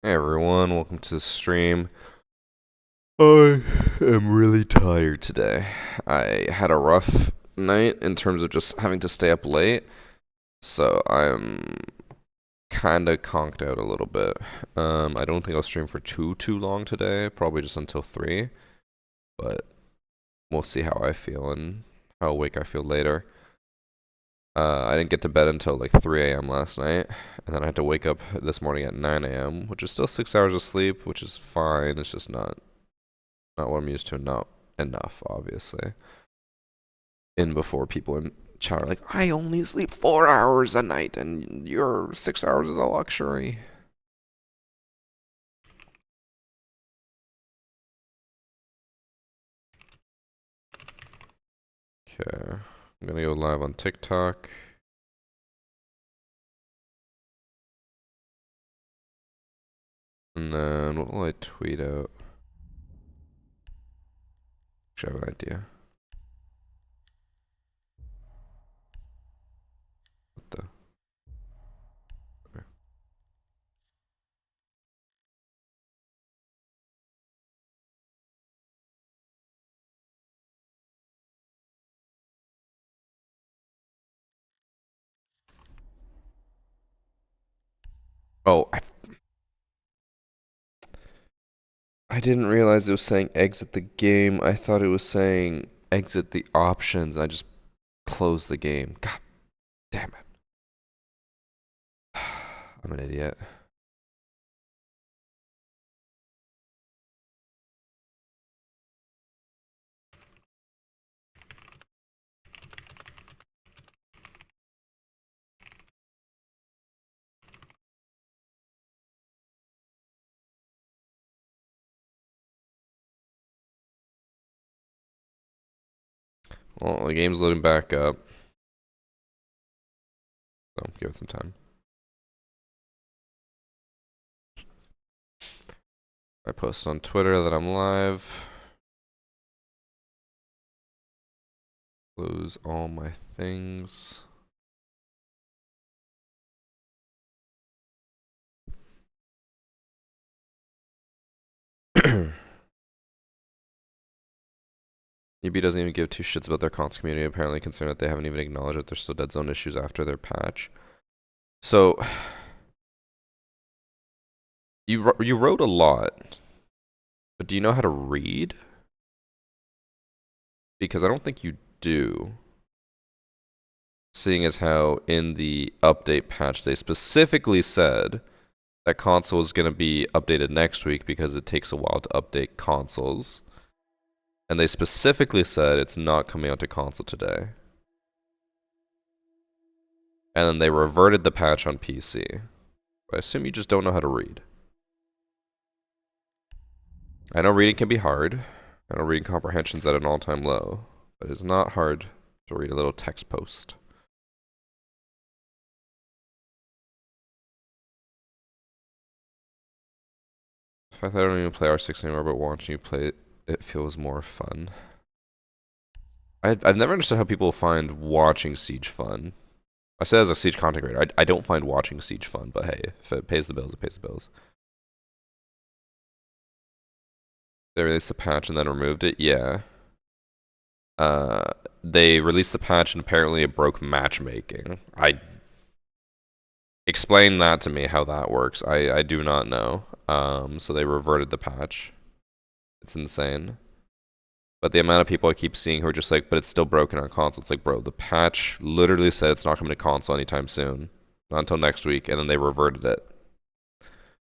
Hey everyone, welcome to the stream. I am really tired today. I had a rough night in terms of just having to stay up late, so I'm kinda conked out a little bit. I don't think I'll stream for too long today, probably just until 3, but we'll see how I feel and how awake I feel later. I didn't get to bed until like 3 a.m. last night, and then I had to wake up this morning at 9 a.m., which is still 6 hours of sleep, which is fine. It's just not what I'm used to. Not enough, obviously. In before people in chat are like, I only sleep 4 hours a night, and your 6 hours is a luxury. Okay, I'm gonna go live on TikTok. And then what will I tweet out? Actually, I have an idea. What the? Okay. Oh, I didn't realize it was saying exit the game. I thought it was saying exit the options. I just closed the game. God damn it. I'm an idiot. Well, the game's loading back up. So give it some time. I post on Twitter that I'm live. Close all my things. EB doesn't even give two shits about their cons community, apparently concerned that they haven't even acknowledged that there's still dead zone issues after their patch. So, you wrote a lot, but do you know how to read? Because I don't think you do. Seeing as how in the update patch they specifically said that console is going to be updated next week because it takes a while to update consoles. And they specifically said it's not coming out to console today. And then they reverted the patch on PC. I assume you just don't know how to read. I know reading can be hard. I know reading comprehension's at an all-time low, but it's not hard to read a little text post. The fact that I don't even play R6 anymore, but watching you play it, it feels more fun. I've never understood how people find watching Siege fun. I say as a Siege content creator, I don't find watching Siege fun, but hey, if it pays the bills, it pays the bills. They released the patch and then removed it? Yeah. They released the patch and apparently it broke matchmaking. Explain that to me, how that works. I do not know. So they reverted the patch. It's insane. But the amount of people I keep seeing who are just like, but it's still broken on console. It's like, bro, the patch literally said it's not coming to console anytime soon. Not until next week, and then they reverted it.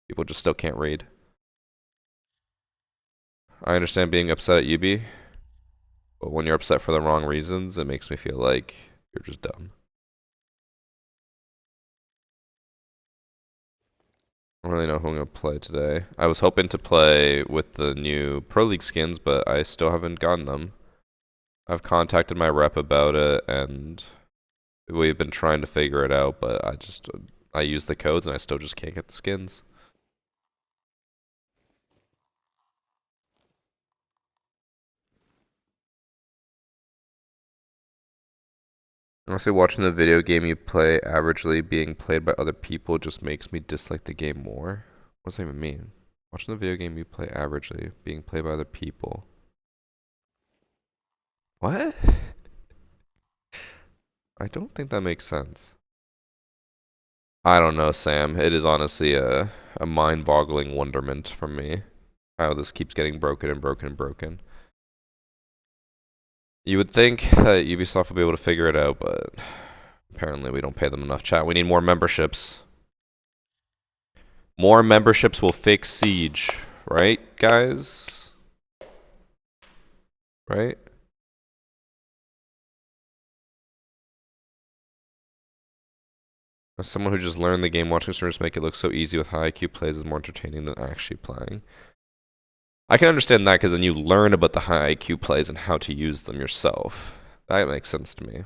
People just still can't read. I understand being upset at UB, but when you're upset for the wrong reasons, it makes me feel like you're just dumb. I don't really know who I'm gonna play today. I was hoping to play with the new Pro League skins, but I still haven't gotten them. I've contacted my rep about it, and we've been trying to figure it out, but I use the codes and I still just can't get the skins. Honestly, watching the video game you play averagely being played by other people just makes me dislike the game more. What does that even mean? Watching the video game you play averagely, being played by other people. What? I don't think that makes sense. I don't know, Sam. It is honestly a mind-boggling wonderment for me how this keeps getting broken and broken and broken. You would think that Ubisoft would be able to figure it out, but apparently we don't pay them enough. Chat, we need more memberships. More memberships will fix Siege, right, guys? Right? As someone who just learned the game, watching streamers make it look so easy with high IQ plays is more entertaining than actually playing. I can understand that because then you learn about the high IQ plays and how to use them yourself. That makes sense to me.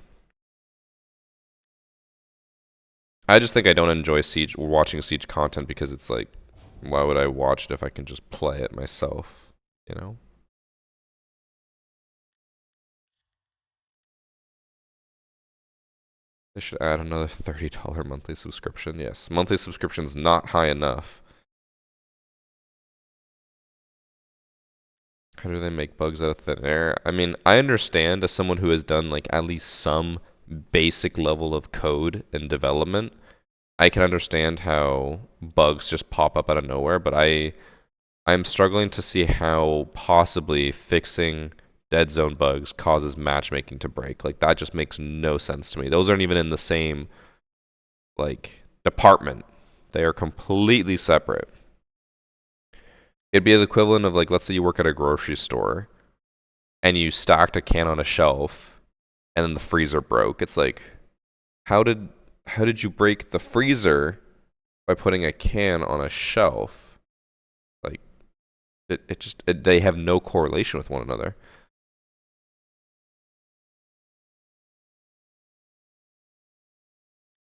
I just think I don't enjoy Siege watching Siege content because it's like, why would I watch it if I can just play it myself? You know? They should add another $30 monthly subscription. Yes, monthly subscription's not high enough. How do they make bugs out of thin air? I mean, I understand as someone who has done like at least some basic level of code and development, I can understand how bugs just pop up out of nowhere, but I'm struggling to see how possibly fixing dead zone bugs causes matchmaking to break. Like that just makes no sense to me. Those aren't even in the same like department. They are completely separate. It'd be the equivalent of like, let's say you work at a grocery store and you stacked a can on a shelf and then the freezer broke. It's like, how did you break the freezer by putting a can on a shelf? Like they have no correlation with one another.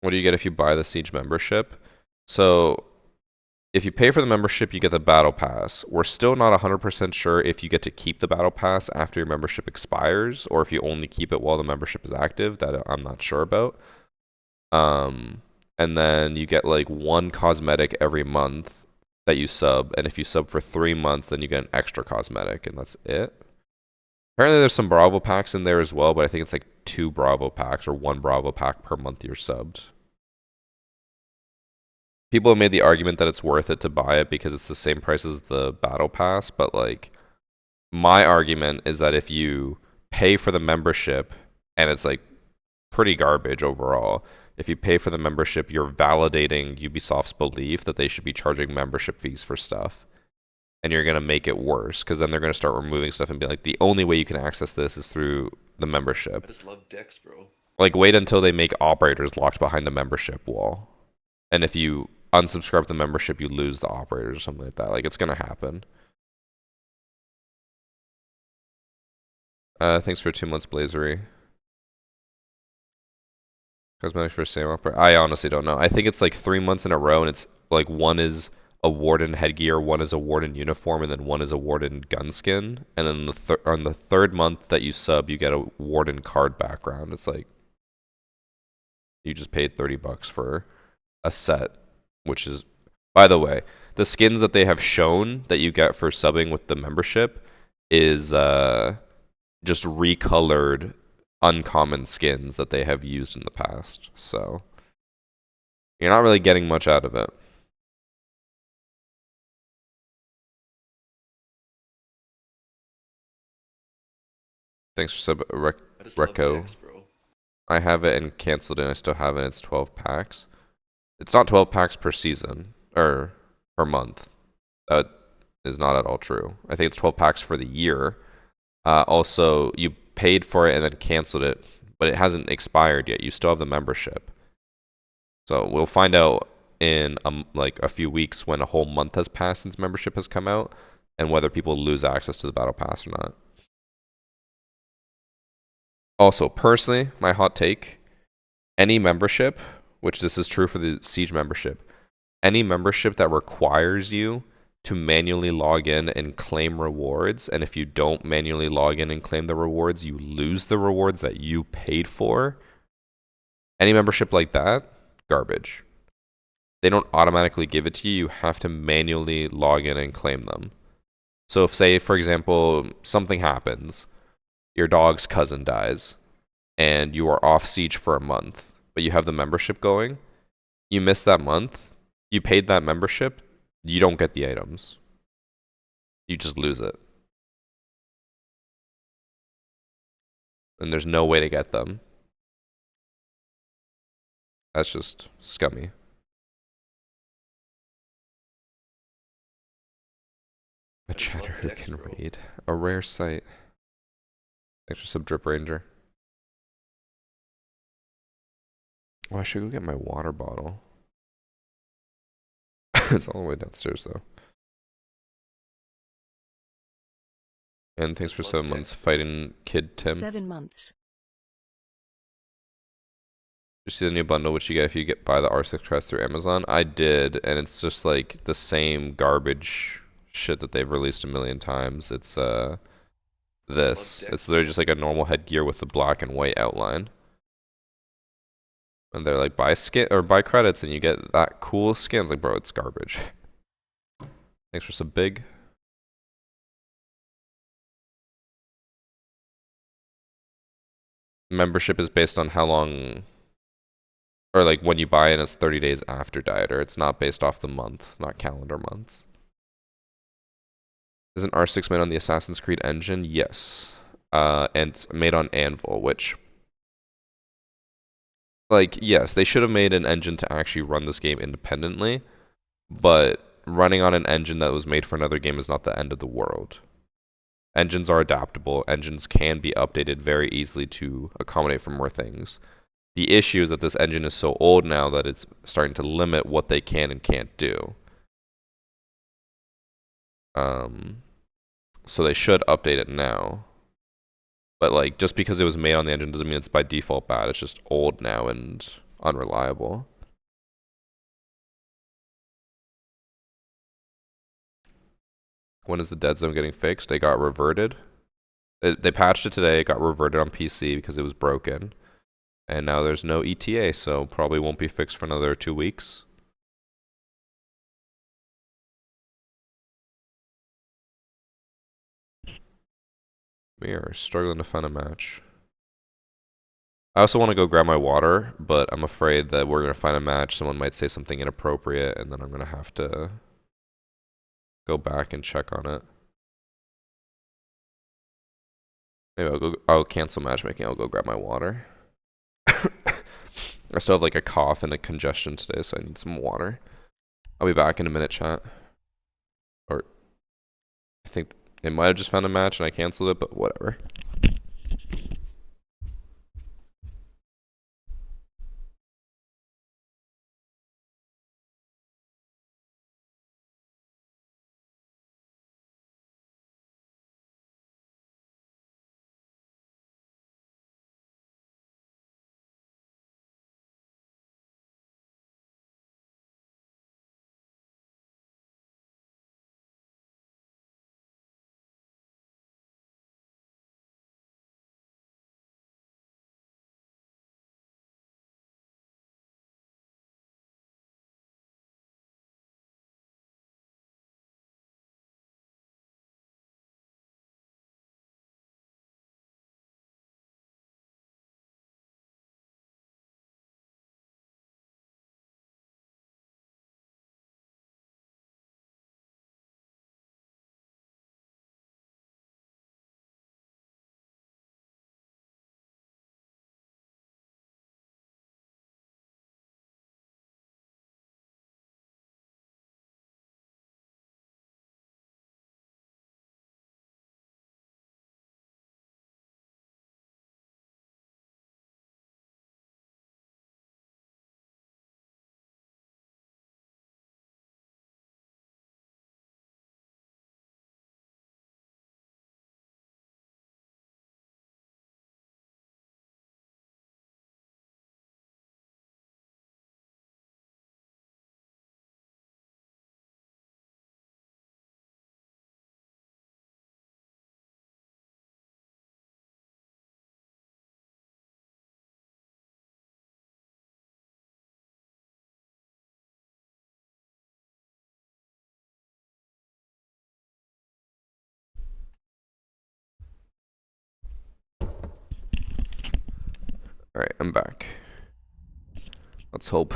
What do you get if you buy the Siege membership? So if you pay for the membership, you get the battle pass. We're still not 100% sure if you get to keep the battle pass after your membership expires or if you only keep it while the membership is active. That I'm not sure about. And then you get like one cosmetic every month that you sub, and if you sub for 3 months, then you get an extra cosmetic, and that's it. Apparently, there's some Bravo packs in there as well, but I think it's like 2 Bravo packs or 1 Bravo pack per month you're subbed. People have made the argument that it's worth it to buy it because it's the same price as the battle pass, but like my argument is that if you pay for the membership and it's like pretty garbage overall, if you pay for the membership, you're validating Ubisoft's belief that they should be charging membership fees for stuff. And you're going to make it worse because then they're going to start removing stuff and be like, the only way you can access this is through the membership. I just love dicks, bro. Like, wait until they make operators locked behind a membership wall. And if you unsubscribe the membership, you lose the operators or something like that. Like, it's going to happen. Thanks for 2 months, Blazery. Cosmetics for same operator. I honestly don't know. I think it's like 3 months in a row, and it's like one is a warden headgear, one is a warden uniform, and then one is a warden gun skin. And then on the third month that you sub, you get a warden card background. It's like you just paid $30 for a set, which is, by the way, the skins that they have shown that you get for subbing with the membership is just recolored uncommon skins that they have used in the past. So you're not really getting much out of it. Thanks for sub Reco. Dicks, bro. I have it and canceled it and I still have it. It's 12 packs. It's not 12 packs per season or per month. That is not at all true. I think it's 12 packs for the year. Also, you paid for it and then canceled it, but it hasn't expired yet. You still have the membership. So we'll find out in like a few weeks when a whole month has passed since membership has come out and whether people lose access to the battle pass or not. Also, personally, my hot take, any membership, which this is true for the Siege membership, any membership that requires you to manually log in and claim rewards, and if you don't manually log in and claim the rewards, you lose the rewards that you paid for. Any membership like that, garbage. they don't automatically give it to you. You have to manually log in and claim them. So if, say, for example, something happens, your dog's cousin dies, and you are off siege for a month, but you have the membership going, you miss that month, you paid that membership, you don't get the items. You just lose it. And there's no way to get them. That's just scummy. A chatter who can read. A rare sight. Thanks for sub Drip Ranger. Oh, I should go get my water bottle. It's all the way downstairs though. And thanks for 7 months fighting Kid Tim. 7 months. You see the new bundle which you get if you buy the R6 crest through Amazon? I did, and it's just like the same garbage shit that they've released a million times. It's this. It's literally just like a normal headgear with a black and white outline. And they're like, buy skin or buy credits and you get that cool skin. It's like, bro, it's garbage. Thanks for some big. Membership is based on how long, or like when you buy it, it's 30 days after dieter. It's not based off the month, not calendar months. Is an R6 made on the Assassin's Creed engine? Yes. And it's made on Anvil, which, like, yes, they should have made an engine to actually run this game independently, but running on an engine that was made for another game is not the end of the world. Engines are adaptable. Engines can be updated very easily to accommodate for more things. The issue is that this engine is so old now that it's starting to limit what they can and can't do. So they should update it now. But like, just because it was made on the engine doesn't mean it's by default bad. It's just old now and unreliable. When is the dead zone getting fixed? It got reverted. They patched it today. It got reverted on PC because it was broken. And now there's no ETA, so probably won't be fixed for another 2 weeks. We are struggling to find a match. I also want to go grab my water, but I'm afraid that we're going to find a match. Someone might say something inappropriate, and then I'm going to have to go back and check on it. Maybe I'll cancel matchmaking. I'll go grab my water. I still have like a cough and a congestion today, so I need some water. I'll be back in a minute, chat. Or I think they might have just found a match and I canceled it, but whatever. Alright, I'm back. Let's hope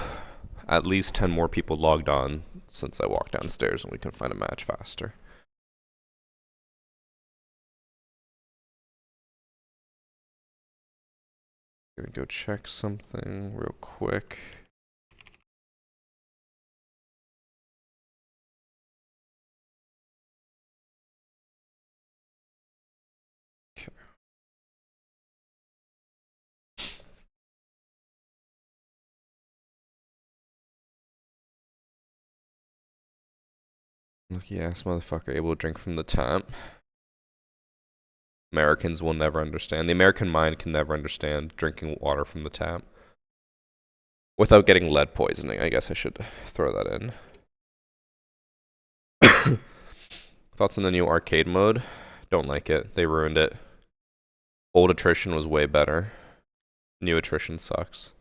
at least 10 more people logged on since I walked downstairs and we can find a match faster. Gonna go check something real quick. Okay. Lucky ass motherfucker able to drink from the tap. Americans will never understand. The American mind can never understand drinking water from the tap. Without getting lead poisoning, I guess I should throw that in. Thoughts on the new arcade mode? Don't like it. They ruined it. Old attrition was way better. New attrition sucks.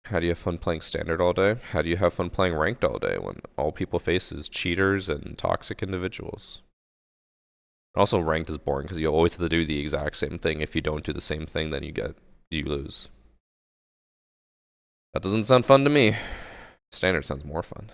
How do you have fun playing standard all day? How do you have fun playing ranked all day when all people face is cheaters and toxic individuals? Also, ranked is boring because you always have to do the exact same thing. If you don't do the same thing, then you lose. That doesn't sound fun to me. Standard sounds more fun.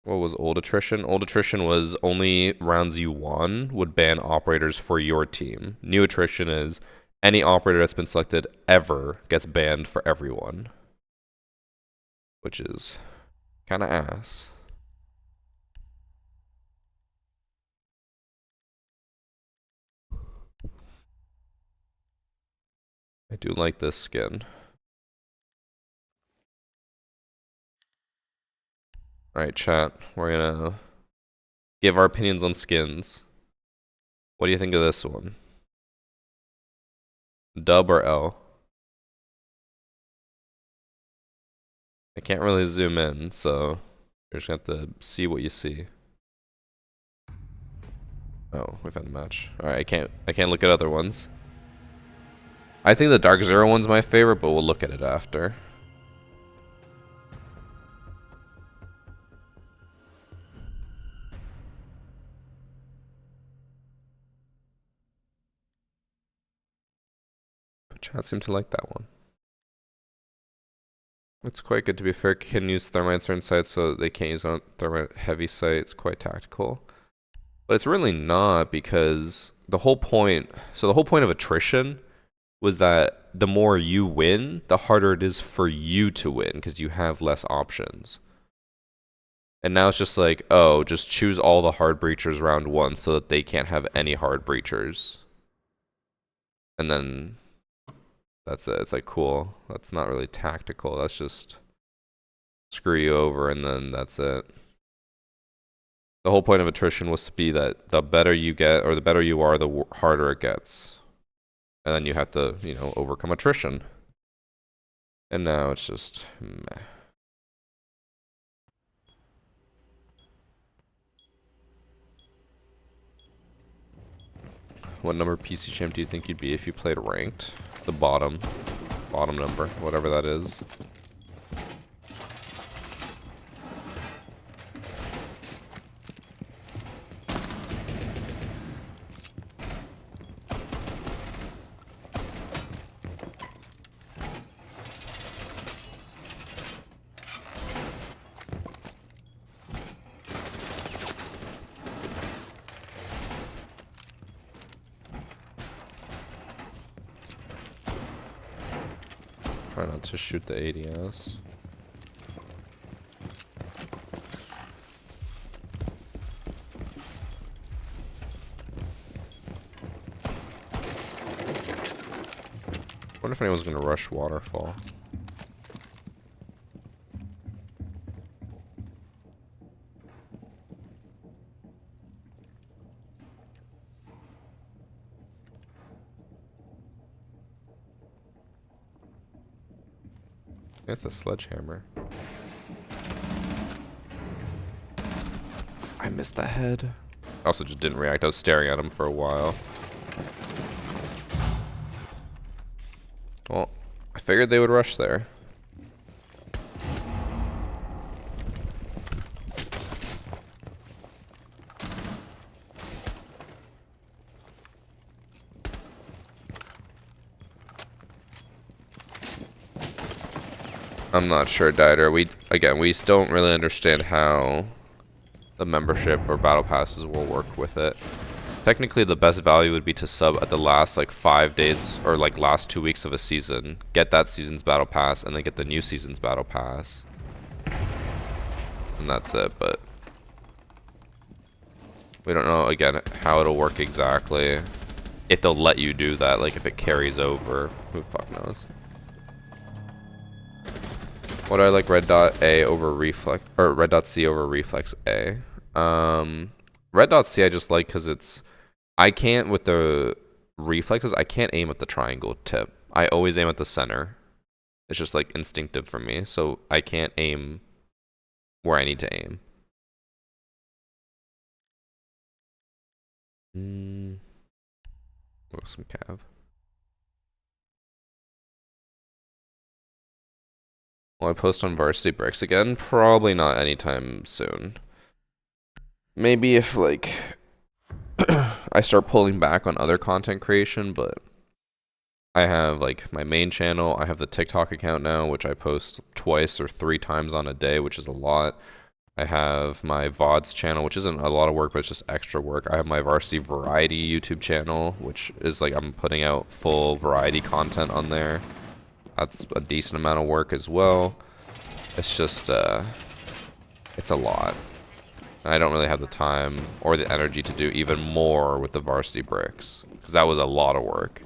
What was old attrition? Old attrition was only rounds you won would ban operators for your team. New attrition is any operator that's been selected ever gets banned for everyone. Which is kind of ass. I do like this skin. Alright, chat. We're gonna give our opinions on skins. What do you think of this one? Dub or L? I can't really zoom in, so you're just gonna have to see what you see. Oh, we've had a match. Alright, I can't look at other ones. I think the Dark Zero one's my favorite, but we'll look at it after. Chat seemed to like that one. It's quite good to be fair. Can use thermite on certain sites so they can't use on thermite heavy sites. Quite tactical. But it's really not because the whole point of attrition was that the more you win, the harder it is for you to win because you have less options. And now it's just like, oh, just choose all the hard breachers round one so that they can't have any hard breachers. And then that's it. It's like, cool. That's not really tactical. That's just screw you over and then that's it. The whole point of attrition was to be that the better you get or the better you are, the harder it gets. And then you have to, you know, overcome attrition. And now it's just meh. What number PC champ do you think you'd be if you played ranked? The bottom number, whatever that is. Try not to shoot the ADS. Wonder if anyone's gonna rush waterfall. It's a sledgehammer. I missed the head. I also just didn't react. I was staring at him for a while. Well, I figured they would rush there. I'm not sure, Dieter. We still don't really understand how the membership or battle passes will work with it. Technically, the best value would be to sub at the last like 5 days or like last 2 weeks of a season, get that season's battle pass, and then get the new season's battle pass, and that's it. But we don't know again how it'll work exactly. If they'll let you do that, like if it carries over, who the fuck knows? What do I like red dot A over reflex or red dot C over reflex A? Red dot C I just like because it's I can't with the reflexes, I can't aim at the triangle tip. I always aim at the center. It's just like instinctive for me, so I can't aim where I need to aim. Oh, some cav. Will I post on Varsity Bricks again? Probably not anytime soon. Maybe if like I start pulling back on other content creation, but I have like my main channel, I have the TikTok account now, which I post twice or 3 times on a day, which is a lot. I have my VODs channel, which isn't a lot of work, but it's just extra work. I have my Varsity Variety YouTube channel, which is like I'm putting out full variety content on there. That's a decent amount of work as well. It's just, it's a lot. I don't really have the time or the energy to do even more with the Varsity Bricks, because that was a lot of work.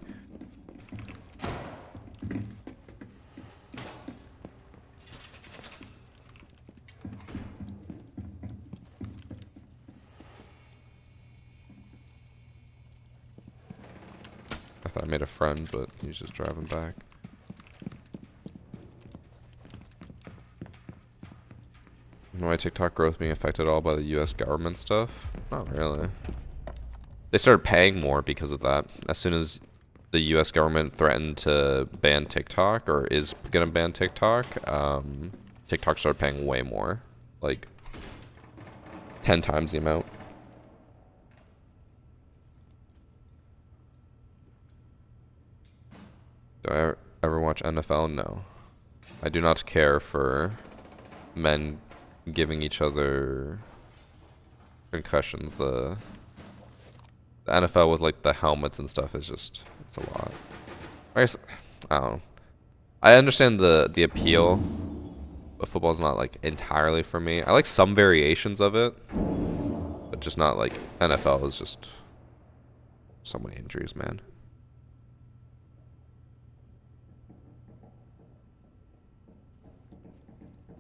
I thought I made a friend, but he's just driving back. Why TikTok growth being affected at all by the US government stuff? Not really. They started paying more because of that. As soon as the US government threatened to ban TikTok, or is gonna ban TikTok, TikTok started paying way more. Like 10 times the amount. Do I ever watch NFL? No. I do not care for men giving each other concussions. The NFL with like the helmets and stuff is just, it's a lot. I guess, I don't know. I understand the appeal, but football's not like entirely for me. I like some variations of it, but just not like NFL is just so many injuries, man.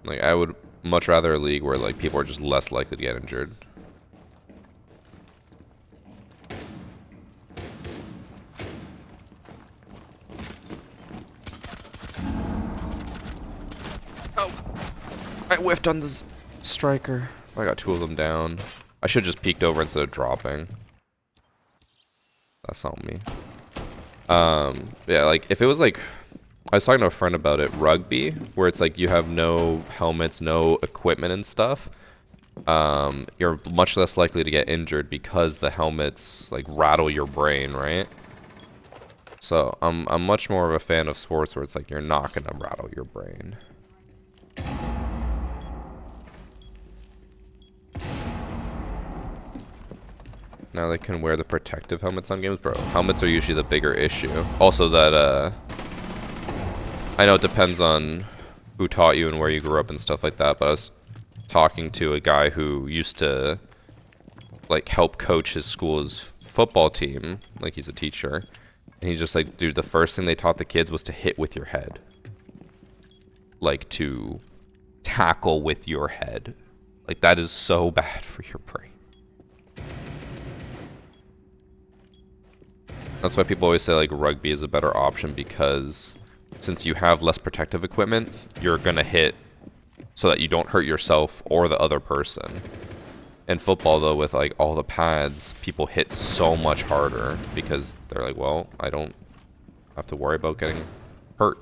Like I would much rather a league where like people are just less likely to get injured. Oh, I whiffed on this striker. I got 2 of them down. I should have just peeked over instead of dropping. That's on me. Yeah, like if it was like, I was talking to a friend about it, rugby, where it's like you have no helmets, no equipment and stuff. You're much less likely to get injured because the helmets like rattle your brain, right? So I'm much more of a fan of sports where it's like you're not gonna rattle your brain. Now they can wear the protective helmets on games, bro. Helmets are usually the bigger issue. Also that I know it depends on who taught you and where you grew up and stuff like that, but I was talking to a guy who used to like help coach his school's football team, like he's a teacher, and he's just like, dude, the first thing they taught the kids was to hit with your head, like to tackle with your head. Like that is so bad for your brain. That's why people always say like rugby is a better option, because since you have less protective equipment, you're gonna hit so that you don't hurt yourself or the other person. In football though, with like all the pads, people hit so much harder because they're like, well, I don't have to worry about getting hurt.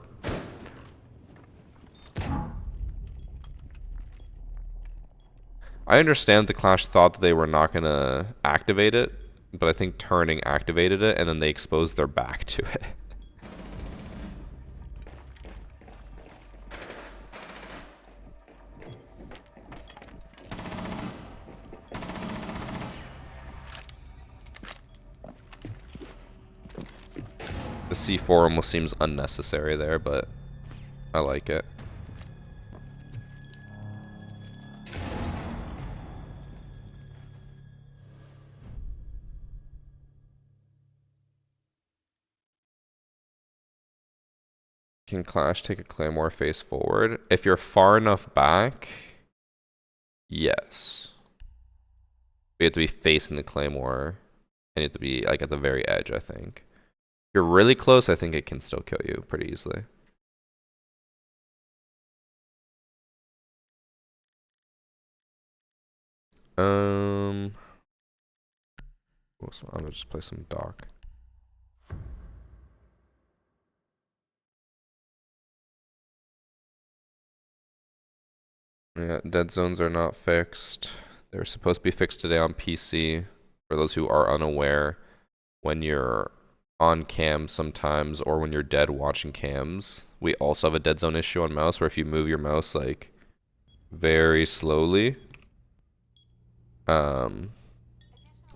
I understand the Clash thought that they were not gonna activate it, but I think turning activated it and then they exposed their back to it. The C4 almost seems unnecessary there, but I like it. Can Clash take a Claymore face forward? If you're far enough back, yes. You have to be facing the Claymore, and you have to be like at the very edge, I think. If you're really close, I think it can still kill you pretty easily. I'm gonna just play some Doc. Yeah, dead zones are not fixed. They're supposed to be fixed today on PC. For those who are unaware, when you're on cam sometimes, or when you're dead watching cams, we also have a dead zone issue on mouse, where if you move your mouse like very slowly,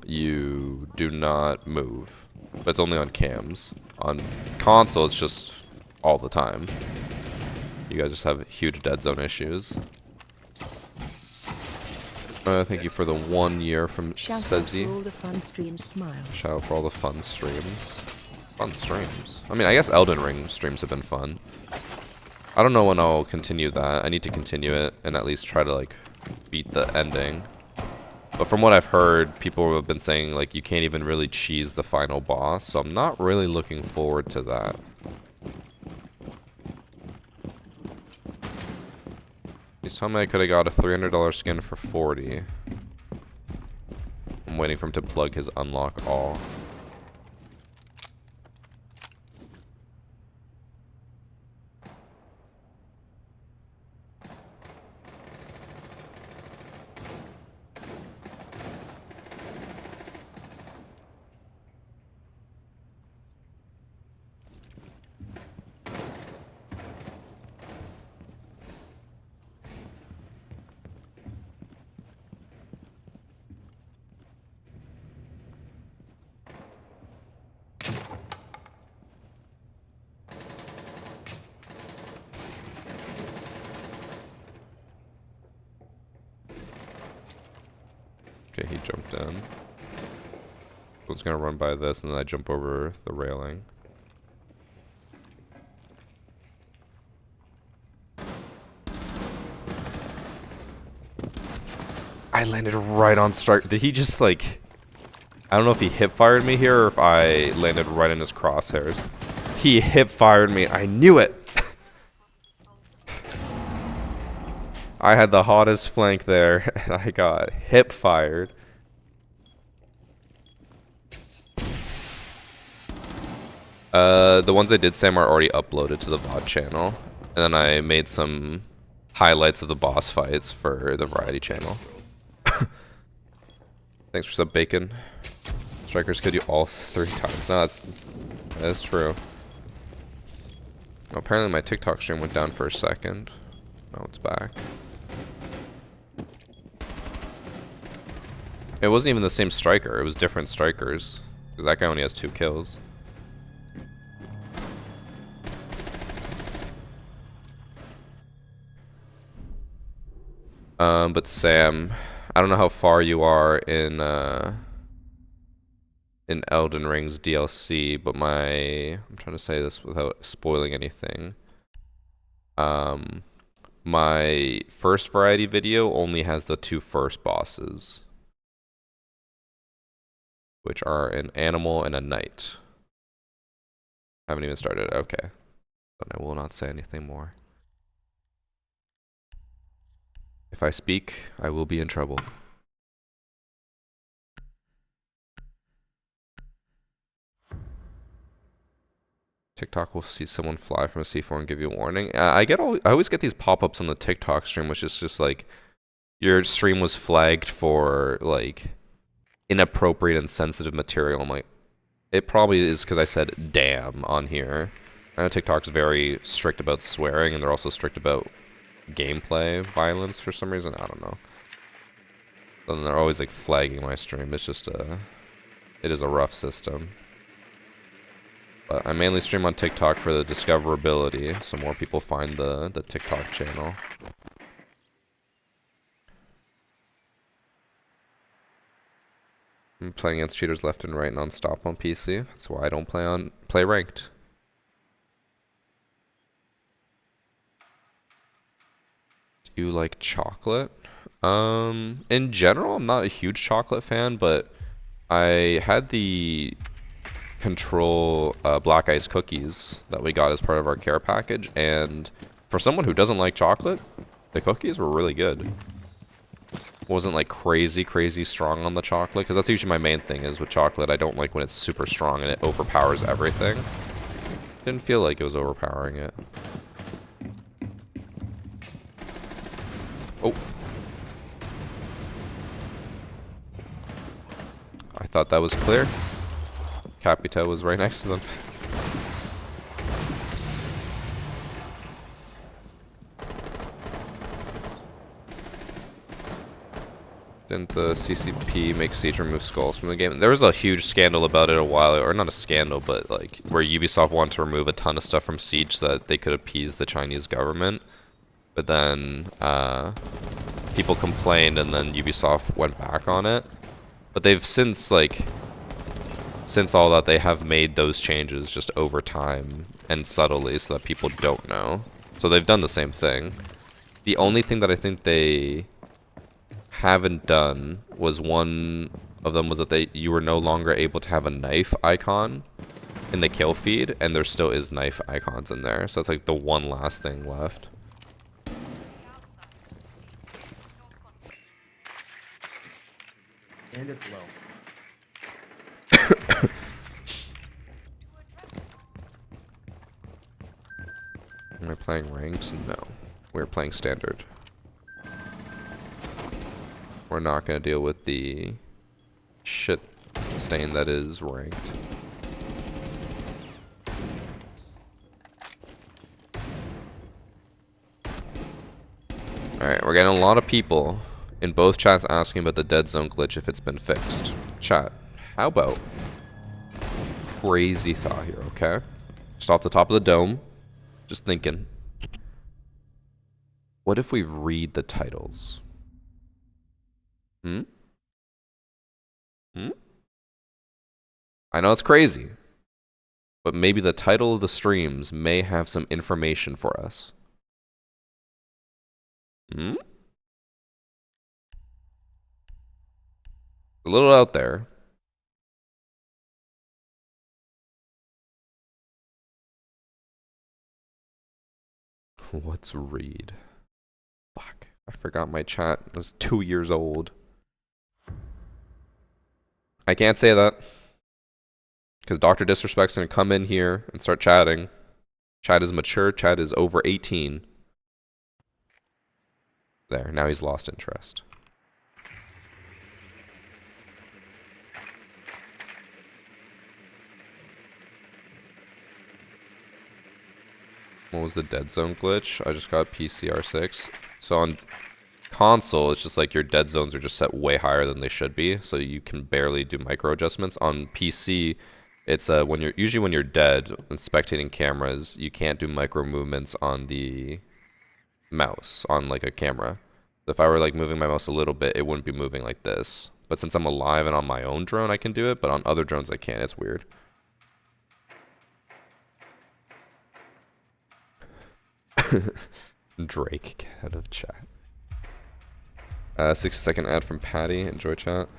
you do not move. But it's only on cams. On console, it's just all the time. You guys just have huge dead zone issues. Thank you for the 1 year from Sezi. Shout out for all the fun streams. Fun streams. I mean, I guess Elden Ring streams have been fun. I don't know when I'll continue that. I need to continue it and at least try to like beat the ending. But from what I've heard, people have been saying like you can't even really cheese the final boss, so I'm not really looking forward to that. He's telling me I could have got a $300 skin for $40. I'm waiting for him to plug his unlock all. Okay, he jumped in. I was gonna run by this and then I jump over the railing. I landed right on strike. Did he just like... I don't know if he hip-fired me here or if I landed right in his crosshairs. He hip-fired me. I knew it! I had the hottest flank there, and I got hip-fired. The ones I did, Sam, are already uploaded to the VOD channel. And then I made some highlights of the boss fights for the variety channel. Thanks for sub bacon. Strikers killed you all 3 times. No, that's true. Well, apparently my TikTok stream went down for a second. Now it's back. It wasn't even the same striker. It was different strikers. Because that guy only has 2 kills. But Sam, I don't know how far you are in Elden Ring's DLC, but I'm trying to say this without spoiling anything. My first variety video only has the 2 first bosses, which are an animal and a knight. Haven't even started. Okay. But I will not say anything more. If I speak, I will be in trouble. TikTok will see someone fly from a C4 and give you a warning. I always get these pop-ups on the TikTok stream, which is just like, your stream was flagged for like inappropriate and sensitive material. I'm like, it probably is because I said damn on here. I know TikTok's very strict about swearing, and they're also strict about gameplay violence for some reason. I don't know. And they're always like flagging my stream. It's just it is a rough system. But I mainly stream on TikTok for the discoverability, so more people find the TikTok channel. I'm playing against cheaters left and right non-stop on PC. That's why I don't play ranked. Do you like chocolate? In general, I'm not a huge chocolate fan, but I had the Control black ice cookies that we got as part of our care package, and for someone who doesn't like chocolate, the cookies were really good. Wasn't like crazy strong on the chocolate, because that's usually my main thing is with chocolate. I don't like when it's super strong and it overpowers everything. Didn't feel like it was overpowering it. Oh. I thought that was clear. Capita was right next to them. Didn't the CCP make Siege remove skulls from the game? There was a huge scandal about it a while, or not a scandal, but like where Ubisoft wanted to remove a ton of stuff from Siege so that they could appease the Chinese government. But then people complained, and then Ubisoft went back on it. But they've since all that, they have made those changes just over time and subtly so that people don't know. So they've done the same thing. The only thing that I think they haven't done was one of them was that you were no longer able to have a knife icon in the kill feed, and there still is knife icons in there. So it's like the one last thing left. And it's low. Am I playing ranked? No. We're playing standard. We're not going to deal with the shit stain that is ranked. Alright, we're getting a lot of people in both chats asking about the dead zone glitch if it's been fixed. Chat, how about crazy thought here, okay? Just off the top of the dome, just thinking. What if we read the titles? Hmm? I know it's crazy, but maybe the title of the streams may have some information for us. A little out there. What's read? Fuck. I forgot my chat was 2 years old. I can't say that. Because Dr. Disrespect's gonna come in here and start chatting. Chat is mature. Chat is over 18. There. Now he's lost interest. What was the dead zone glitch? I just got PCR6. So on console, it's just like your dead zones are just set way higher than they should be, so you can barely do micro adjustments. On PC, it's when you're dead and spectating cameras, you can't do micro movements on the mouse on like a camera. If I were like moving my mouse a little bit, it wouldn't be moving like this. But since I'm alive and on my own drone, I can do it, but on other drones I can't. It's weird. Drake, get out of chat. 60-second ad from Patty. Enjoy chat.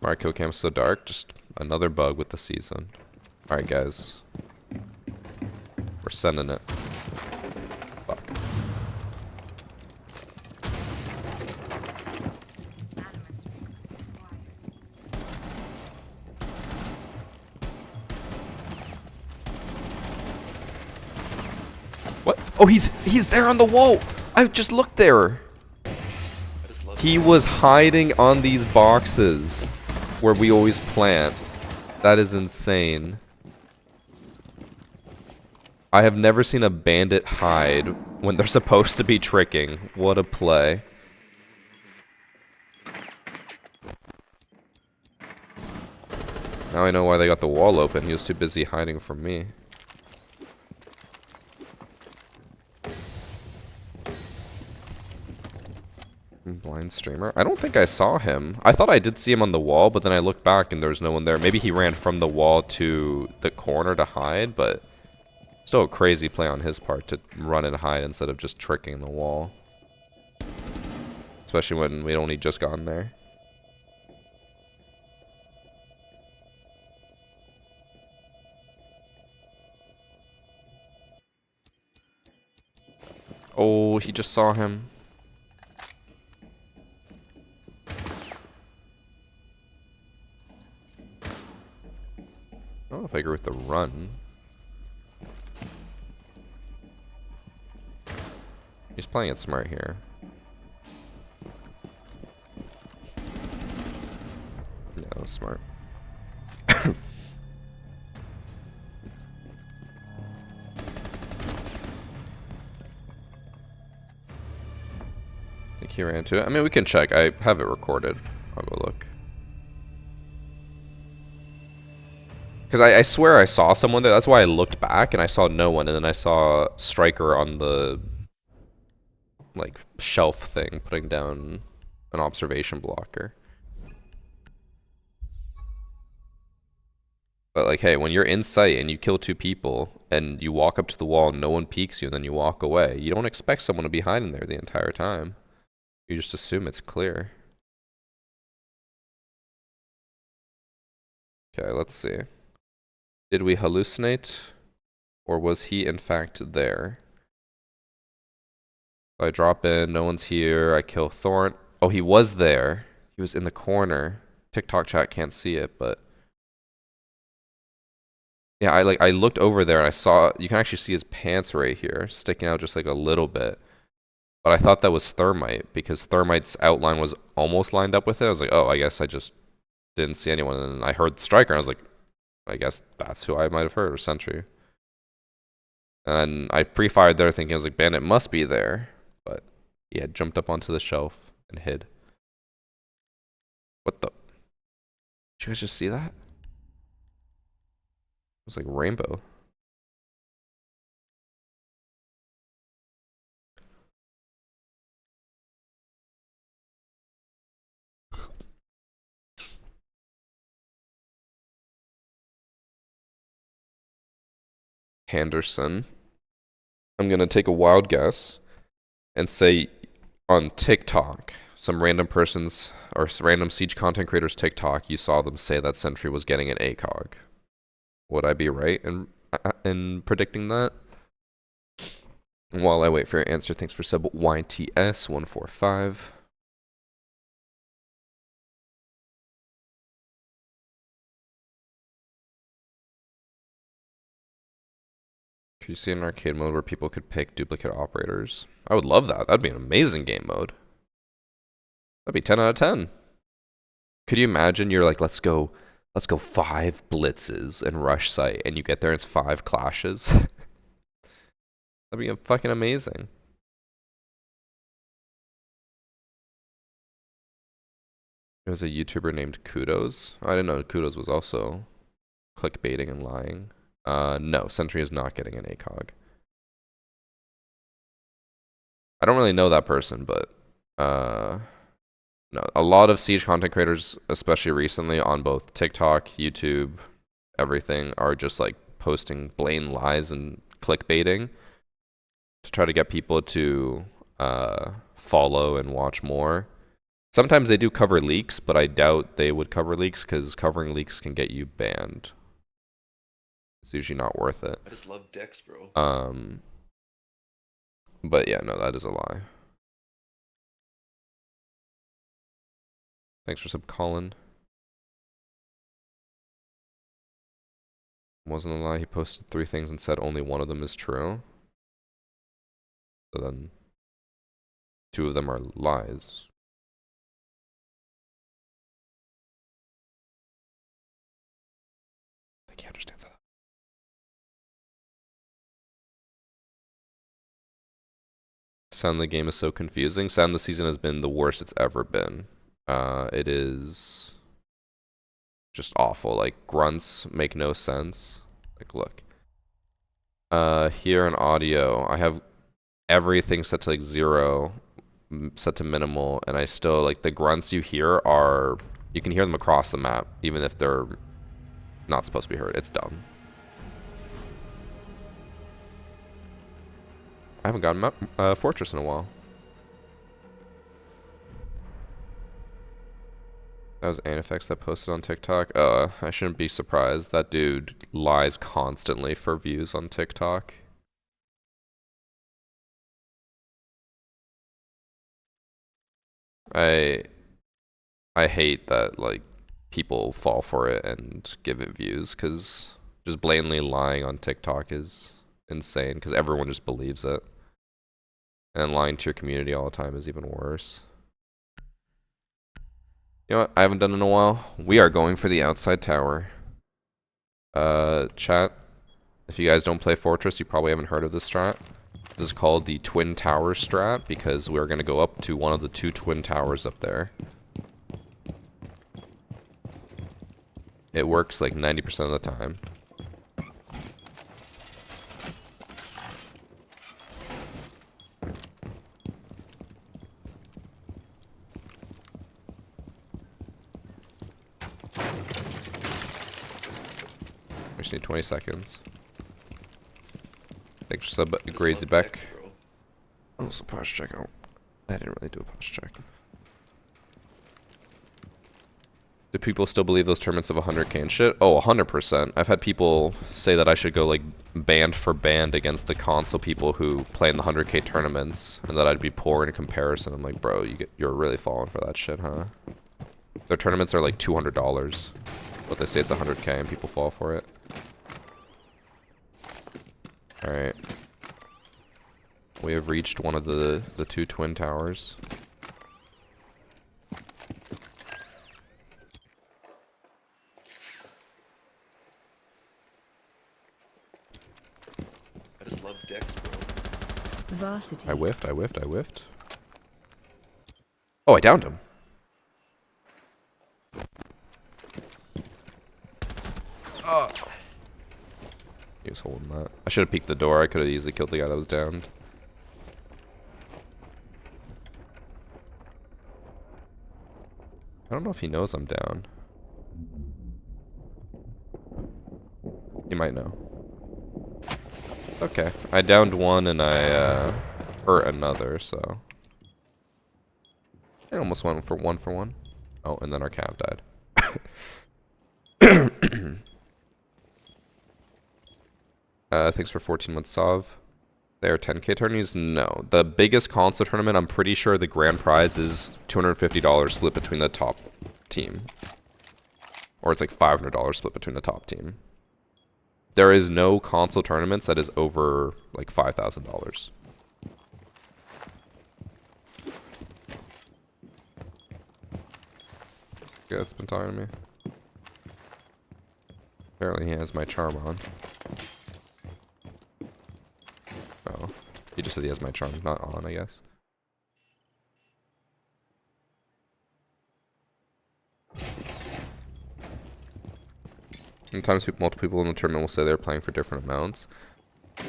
Alright, kill cam's so dark. Just another bug with the season. Alright, guys. We're sending it. Fuck. What? Oh, he's there on the wall. I just looked there. He was hiding on these boxes where we always plant. That is insane. I have never seen a bandit hide when they're supposed to be tricking. What a play. Now I know why they got the wall open. He was too busy hiding from me. Blind streamer? I don't think I saw him. I thought I did see him on the wall, but then I looked back and there was no one there. Maybe he ran from the wall to the corner to hide, but still a crazy play on his part to run and hide instead of just tricking the wall. Especially when we'd only just gotten there. Oh, he just saw him. I don't know if I agree with the run. He's playing it smart here. Yeah, that was smart. I think he ran into it. I mean, we can check. I have it recorded. I'll go look. Because I swear I saw someone there. That's why I looked back and I saw no one. And then I saw Striker on the like shelf thing putting down an observation blocker. But like, hey, when you're in sight and you kill 2 people and you walk up to the wall and no one peeks you and then you walk away, you don't expect someone to be hiding there the entire time. You just assume it's clear. Okay, let's see. Did we hallucinate? Or was he in fact there? I drop in, no one's here, I kill Thorn. Oh, he was there. He was in the corner. TikTok chat can't see it, but yeah, I looked over there and I saw, you can actually see his pants right here, sticking out just like a little bit. But I thought that was Thermite, because Thermite's outline was almost lined up with it. I was like, oh, I guess I just didn't see anyone. And I heard Striker, and I was like, I guess that's who I might have heard, or Sentry. And I pre-fired there thinking, I was like, Bandit must be there. But he had jumped up onto the shelf and hid. What the? Did you guys just see that? It was like rainbow. Henderson. I'm gonna take a wild guess and say on TikTok, some random person's or random Siege content creators TikTok, you saw them say that Sentry was getting an ACOG. Would I be right in predicting that? While I wait for your answer, thanks for sub YTS145. Could you see an arcade mode where people could pick duplicate operators? I would love that. That'd be an amazing game mode. That'd be 10 out of 10. Could you imagine you're like, let's go 5 blitzes and rush site, and you get there and it's 5 clashes? That'd be fucking amazing. There was a YouTuber named Kudos. I didn't know Kudos was also clickbaiting and lying. No, Sentry is not getting an ACOG. I don't really know that person, but no, a lot of Siege content creators, especially recently on both TikTok, YouTube, everything, are just like posting blatant lies and clickbaiting to try to get people to follow and watch more. Sometimes they do cover leaks, but I doubt they would cover leaks because covering leaks can get you banned. It's usually not worth it. I just love dicks, bro. But yeah, no, that is a lie. Thanks for sub, Colin. Wasn't a lie. He posted 3 things and said only one of them is true. So then 2 of them are lies. I think he understands that. Sound the game is so confusing. Sound the season has been the worst it's ever been. It is just awful. Like grunts make no sense. Like look. Here in audio, I have everything set to like 0, set to minimal, and I still like the grunts you hear are you can hear them across the map, even if they're not supposed to be heard. It's dumb. I haven't gotten Fortress in a while. That was Anifex that posted on TikTok. I shouldn't be surprised. That dude lies constantly for views on TikTok. I hate that like people fall for it and give it views, because just blatantly lying on TikTok is insane because everyone just believes it. And lying to your community all the time is even worse. You know what? I haven't done it in a while. We are going for the outside tower. Chat, if you guys don't play Fortress, you probably haven't heard of this strat. This is called the Twin Towers strat because we're going to go up to one of the 2 twin towers up there. It works like 90% of the time. I just need 20 seconds. Thanks for sub Grazy Beck. Oh, so pause check out. I didn't really do a pause check. Do people still believe those tournaments of 100k and shit? Oh, 100%. I've had people say that I should go like band for band against the console people who play in the 100k tournaments, and that I'd be poor in comparison. I'm like, bro, you're really falling for that shit, huh? Their tournaments are like $200, but they say it's 100k and people fall for it. Alright. We have reached one of the 2 twin towers. I just love decks, bro. Varsity. I whiffed. Oh, I downed him. Oh. He was holding that. I should have peeked the door. I could have easily killed the guy that was downed. I don't know if he knows I'm down. He might know. Okay. I downed one and I hurt another, so. I almost went for one. Oh, and then our cav died. Thanks for 14 months, Sav. They are 10k tourneys? No. The biggest console tournament, I'm pretty sure the grand prize is $250 split between the top team. Or it's like $500 split between the top team. There is no console tournaments that is over like $5,000. Yeah, it's been talking to me. Apparently he has my charm on. Oh. He just said he has my charm not on, I guess. Sometimes multiple people in the tournament will say they're playing for different amounts.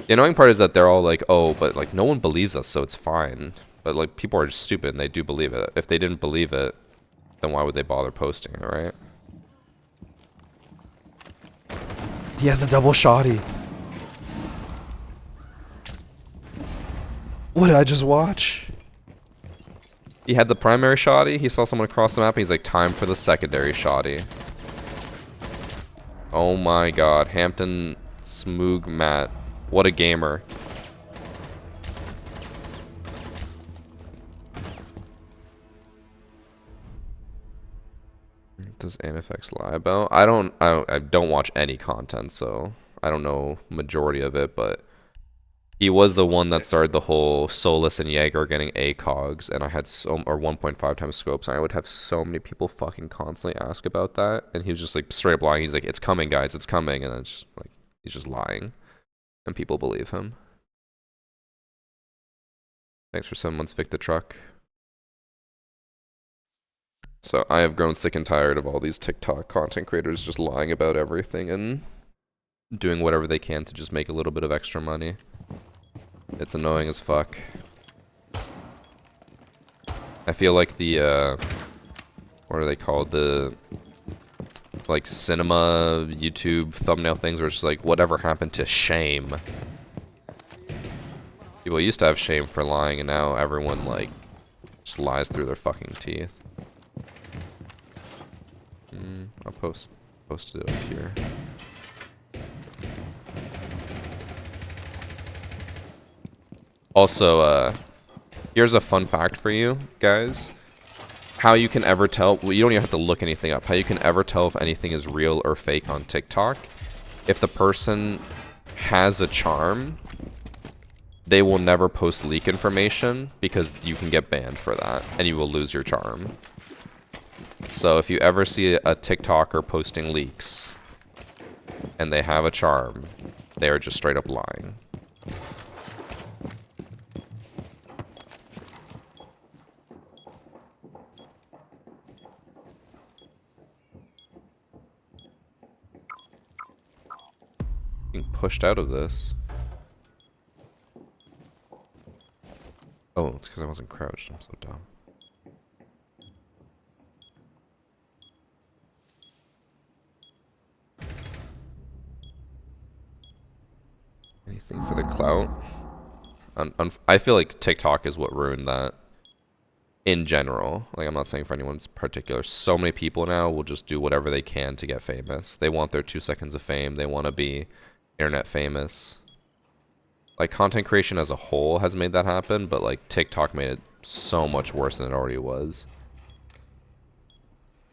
The annoying part is that they're all like, oh, but like no one believes us, so it's fine. But like people are just stupid and they do believe it. If they didn't believe it, then why would they bother posting it, right? He has a double shotty. What did I just watch? He had the primary shotty, he saw someone across the map, and he's like, time for the secondary shotty. Oh my god, Hampton Smoog Matt. What a gamer. Does Anifex lie about? I don't watch any content, so I don't know majority of it, but he was the one that started the whole Solus and Jaeger getting ACOGs, and I had or 1.5 times scopes, and I would have so many people fucking constantly ask about that, and he was just like straight up lying. He's like, it's coming, guys, it's coming, and then it's just like he's just lying, and people believe him. Thanks for 7 months, Vic the Truck. So I have grown sick and tired of all these TikTok content creators just lying about everything and doing whatever they can to just make a little bit of extra money. It's annoying as fuck. I feel like the, what are they called? The, like, cinema, YouTube thumbnail things where it's just like, whatever happened to shame? People used to have shame for lying, and now everyone, like, just lies through their fucking teeth. I'll post it up here. Also, here's a fun fact for you guys. How you can ever tell, well, you don't even have to look anything up. How you can ever tell if anything is real or fake on TikTok. If the person has a charm, they will never post leak information because you can get banned for that and you will lose your charm. So if you ever see a TikToker posting leaks and they have a charm, they are just straight up lying. Being pushed out of this. Oh, it's because I wasn't crouched. I'm so dumb. Anything for the clout? I feel like TikTok is what ruined that. In general. Like, I'm not saying for anyone's particular. So many people now will just do whatever they can to get famous. They want their 2 seconds of fame. They want to be internet famous. Like, content creation as a whole has made that happen, but, like, TikTok made it so much worse than it already was.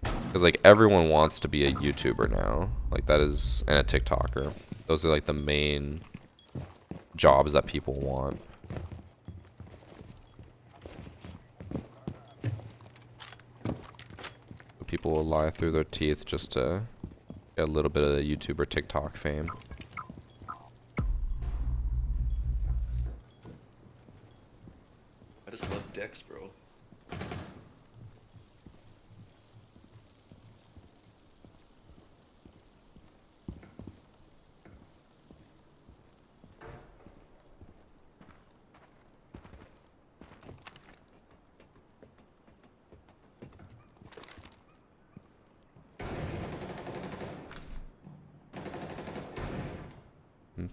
Because, like, everyone wants to be a YouTuber now. Like, that is... And a TikToker. Those are, like, the main jobs that people want. People will lie through their teeth just to get a little bit of YouTuber TikTok fame. I just love decks, bro.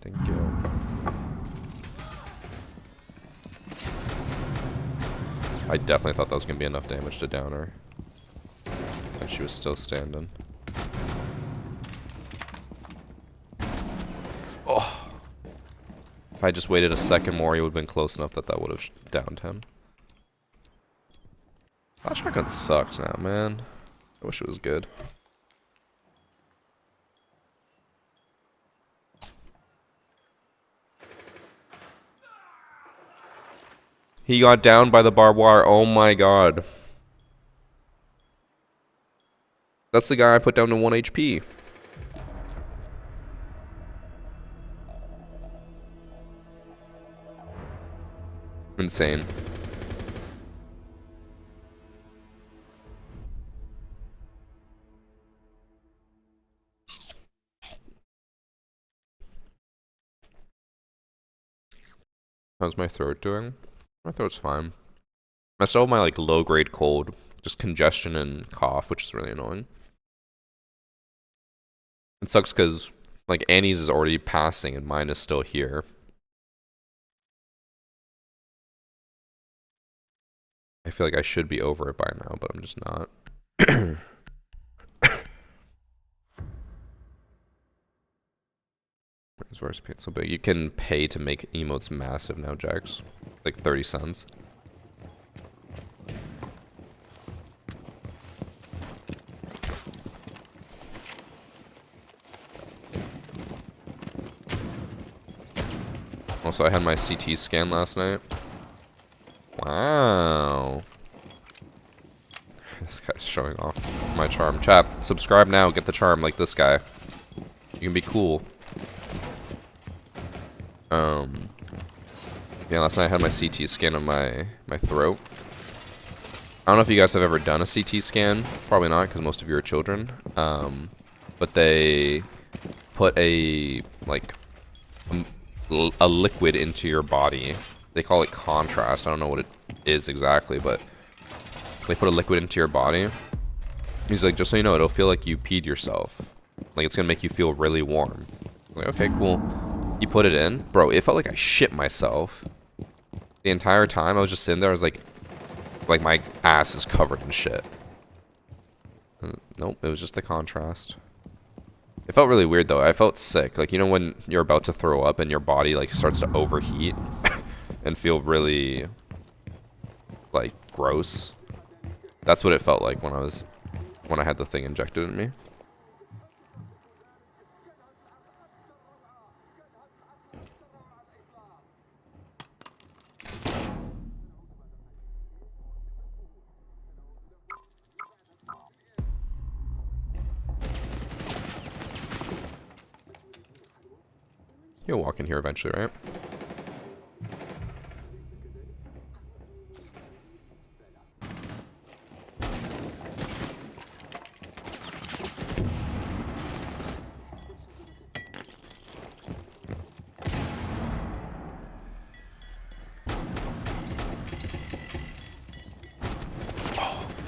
Thank you. I definitely thought that was going to be enough damage to down her. And she was still standing. Oh! If I just waited a second more, he would have been close enough that that would have downed him. That shotgun sucks now, man. I wish it was good. He got downed by the barbed wire. Oh my god. That's the guy I put down to 1 HP. Insane. How's my throat doing? My throat's fine. I still have my like low-grade cold, just congestion and cough, which is really annoying. It sucks because like Annie's is already passing and mine is still here. I feel like I should be over it by now, but I'm just not. Where's paint so big? You can pay to make emotes massive now, Jax. Like 30 cents. Also, I had my CT scan last night. Wow. This guy's showing off my charm. Chat, subscribe now, get the charm like this guy. You can be cool. Yeah, last night I had my CT scan on my throat. don't know if you guys have ever done a CT scan. Probably not, because most of you are children. But they put a a liquid into your body. They call it contrast. I don't know what it is exactly, but they put a liquid into your body. He's like, just so you know, it'll feel like you peed yourself. Like, it's gonna make you feel really warm. I'm like, okay, cool. You put it in. Bro, it felt like I shit myself. The entire time I was just sitting there, I was like my ass is covered in shit. Nope, it was just the contrast. It felt really weird though. I felt sick. Like, you know when you're about to throw up and your body like starts to overheat and feel really like gross? That's what it felt like when I had the thing injected in me. You'll walk in here eventually, right?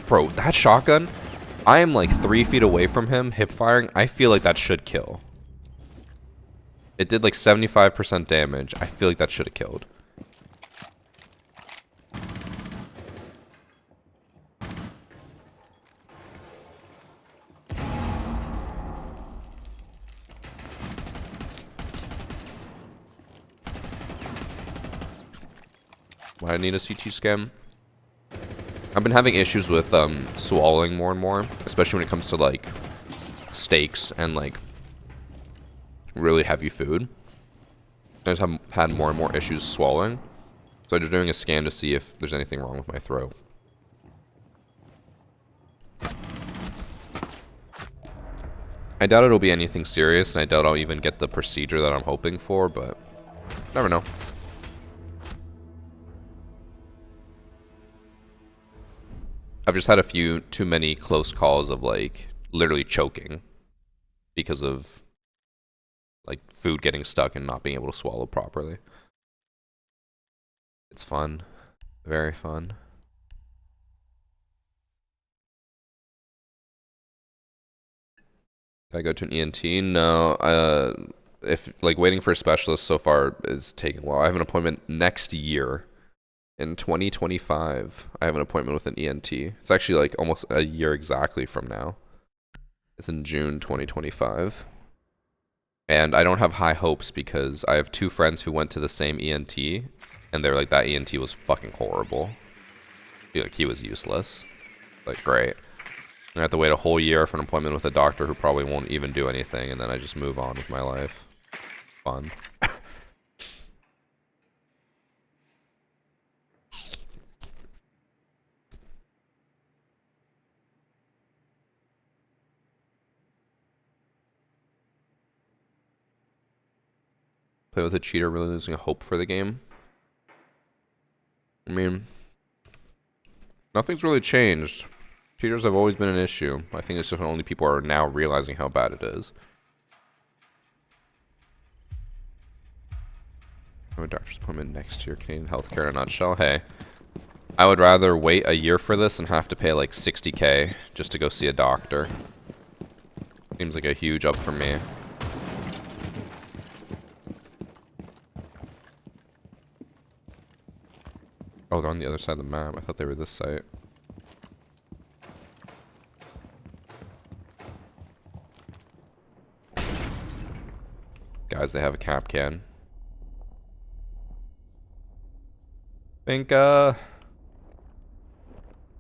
Bro, that shotgun, I am like 3 feet away from him, hip firing. I feel like that should kill. It did like 75% damage. I feel like that should have killed. Why I need a CT scan? I've been having issues with swallowing more and more, especially when it comes to like steaks and like really heavy food. I just have had more and more issues swallowing. So I'm just doing a scan to see if there's anything wrong with my throat. I doubt it'll be anything serious, and I doubt I'll even get the procedure that I'm hoping for, but never know. I've just had a few too many close calls of like literally choking because of like food getting stuck and not being able to swallow properly. It's fun. Very fun. Did I go to an ENT? No. If like waiting for a specialist so far is taking a while. I have an appointment next year. In 2025, I have an appointment with an ENT. It's actually like almost a year exactly from now. It's in June 2025. And I don't have high hopes because I have 2 friends who went to the same ENT, and they're like, that ENT was fucking horrible. I feel like he was useless. Like, great. I have to wait a whole year for an appointment with a doctor who probably won't even do anything, and then I just move on with my life. Fun. Play with a cheater, really losing hope for the game. I mean, nothing's really changed. Cheaters have always been an issue. I think it's just only people are now realizing how bad it is. I have a doctor's appointment next year. Canadian healthcare in a nutshell. Hey, I would rather wait a year for this and have to pay like 60K just to go see a doctor. Seems like a huge up for me. Oh, they're on the other side of the map. I thought they were this site. Guys, they have a cap can. Finka.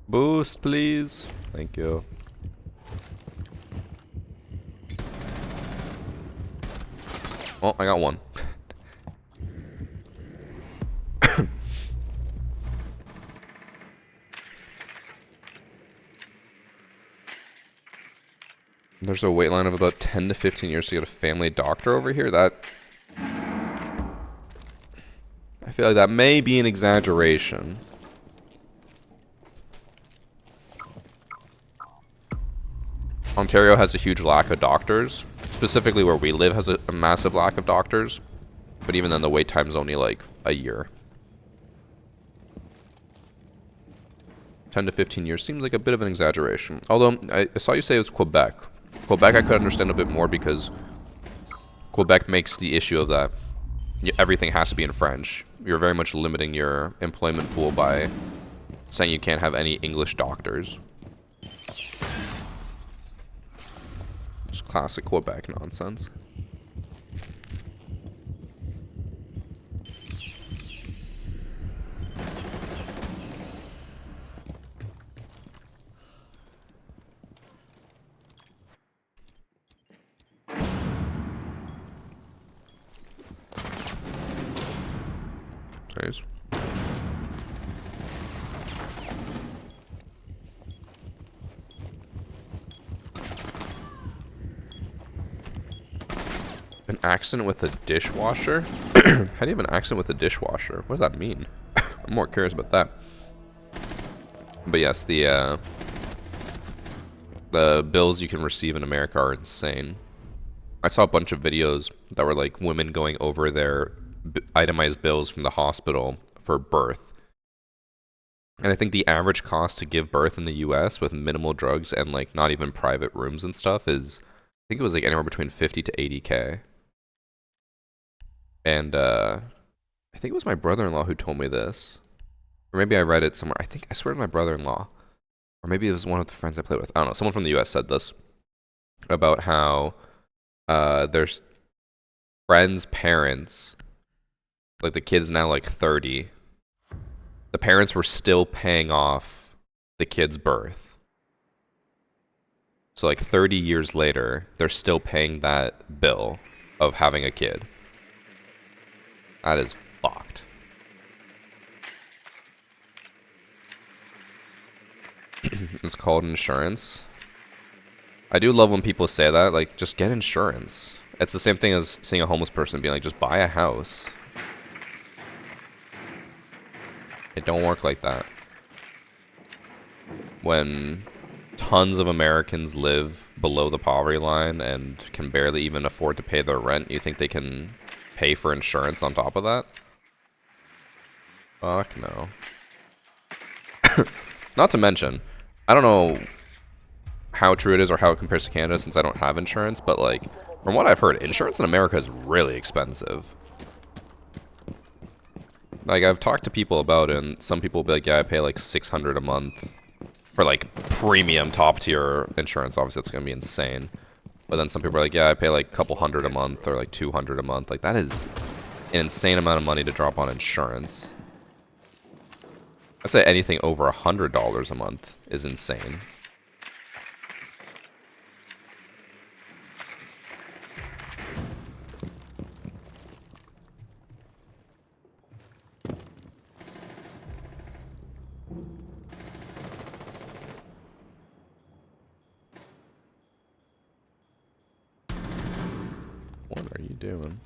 Boost, please. Thank you. Oh, I got one. There's a wait line of about 10 to 15 years to get a family doctor over here. That... I feel like that may be an exaggeration. Ontario has a huge lack of doctors. Specifically where we live has a massive lack of doctors. But even then, the wait time's only like a year. 10 to 15 years seems like a bit of an exaggeration. Although, I saw you say it was Quebec. Quebec I could understand a bit more because Quebec makes the issue of that everything has to be in French. You're very much limiting your employment pool by saying you can't have any English doctors. Just classic Quebec nonsense. Nice. An accident with a dishwasher? How do you have an accident with a dishwasher? What does that mean? I'm more curious about that. But yes, the bills you can receive in America are insane. I saw a bunch of videos that were like women going over their itemized bills from the hospital for birth. And I think the average cost to give birth in the US with minimal drugs and like not even private rooms and stuff is, I think it was like anywhere between 50 to 80K. And I think it was my brother-in-law who told me this. Or maybe I read it somewhere. I swear to my brother-in-law. Or maybe it was one of the friends I played with. I don't know. Someone from the US said this. About how there's friends' parents, like the kid's now like 30. The parents were still paying off the kid's birth. So like 30 years later, they're still paying that bill of having a kid. That is fucked. It's called insurance. I do love when people say that, like, just get insurance. It's the same thing as seeing a homeless person being like, just buy a house. It don't work like that. When tons of Americans live below the poverty line and can barely even afford to pay their rent, you think they can pay for insurance on top of that? Fuck no. Not to mention, I don't know how true it is or how it compares to Canada since I don't have insurance, but like, from what I've heard, insurance in America is really expensive. Like, I've talked to people about it, and some people will be like, yeah, I pay like $600 a month for like premium top tier insurance. Obviously, that's gonna be insane. But then some people are like, yeah, I pay like a couple hundred a month or like 200 a month. Like, that is an insane amount of money to drop on insurance. I'd say anything over $100 a month is insane. What are you doing?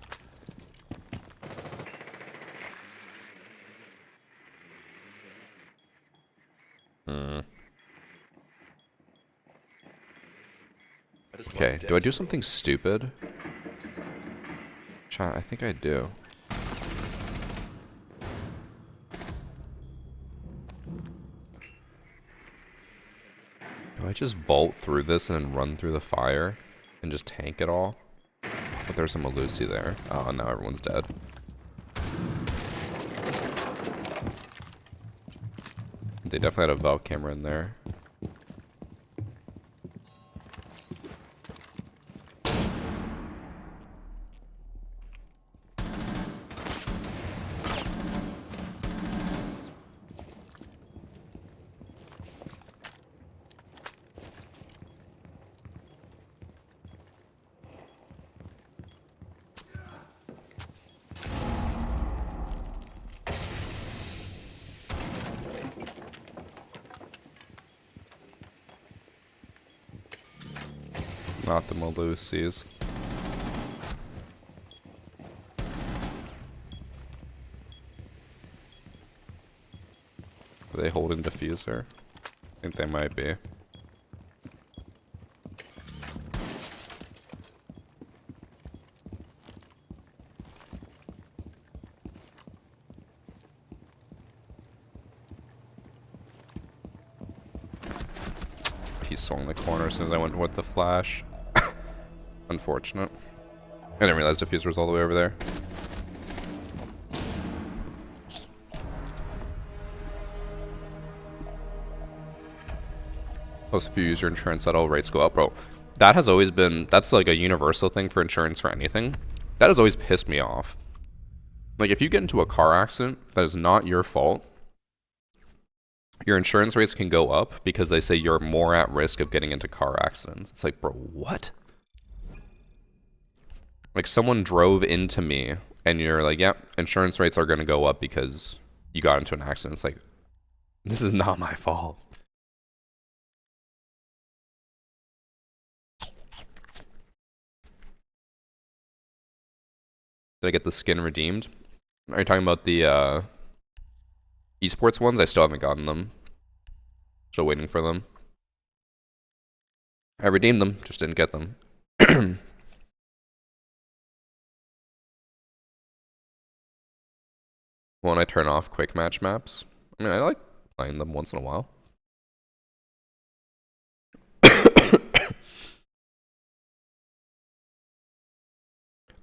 Okay, do I do something stupid? Chat, I think I do. Do I just vault through this and then run through the fire and just tank it all? But there's some Malusi there. Oh, now everyone's dead. They definitely had a vault camera in there. Not the Malusis. Are they holding diffuser? I think they might be. he swung the corner as soon as I went with the flash. Unfortunate. I didn't realize diffuser was all the way over there. Plus, if you use your insurance, that all rates go up, bro. That has always been, that's like a universal thing for insurance or anything. That has always pissed me off. Like, if you get into a car accident that is not your fault, your insurance rates can go up because they say you're more at risk of getting into car accidents. It's like, bro, what? Like, someone drove into me, and you're like, yep, insurance rates are going to go up because you got into an accident. It's like, this is not my fault. Did I get the skin redeemed? Are you talking about the esports ones? I still haven't gotten them. Still waiting for them. I redeemed them, just didn't get them. When I turn off quick match maps, I mean, I like playing them once in a while.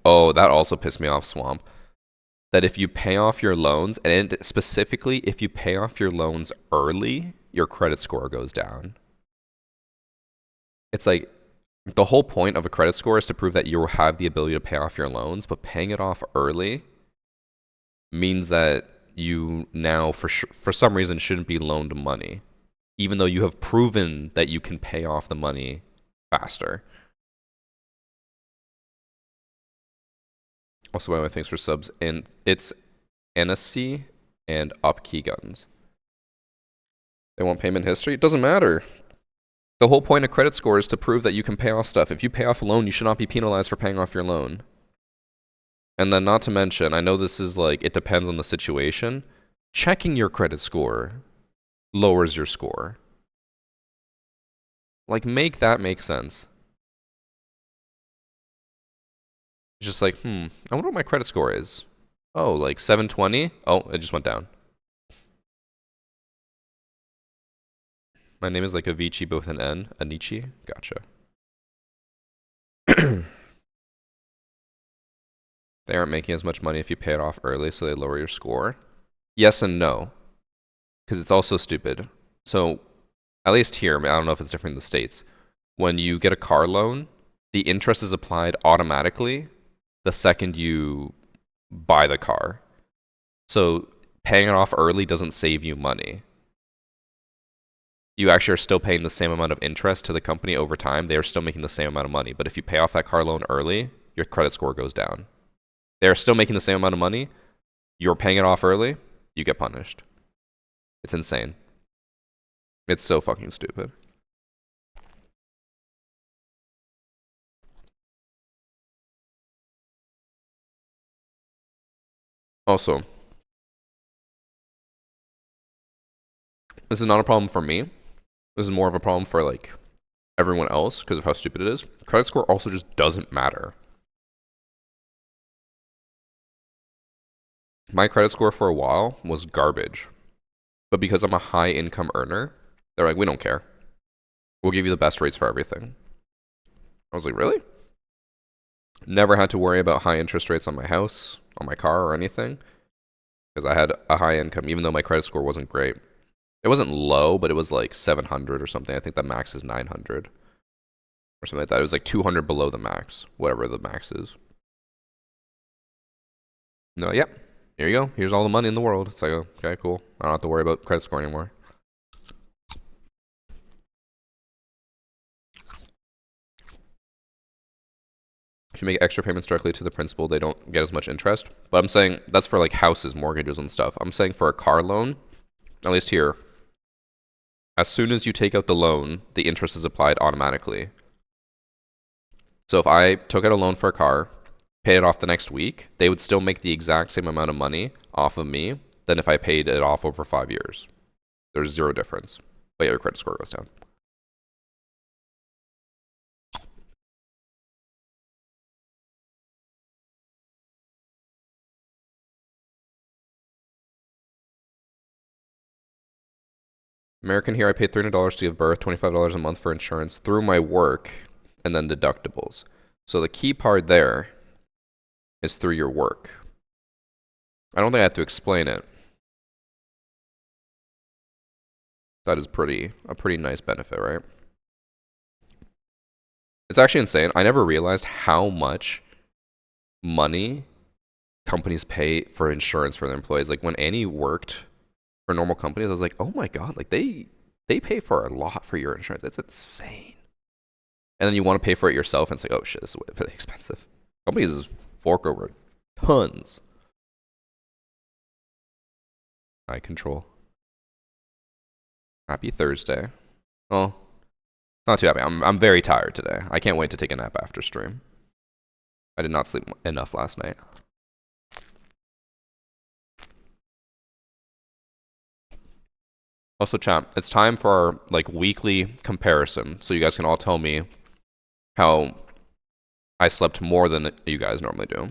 Oh, that also pissed me off, Swamp. That if you pay off your loans, and specifically if you pay off your loans early, your credit score goes down. It's like, the whole point of a credit score is to prove that you have the ability to pay off your loans, but paying it off early means that you now, for some reason, shouldn't be loaned money, even though you have proven that you can pay off the money faster. Also, by the way, thanks for subs. And it's NSC and Upkey guns. They want payment history? It doesn't matter. The whole point of credit score is to prove that you can pay off stuff. If you pay off a loan, you should not be penalized for paying off your loan. And then not to mention, I know this is like, it depends on the situation. Checking your credit score lowers your score. Like, make that make sense. It's just like, I wonder what my credit score is. Oh, like 720? Oh, it just went down. My name is like Avicii, both an N. Anichi? Gotcha. They aren't making as much money if you pay it off early, so they lower your score. Yes and no. Because it's also stupid. So, at least here, I don't know if it's different in the States. When you get a car loan, the interest is applied automatically the second you buy the car. So, paying it off early doesn't save you money. You actually are still paying the same amount of interest to the company over time. They are still making the same amount of money. But if you pay off that car loan early, your credit score goes down. They're still making the same amount of money. You're paying it off early, you get punished. It's insane. It's so fucking stupid. Also, this is not a problem for me. This is more of a problem for like everyone else because of how stupid it is. Credit score also just doesn't matter. My credit score for a while was garbage. But because I'm a high income earner, they're like, we don't care. We'll give you the best rates for everything. I was like, really? Never had to worry about high interest rates on my house, on my car, or anything. Because I had a high income, even though my credit score wasn't great. It wasn't low, but it was like 700 or something. I think the max is 900 or something like that. It was like 200 below the max, whatever the max is. No, yep. Here you go. Here's all the money in the world. It's like, okay, cool. I don't have to worry about credit score anymore. If you make extra payments directly to the principal, they don't get as much interest. But I'm saying that's for like houses, mortgages, and stuff. I'm saying for a car loan, at least here, as soon as you take out the loan, the interest is applied automatically. So if I took out a loan for a car, paid it off the next week, they would still make the exact same amount of money off of me than if I paid it off over 5 years. There's zero difference. But yeah, your credit score goes down. American here, I paid $300 to give birth, $25 a month for insurance through my work, and then deductibles. So the key part there is through your work. I don't think I have to explain it. That is a pretty nice benefit, right? It's actually insane. I never realized how much money companies pay for insurance for their employees. Like when Annie worked for normal companies, I was like, oh my god, like they pay for a lot for your insurance. It's insane. And then you want to pay for it yourself, and it's like, oh shit, this is really expensive. Companies fork over tons. Eye control. Happy Thursday. Oh, not too happy. I'm very tired today. I can't wait to take a nap after stream. I did not sleep enough last night. Also, chat, it's time for our like weekly comparison, so you guys can all tell me how I slept more than you guys normally do.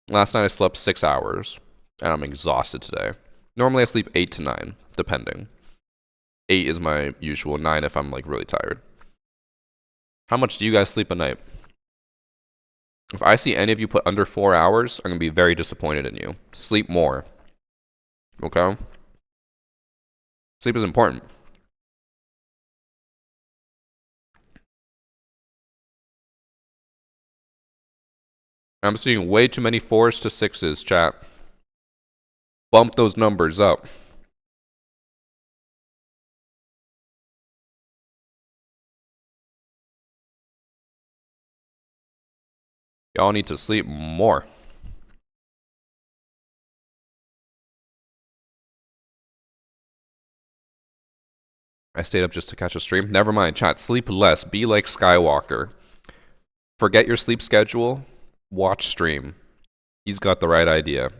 Last night I slept 6 hours, and I'm exhausted today. Normally I sleep 8 to 9, depending. 8 is my usual, 9 if I'm like really tired. How much do you guys sleep a night? If I see any of you put under 4 hours, I'm gonna be very disappointed in you. Sleep more. Okay? Sleep is important. I'm seeing way too many 4s to 6s, chat. Bump those numbers up. Y'all need to sleep more. I stayed up just to catch a stream. Never mind, chat. Sleep less. Be like Skywalker. Forget your sleep schedule. Watch stream. He's got the right idea.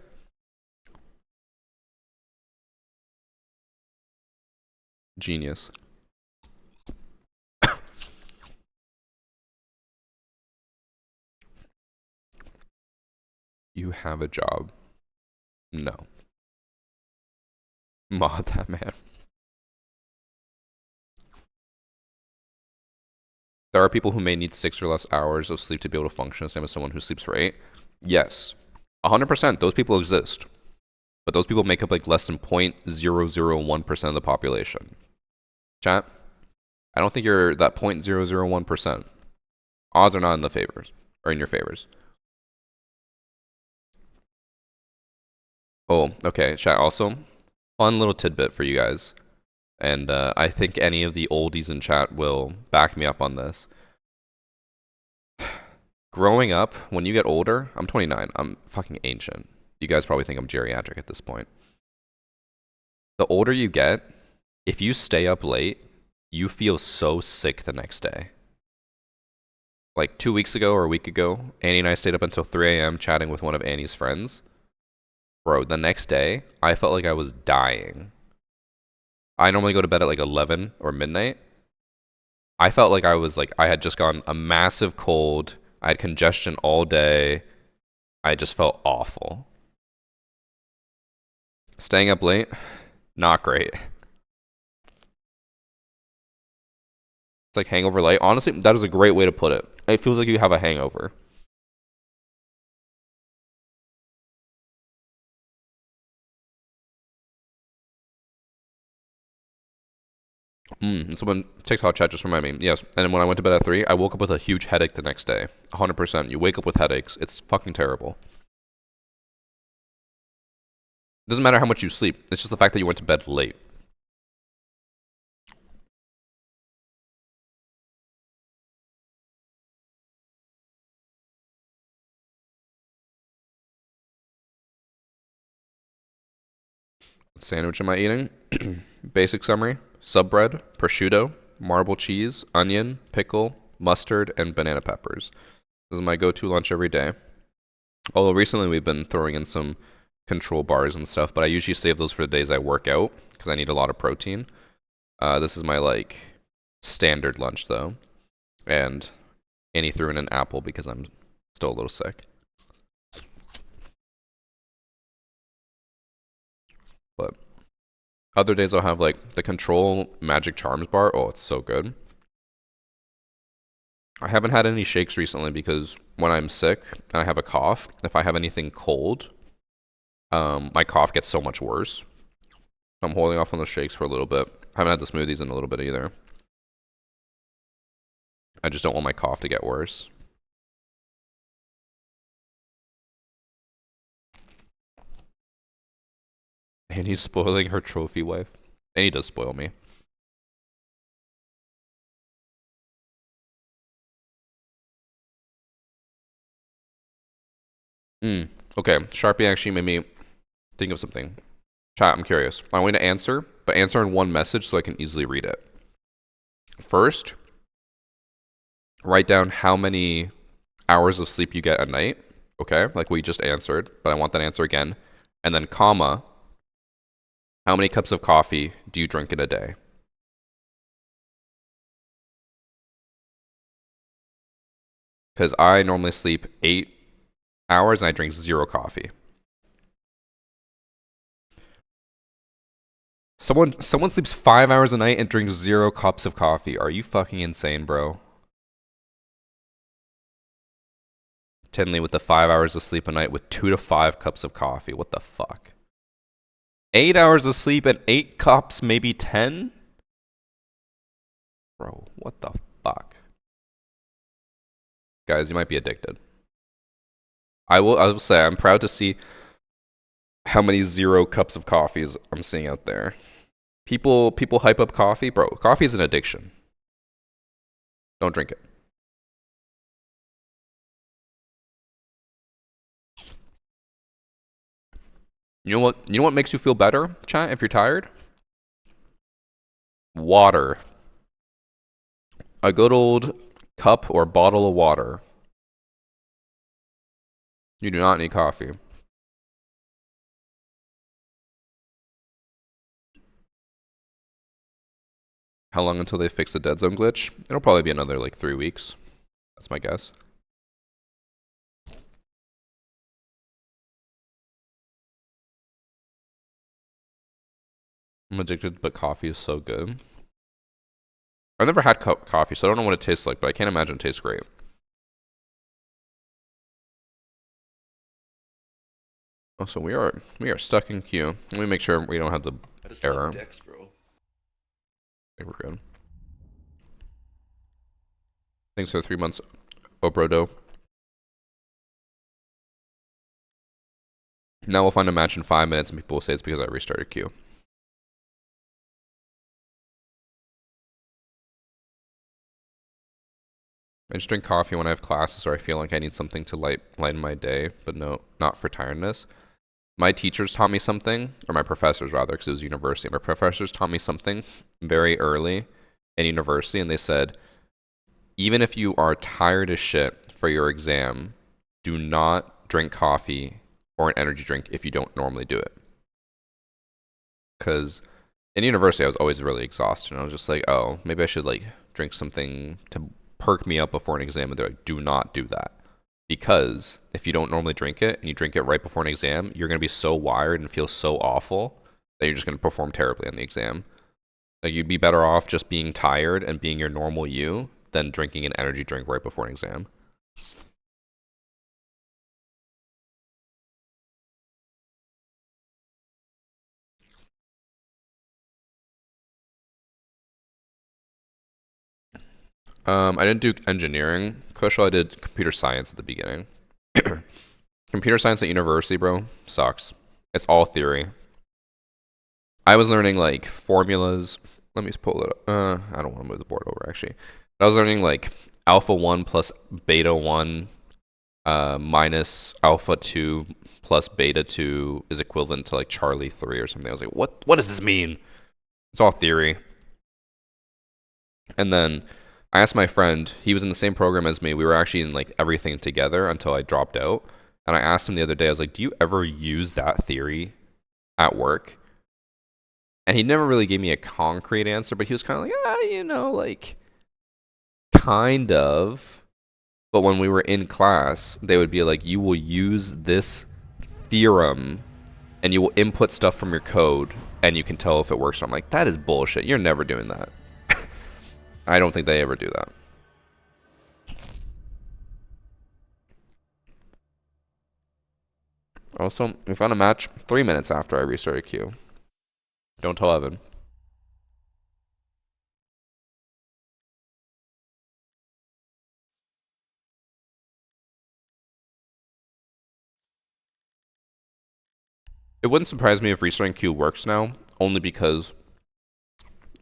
Genius. You have a job. No. Mod that man. There are people who may need 6 or less hours of sleep to be able to function the same as someone who sleeps for 8. Yes. 100%. Those people exist. But those people make up like less than 0.001% of the population. Chat? I don't think you're that 0.001%. Odds are not in the favors. Or in your favors. Oh, okay. Chat, also, fun little tidbit for you guys. And I think any of the oldies in chat will back me up on this. Growing up, when you get older, I'm 29. I'm fucking ancient. You guys probably think I'm geriatric at this point. The older you get, if you stay up late, you feel so sick the next day. Like 2 weeks ago or a week ago, Annie and I stayed up until 3 a.m. chatting with one of Annie's friends. Bro, the next day, I felt like I was dying. I normally go to bed at like 11 or midnight. I felt like I had just gotten a massive cold. I had congestion all day. I just felt awful. Staying up late, not great. It's like hangover light. Honestly, that is a great way to put it. It feels like you have a hangover. Someone TikTok chat just reminded me. Yes, and when I went to bed at 3, I woke up with a huge headache the next day. 100%. You wake up with headaches. It's fucking terrible. Doesn't matter how much you sleep. It's just the fact that you went to bed late. What sandwich am I eating? Basic summary. Sub bread, prosciutto, marble cheese, onion, pickle, mustard, and banana peppers. This is my go-to lunch every day. Although recently we've been throwing in some control bars and stuff, but I usually save those for the days I work out because I need a lot of protein. This is my like standard lunch though, and Annie threw in an apple because I'm still a little sick. But Other days I'll have like the Control Magic Charms bar. Oh, it's so good. I haven't had any shakes recently because when I'm sick and I have a cough, if I have anything cold, my cough gets so much worse. I'm holding off on the shakes for a little bit. I haven't had the smoothies in a little bit either. I just don't want my cough to get worse. And he's spoiling her trophy wife. And he does spoil me. Okay, Sharpie actually made me think of something. Chat, I'm curious. I'm going to answer, but answer in one message so I can easily read it. First, write down how many hours of sleep you get a night. Okay, like we just answered, but I want that answer again. And then comma, how many cups of coffee do you drink in a day? Because I normally sleep 8 hours and I drink 0 coffee. Someone sleeps 5 hours a night and drinks 0 cups of coffee. Are you fucking insane, bro? Tinley with the 5 hours of sleep a night with 2 to 5 cups of coffee. What the fuck? 8 hours of sleep and 8 cups, maybe 10? Bro, what the fuck? Guys, you might be addicted. I will say I'm proud to see how many 0 cups of coffees I'm seeing out there. People hype up coffee, bro. Coffee is an addiction. Don't drink it. You know what makes you feel better, chat, if you're tired? Water. A good old cup or bottle of water. You do not need coffee. How long until they fix the dead zone glitch? It'll probably be another like 3 weeks. That's my guess. I'm addicted, but coffee is so good. I've never had coffee, so I don't know what it tastes like, but I can't imagine it tastes great. Oh, so we are stuck in queue. Let me make sure we don't have the I just error. love decks, bro. I think we're good. Thanks for the 3 months, Obrodo. Now we'll find a match in 5 minutes, and people will say it's because I restarted queue. I just drink coffee when I have classes or I feel like I need something to lighten my day, but no, not for tiredness. My teachers taught me something, or my professors rather, because it was university. My professors taught me something very early in university, and they said, even if you are tired as shit for your exam, do not drink coffee or an energy drink if you don't normally do it. Because in university, I was always really exhausted, and I was just like, oh, maybe I should like drink something to perk me up before an exam, and they're like, do not do that. Because if you don't normally drink it and you drink it right before an exam, you're going to be so wired and feel so awful that you're just going to perform terribly on the exam. Like you'd be better off just being tired and being your normal you than drinking an energy drink right before an exam. I didn't do engineering. Kushal, I did computer science at the beginning. Computer science at university, bro, sucks. It's all theory. I was learning like formulas. Let me just pull it up. I don't want to move the board over actually. I was learning like alpha 1 plus beta 1 minus alpha 2 plus beta 2 is equivalent to like Charlie 3 or something. I was like, what does this mean? It's all theory. And then I asked my friend, he was in the same program as me. We were actually in like everything together until I dropped out. And I asked him the other day, I was like, do you ever use that theory at work? And he never really gave me a concrete answer, but he was kind of like, like, kind of. But when we were in class, they would be like, you will use this theorem and you will input stuff from your code and you can tell if it works. I'm like, that is bullshit. You're never doing that. I don't think they ever do that. Also, we found a match 3 minutes after I restarted queue. Don't tell Evan. It wouldn't surprise me if restarting queue works now, only because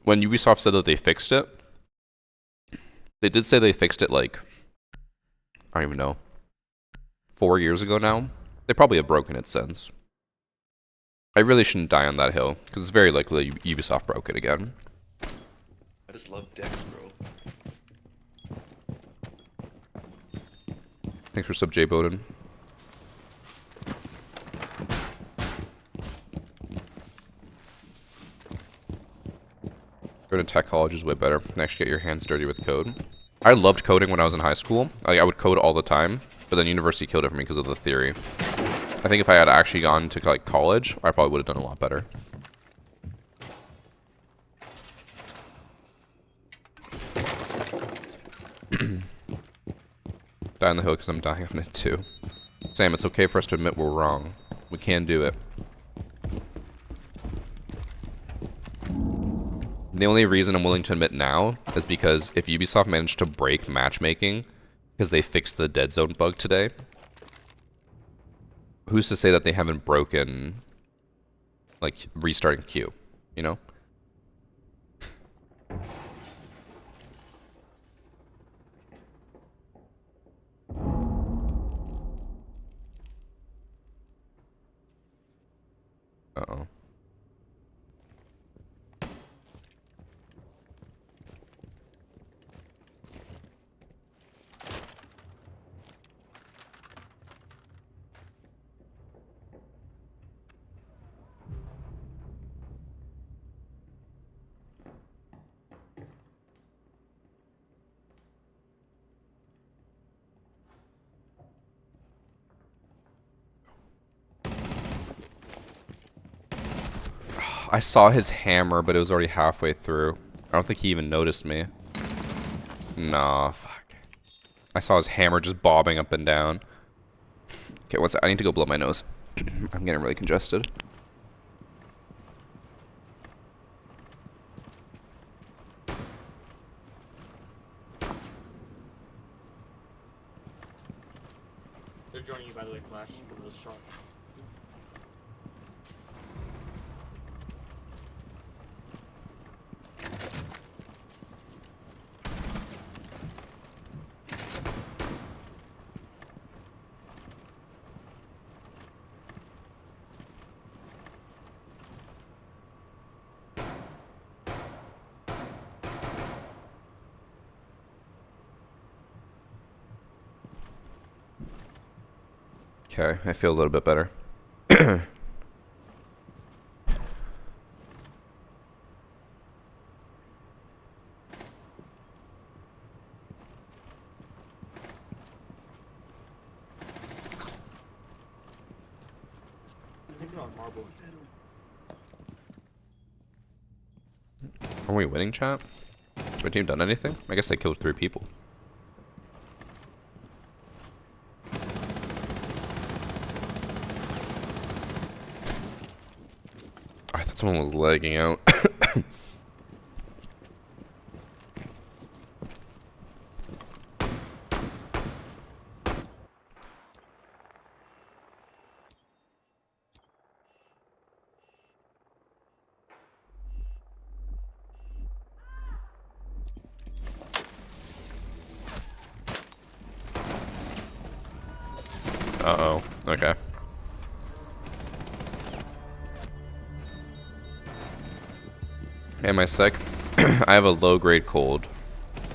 when Ubisoft said that they fixed it, they did say they fixed it like, I don't even know, 4 years ago now. They probably have broken it since. I really shouldn't die on that hill, because it's very likely that Ubisoft broke it again. I just love Dex, bro. Thanks for sub, J Bowden. Going to tech college is way better. You can actually get your hands dirty with code. I loved coding when I was in high school. Like, I would code all the time, but then university killed it for me because of the theory. I think if I had actually gone to like college, I probably would have done a lot better. Die on the hill because I'm dying on it too. Sam, it's okay for us to admit we're wrong. We can do it. The only reason I'm willing to admit now is because if Ubisoft managed to break matchmaking because they fixed the dead zone bug today, who's to say that they haven't broken, like, restarting queue, you know? Uh-oh. I saw his hammer, but it was already halfway through. I don't think he even noticed me. Nah, fuck. I saw his hammer just bobbing up and down. Okay, I need to go blow my nose. I'm getting really congested. They're joining you, by the way, Flash, for those shots. Okay, I feel a little bit better. I think they're on marble. Are we winning, chat? Has my team done anything? I guess they killed 3 people. I thought someone was lagging out. Uh-oh. Okay. Am I sick? I have a low-grade cold.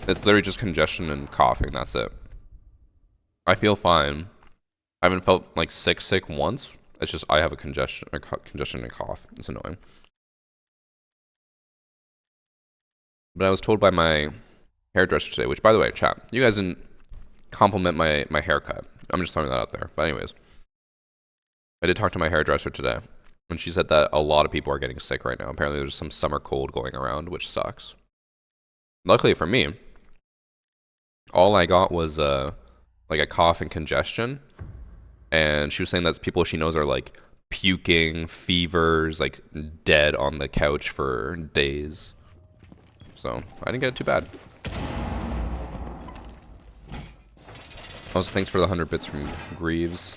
It's literally just congestion and coughing, that's it. I feel fine. I haven't felt like sick once. It's just I have a congestion and cough. It's annoying. But I was told by my hairdresser today, which by the way, chat, you guys didn't compliment my haircut. I'm just throwing that out there. But anyways, I did talk to my hairdresser today, And she said that a lot of people are getting sick right now. Apparently there's some summer cold going around, which sucks. Luckily for me, all I got was like a cough and congestion. And she was saying that people she knows are like puking, fevers, like dead on the couch for days. So I didn't get it too bad. Also, thanks for the 100 bits from Greaves.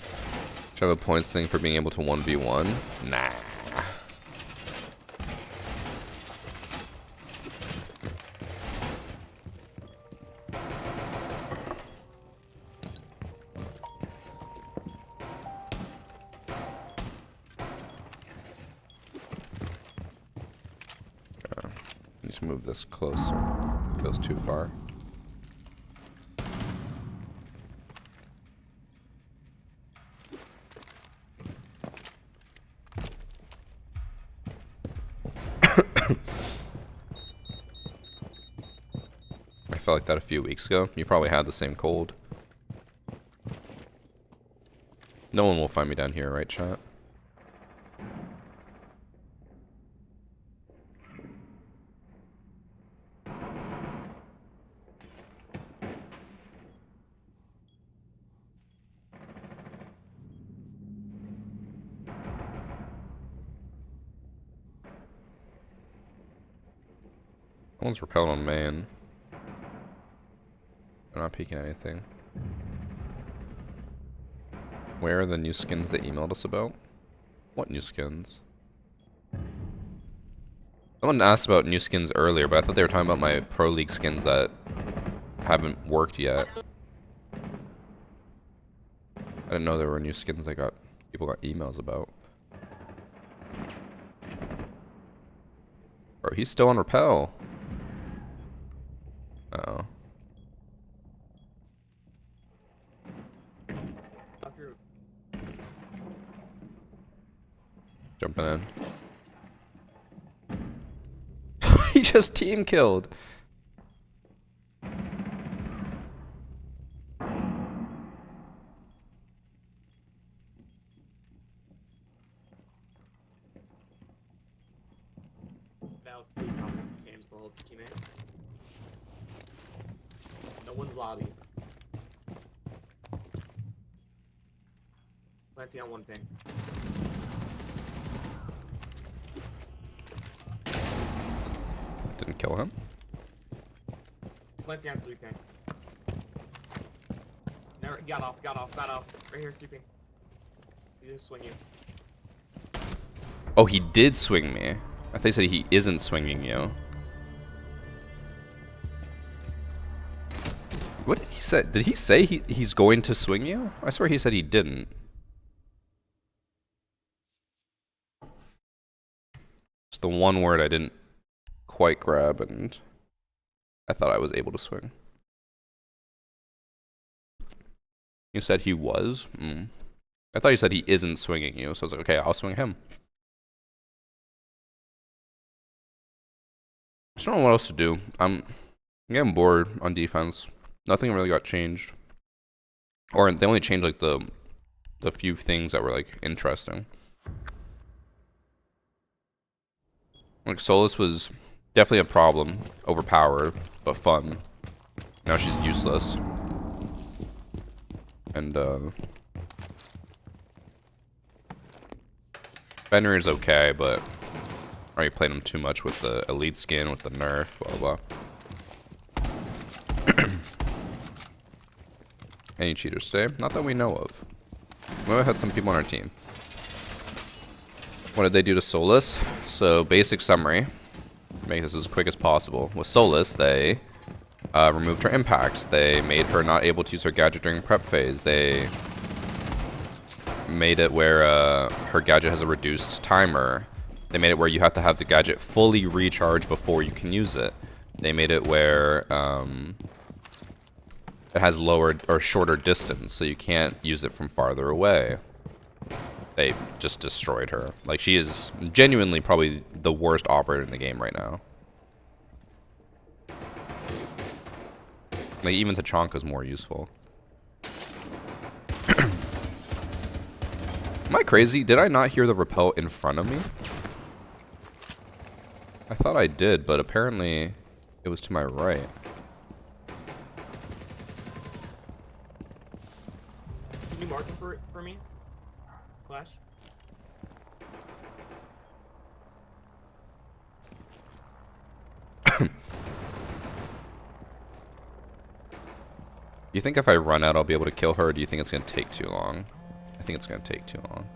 Should I have a points thing for being able to 1v1? Nah. Need to move this closer. It goes too far. I felt like that a few weeks ago. You probably had the same cold. No one will find me down here, right, chat? No one's repelled on main. They're not peeking anything. Where are the new skins they emailed us about? What new skins? Someone asked about new skins earlier, but I thought they were talking about my Pro League skins that haven't worked yet. I didn't know there were new skins that people got emails about. Bro, he's still on repel. Uh-oh. Jumping in. He just team killed. No one's lobby. Plenty on one ping. Didn't kill him. Plenty on 3 ping. Never, got off. Right here, 3 ping. He just swing you. Oh, he did swing me. I thought he said he isn't swinging you. What did he say? Did he say he's going to swing you? I swear he said he didn't. It's the one word I didn't quite grab, and I thought I was able to swing. You said he was? I thought you said he isn't swinging you, so I was like, okay, I'll swing him. I just don't know what else to do. I'm getting bored on defense. Nothing really got changed. Or they only changed like the few things that were like interesting. Like Solus was definitely a problem, overpowered, but fun. Now she's useless. And Fenrir is okay, but I already played him too much with the elite skin, with the nerf, blah blah. Any cheaters today? Not that we know of. We might have had some people on our team. What did they do to Solus? So, basic summary. Make this as quick as possible. With Solus, they removed her impacts. They made her not able to use her gadget during prep phase. They made it where her gadget has a reduced timer. They made it where you have to have the gadget fully recharged before you can use it. They made it where it has lower or shorter distance, so you can't use it from farther away. They just destroyed her. Like, she is genuinely probably the worst operator in the game right now. Like, even Tachanka's more useful. Am I crazy? Did I not hear the rappel in front of me? I thought I did, but apparently it was to my right. Can you mark him for me? Clash? Do you think if I run out I'll be able to kill her, or do you think it's going to take too long? I think it's going to take too long.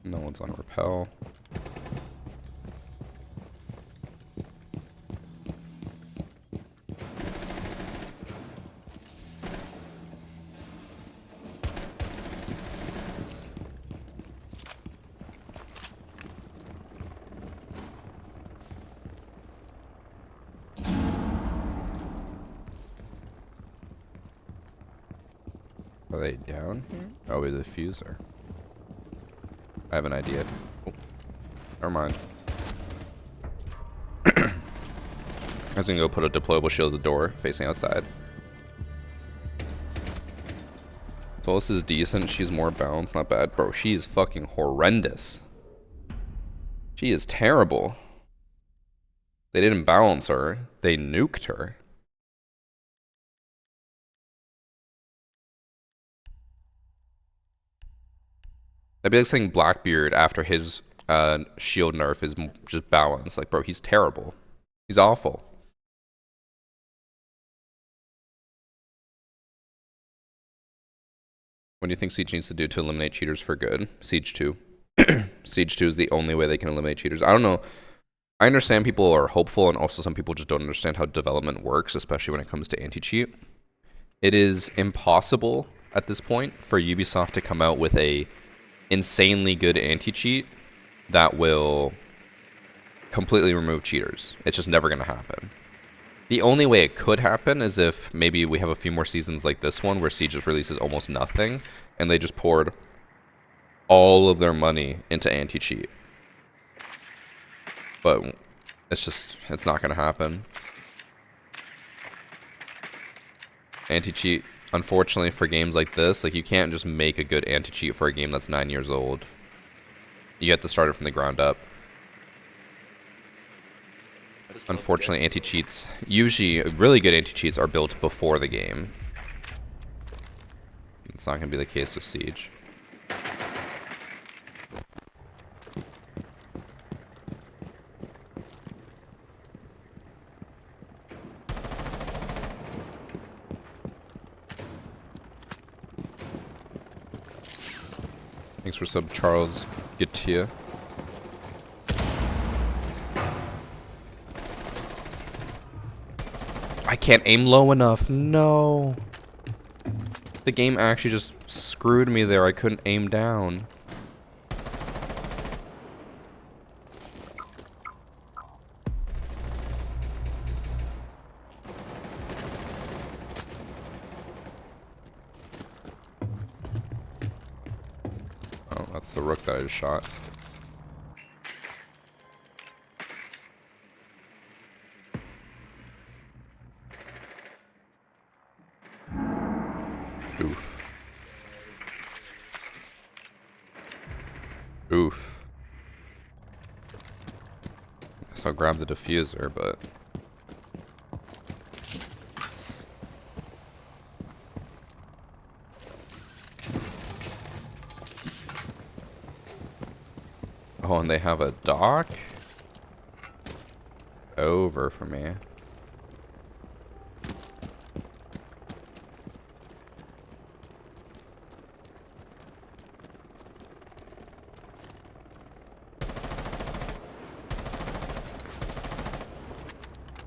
No one's on rappel. Are they down here? Oh, with the diffuser. I have an idea. Oh, never mind. I was gonna go put a deployable shield at the door, facing outside. Phyllis is decent. She's more balanced. Not bad. Bro, she is fucking horrendous. She is terrible. They didn't balance her. They nuked her. That'd be like saying Blackbeard after his shield nerf is just balanced. Like, bro, he's terrible. He's awful. What do you think Siege needs to do to eliminate cheaters for good? Siege 2. Siege 2 is the only way they can eliminate cheaters. I don't know. I understand people are hopeful, and also some people just don't understand how development works, especially when it comes to anti-cheat. It is impossible at this point for Ubisoft to come out with a insanely good anti-cheat that will completely remove cheaters. It's just never going to happen. The only way it could happen is if maybe we have a few more seasons like this one where Siege just releases almost nothing and they just poured all of their money into anti-cheat. But it's not going to happen. Anti-cheat, unfortunately for games like this, like you can't just make a good anti-cheat for a game that's 9 years old. You have to start it from the ground up. Unfortunately, anti-cheats, usually really good anti-cheats are built before the game. It's not going to be the case with Siege. Thanks for sub, Charles Gatia. I can't aim low enough. No. The game actually just screwed me there. I couldn't aim down. Oh, that's the rook that I just shot. Oof. Oof. Guess I'll grab the diffuser, but... Oh, and they have a dock? Over for me.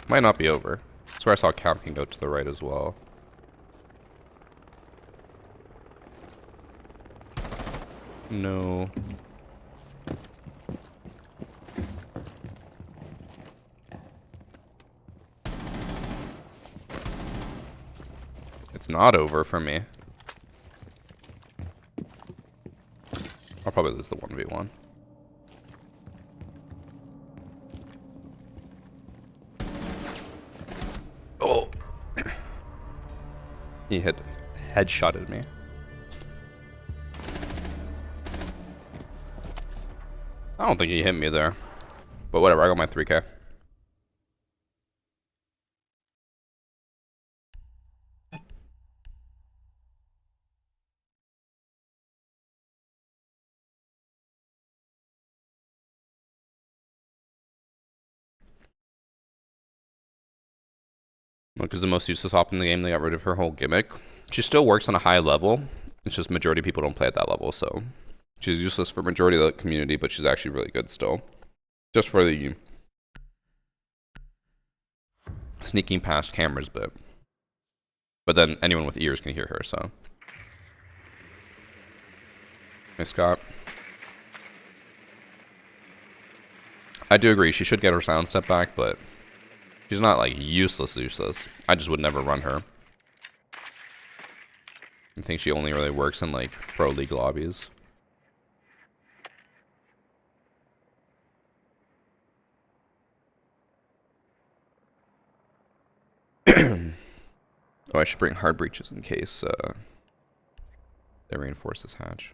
Might not be over. That's where I saw Camping go to the right as well. No. It's not over for me. I'll probably lose the 1v1. Oh! He headshotted me. I don't think he hit me there. But whatever, I got my 3k. Because the most useless op in the game, they got rid of her whole gimmick. She still works on a high level. It's just majority of people don't play at that level, so she's useless for majority of the community, but she's actually really good still. Just for the sneaking past cameras bit. But then anyone with ears can hear her, so. Hey, Scott. I do agree, she should get her sound step back, but she's not like useless. I just would never run her. I think she only really works in like pro league lobbies. Oh, I should bring hard breaches in case they reinforce this hatch.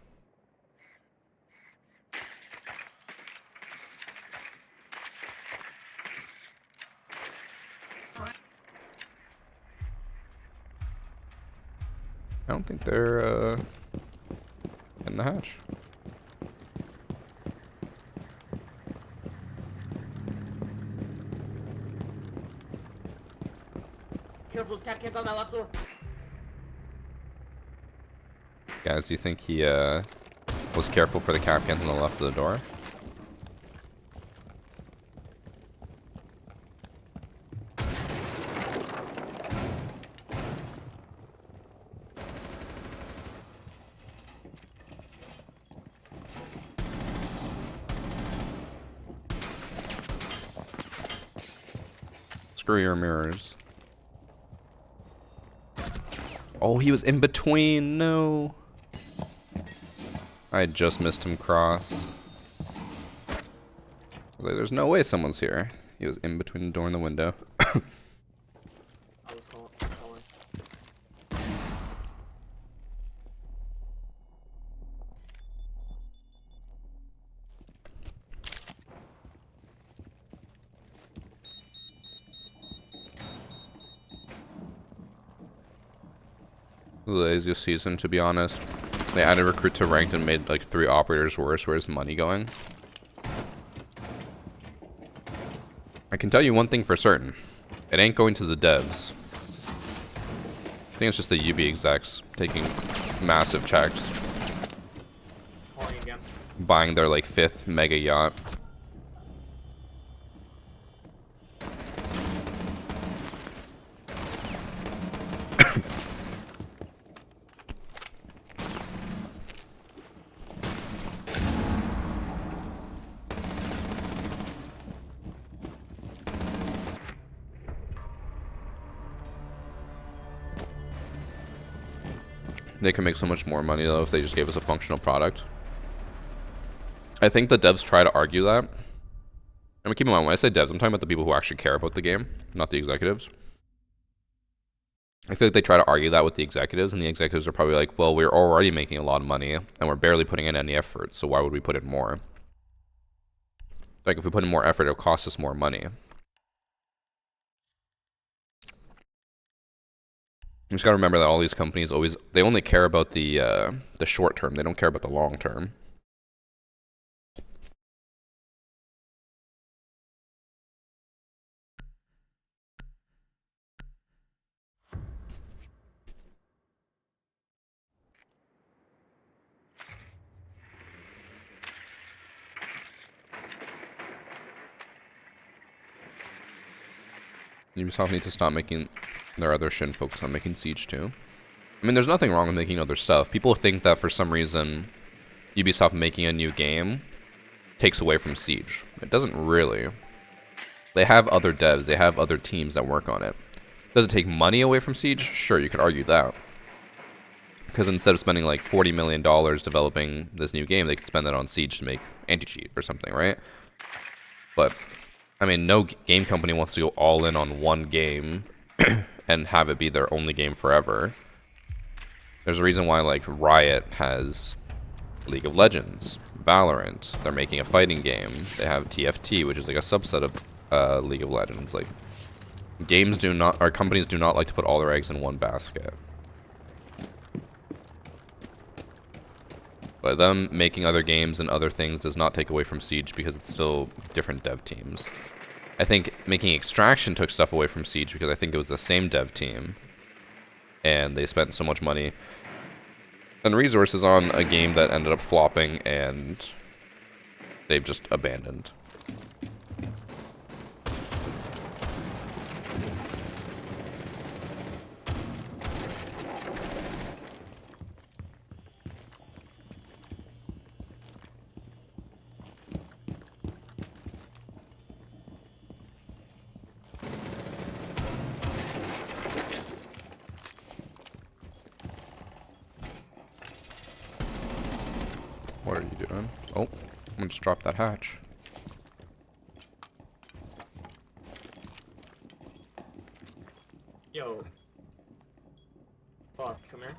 I don't think they're in the hatch. Careful, those cat cans on that left door. Guys, do you think he was careful for the Capcans on the left of the door? Screw your mirrors. Oh, he was in between. No. I just missed him cross. I was like, there's no way someone's here. He was in between the door and the window. I was calling. The laziest season, to be honest. They added recruit to ranked and made like 3 operators worse. Where's money going? I can tell you one thing for certain. It ain't going to the devs. I think it's just the UB execs taking massive checks. Calling again. Buying their like 5th mega yacht. They can make so much more money though if they just gave us a functional product. I think the devs try to argue that. I mean, keep in mind, when I say devs, I'm talking about the people who actually care about the game, not the executives. I feel like they try to argue that with the executives, and the executives are probably like, well, we're already making a lot of money, and we're barely putting in any effort, so why would we put in more? Like, if we put in more effort, it'll cost us more money. You just gotta remember that all these companies they only care about the short term. They don't care about the long term. Ubisoft needs to stop making their other shit and focus on making Siege 2. I mean, there's nothing wrong with making other stuff. People think that for some reason, Ubisoft making a new game takes away from Siege. It doesn't really. They have other devs, they have other teams that work on it. Does it take money away from Siege? Sure, you could argue that. Because instead of spending like $40 million developing this new game, they could spend that on Siege to make anti-cheat or something, right? But, I mean, no game company wants to go all in on one game and have it be their only game forever. There's a reason why, like, Riot has League of Legends, Valorant. They're making a fighting game. They have TFT, which is like a subset of League of Legends. Like, companies do not like to put all their eggs in one basket. But them making other games and other things does not take away from Siege because it's still different dev teams. I think making Extraction took stuff away from Siege because I think it was the same dev team. And they spent so much money and resources on a game that ended up flopping and they've just abandoned. What are you doing? Oh, I'm gonna just drop that hatch. Yo. Fuck, come here.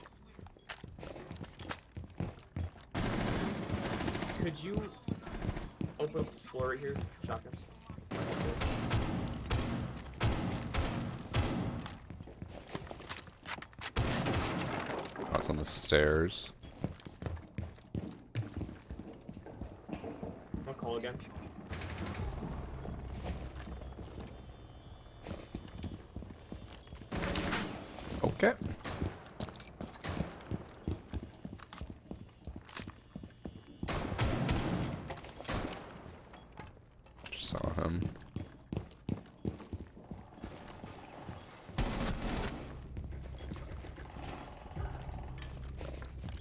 Could you open up this floor right here? Shotgun. That's on the stairs. I'll call again. Okay. Just saw him.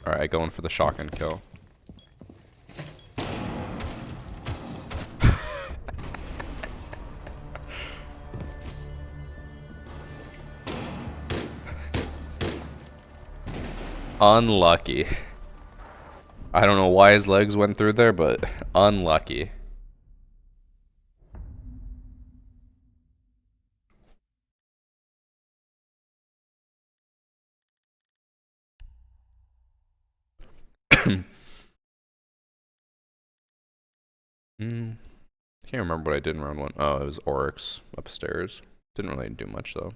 Alright, going for the shotgun kill. Unlucky. I don't know why his legs went through there, but unlucky. Can't remember what I did in round one. Oh, it was Oryx upstairs. Didn't really do much though.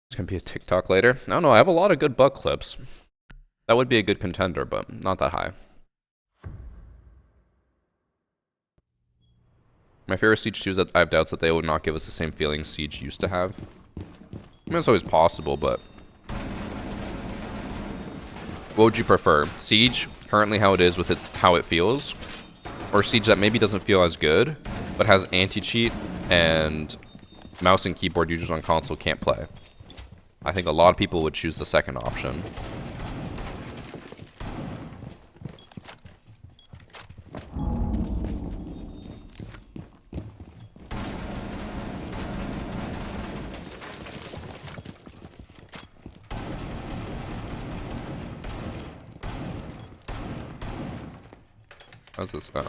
It's gonna be a TikTok later. I don't know. I have a lot of good bug clips. That would be a good contender, but not that high. My favorite Siege 2 is that I have doubts that they would not give us the same feeling Siege used to have. I mean, it's always possible, but what would you prefer? Siege, currently how it is with how it feels? Or Siege that maybe doesn't feel as good, but has anti-cheat and mouse and keyboard users on console can't play? I think a lot of people would choose the second option. How's this? Oh.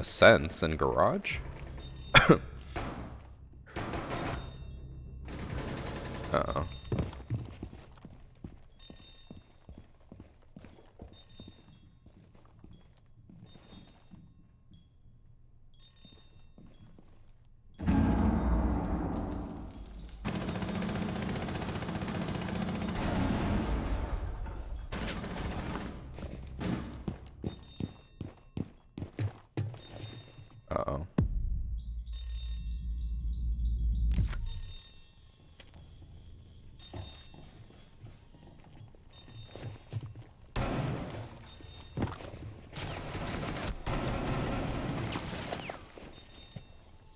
A sense in garage? Uh-oh. Uh-oh.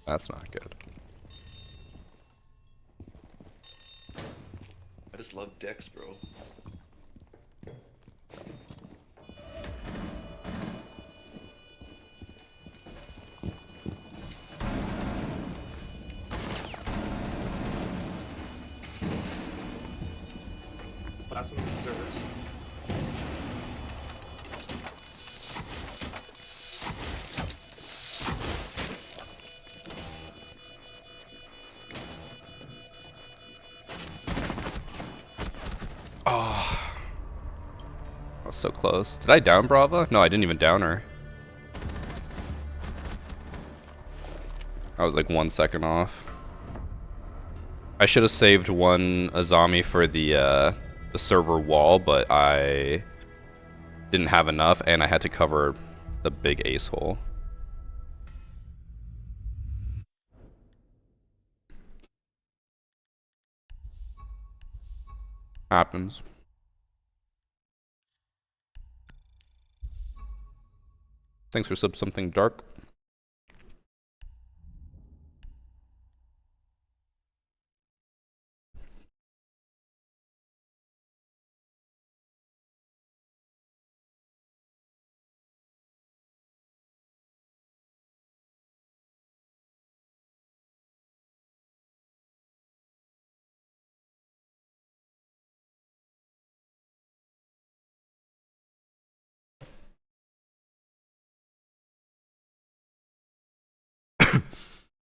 That's not good. I just love dicks, bro. Last one is servers. Oh. I was so close. Did I down Brava? No, I didn't even down her. I was like 1 second off. I should have saved one Azami for the server wall, but I didn't have enough, and I had to cover the big ace hole. Happens. Thanks for something dark.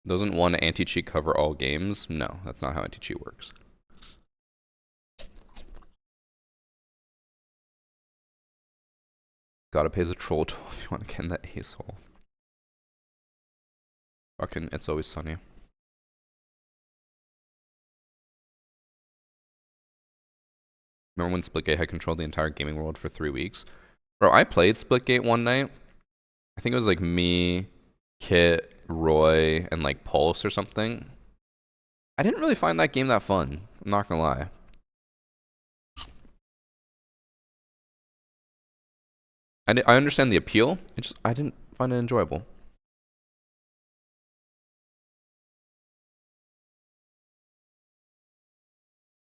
Doesn't one anti-cheat cover all games? No, that's not how anti-cheat works. Gotta pay the troll toll if you want to get in that ace hole. Fucking, it's always sunny. Remember when Splitgate had controlled the entire gaming world for 3 weeks? Bro, I played Splitgate one night. I think it was like me, Kit, Roy, and like Pulse or something. I didn't really find that game that fun. I'm not gonna lie. I understand the appeal. I didn't find it enjoyable.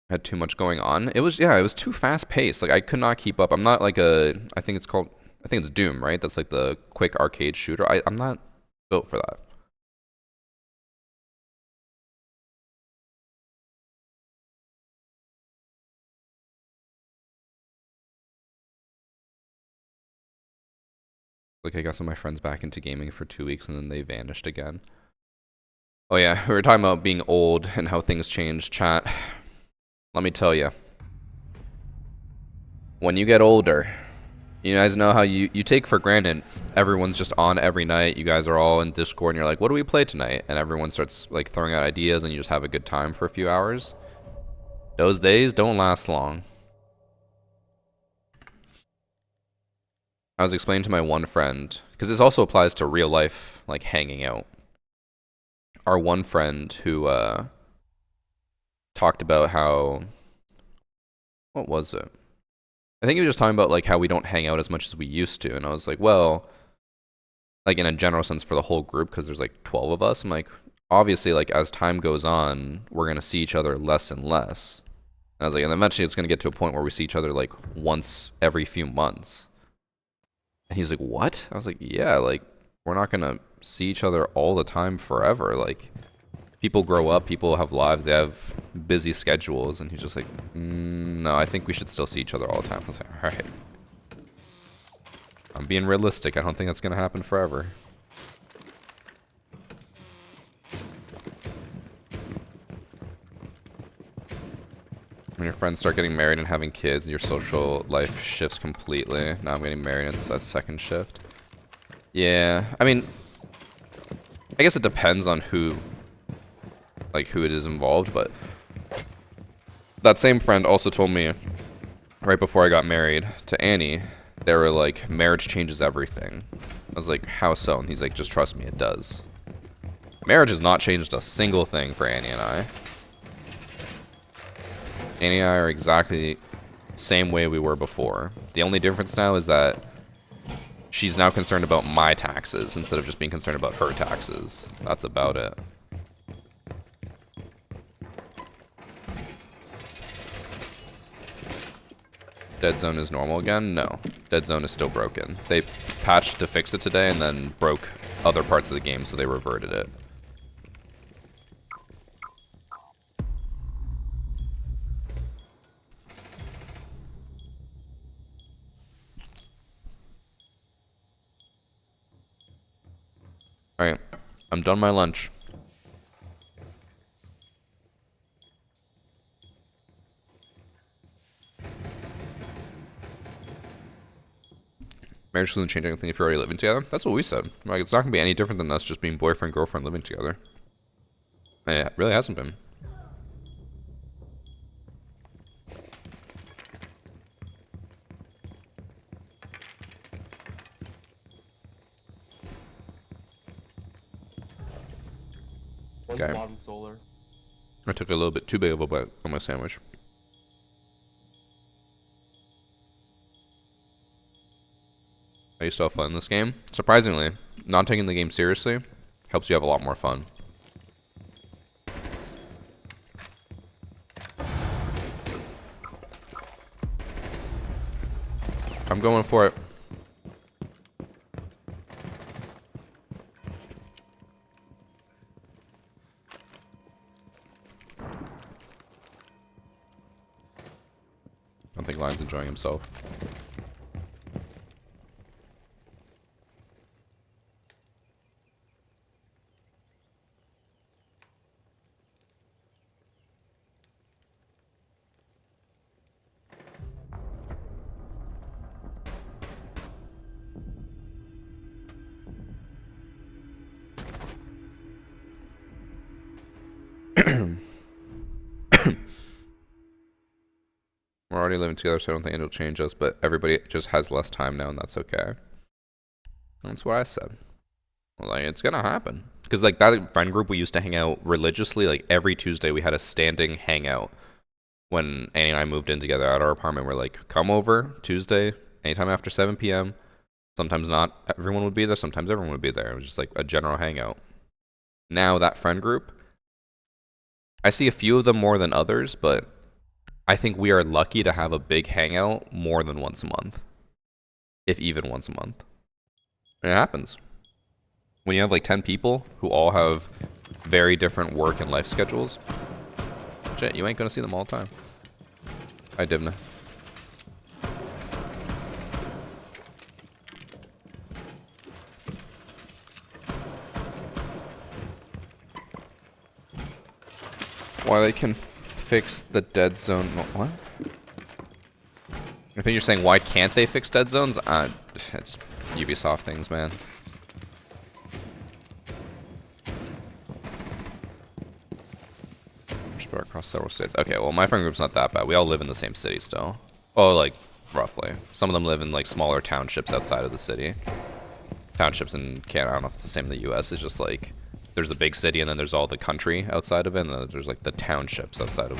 Had too much going on. It was too fast paced. Like I could not keep up. I'm not like I think it's Doom, right? That's like the quick arcade shooter. I'm not built for that. Like I got some of my friends back into gaming for 2 weeks and then they vanished again. Oh yeah, we were talking about being old and how things change, chat. Let me tell you. When you get older, you guys know how you take for granted everyone's just on every night. You guys are all in Discord and you're like, what do we play tonight? And everyone starts like throwing out ideas and you just have a good time for a few hours. Those days don't last long. I was explaining to my one friend, because this also applies to real life, like hanging out. Our one friend who talked about how, what was it? I think he was just talking about like how we don't hang out as much as we used to, and I was like, well, like in a general sense for the whole group, because there's like 12 of us. I'm like, obviously, like as time goes on, we're gonna see each other less and less. And I was like, and eventually it's gonna get to a point where we see each other like once every few months. And he's like, what? I was like, yeah, like, we're not gonna see each other all the time forever. Like, people grow up, people have lives, they have busy schedules. And he's just like, no, I think we should still see each other all the time. I was like, all right. I'm being realistic. I don't think that's gonna happen forever. When your friends start getting married and having kids and your social life shifts completely. Now I'm getting married and it's a second shift. Yeah, I mean, I guess it depends on who it is involved, but that same friend also told me right before I got married to Annie, they were like, marriage changes everything. was like, how so? And he's like, just trust me, it does. Marriage has not changed a single thing for Annie and I. Annie and I are exactly the same way we were before. The only difference now is that she's now concerned about my taxes instead of just being concerned about her taxes. That's about it. Dead zone is normal again? No. Dead zone is still broken. They patched to fix it today and then broke other parts of the game, so they reverted it. Alright. I'm done my lunch. Marriage doesn't change anything if you're already living together. That's what we said. Like, it's not going to be any different than us just being boyfriend, girlfriend, living together. And it really hasn't been. One's Okay. bottom solar. I took a little bit too big of a bite on my sandwich. I used to have fun in this game. Surprisingly, not taking the game seriously helps you have a lot more fun. I'm going for it. I don't think Lion's enjoying himself. We're already living together, so I don't think it'll change us, but everybody just has less time now, and that's okay. That's what I said. Well, like, it's gonna happen. Because, like, that friend group we used to hang out religiously, like, every Tuesday we had a standing hangout. When Annie and I moved in together at our apartment, we're like, come over Tuesday, anytime after 7 p.m. Sometimes not everyone would be there, sometimes everyone would be there. It was just like a general hangout. Now, that friend group, I see a few of them more than others, but I think we are lucky to have a big hangout more than once a month. If even once a month. And it happens. When you have like 10 people who all have very different work and life schedules, shit, you ain't gonna see them all the time. Hi, Divna. Why they can fix the dead zone? What? I think you're saying why can't they fix dead zones? It's Ubisoft things, man. Spread across several states. Okay, well, my friend group's not that bad. We all live in the same city still. Oh, like, roughly. Some of them live in, like, smaller townships outside of the city. Townships in Canada, I don't know if it's the same in the US. It's just, like, there's the big city, and then there's all the country outside of it, and then there's, like, the townships outside of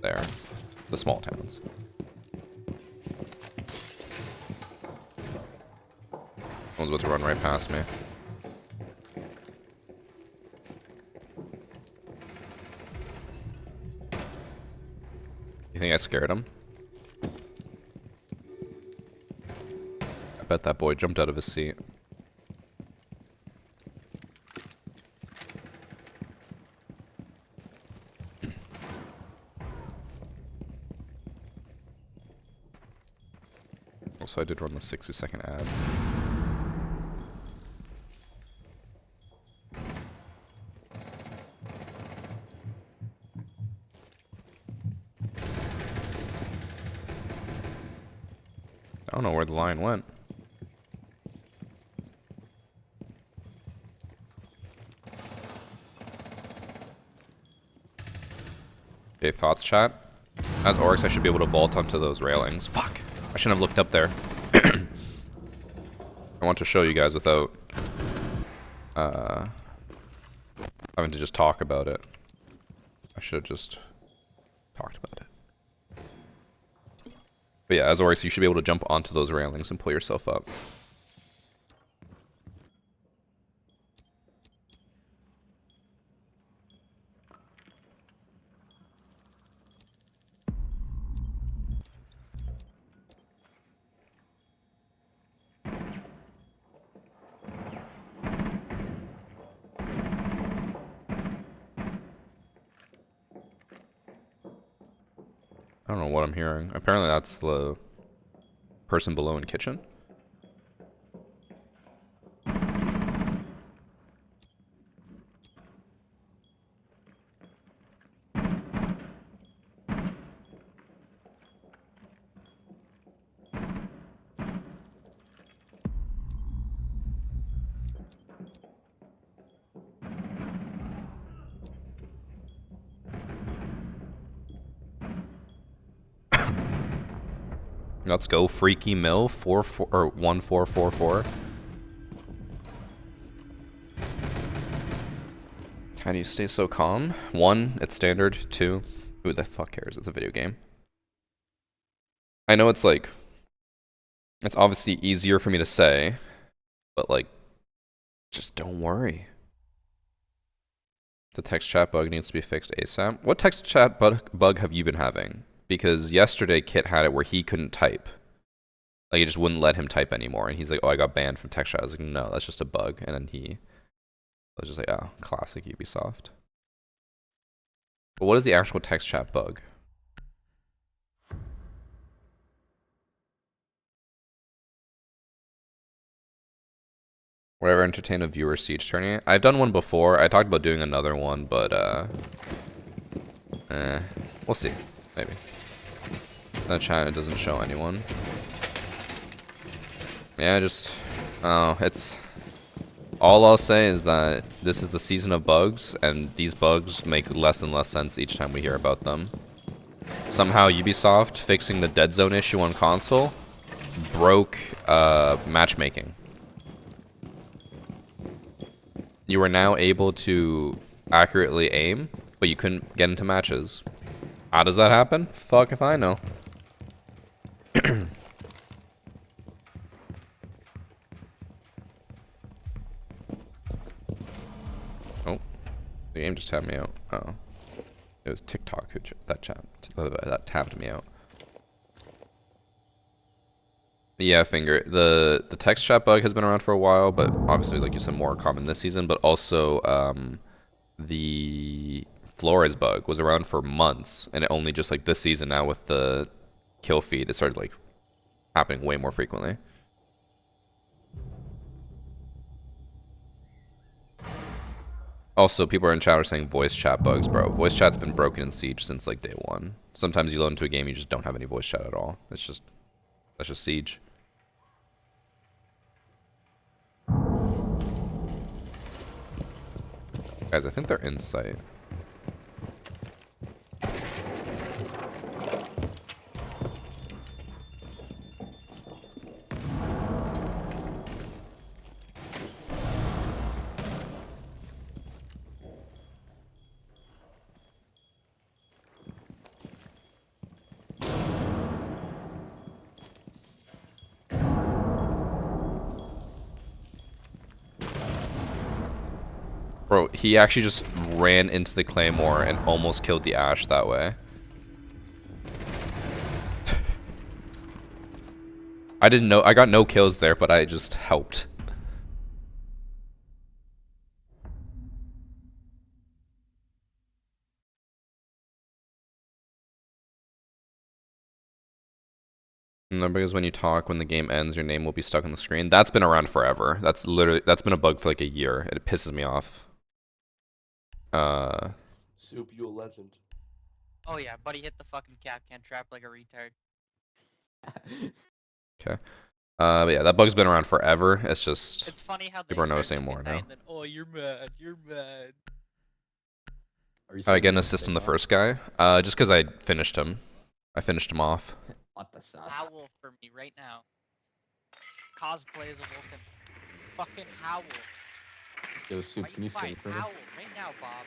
there. The small towns. Someone's about to run right past me. You think I scared him? I bet that boy jumped out of his seat. Also, I did run the 60-second ad. I don't know where the line went. Okay, thoughts, chat? As Oryx, I should be able to vault onto those railings. Fuck! I shouldn't have looked up there. I want to show you guys without having to just talk about it. I should have just talked about it. But yeah, as always, you should be able to jump onto those railings and pull yourself up. I don't know what I'm hearing. Apparently that's the person below in kitchen. Let's go, Freaky Mill 1444. How do you stay so calm? 1, it's standard. 2, who the fuck cares? It's a video game. I know it's like, it's obviously easier for me to say, but like, just don't worry. The text chat bug needs to be fixed ASAP. What text chat bug have you been having? Because yesterday Kit had it where he couldn't type. Like, it just wouldn't let him type anymore. And he's like, oh, I got banned from text chat. I was like, no, that's just a bug. And then I was just like, oh, classic Ubisoft. But what is the actual text chat bug? Whatever entertain a viewer siege tourney. I've done one before. I talked about doing another one, but we'll see. Maybe. In the chat it doesn't show anyone. Yeah, just it's all I'll say is that this is the season of bugs, and these bugs make less and less sense each time we hear about them. Somehow Ubisoft fixing the dead zone issue on console broke matchmaking. You were now able to accurately aim, but you couldn't get into matches. How does that happen? Fuck if I know. Oh, the game just tabbed me out. Oh, it was TikTok who that tabbed me out. Yeah, Finger. The text chat bug has been around for a while, but obviously, like you said, more common this season. But also, the Flores bug was around for months, and it only just like this season now with the kill feed, it started like happening way more frequently. Also, people are in chat are saying voice chat bugs, bro. Voice chat's been broken in Siege since like day 1. Sometimes you load into a game, you just don't have any voice chat at all. That's just Siege. Guys, I think they're in sight. Bro, he actually just ran into the Claymore and almost killed the Ash that way. I didn't know. I got no kills there, but I just helped. And because when you talk, when the game ends, your name will be stuck on the screen. That's been around forever. That's been a bug for like a year. It pisses me off. Soup, you a legend. Oh yeah, buddy hit the fucking Capcan trap like a retard. Okay. But yeah, that bug's been around forever. It's just It's funny how they people are start noticing looking more at now. and then, oh, you're mad, you're mad. How I get an assist on the first guy? Just because I finished him. I finished him off. What the sauce? Owl for me right now. cosplay as a wolf and fucking howl. Yo, Soup, Why can you sing for me? howl right now, Bob?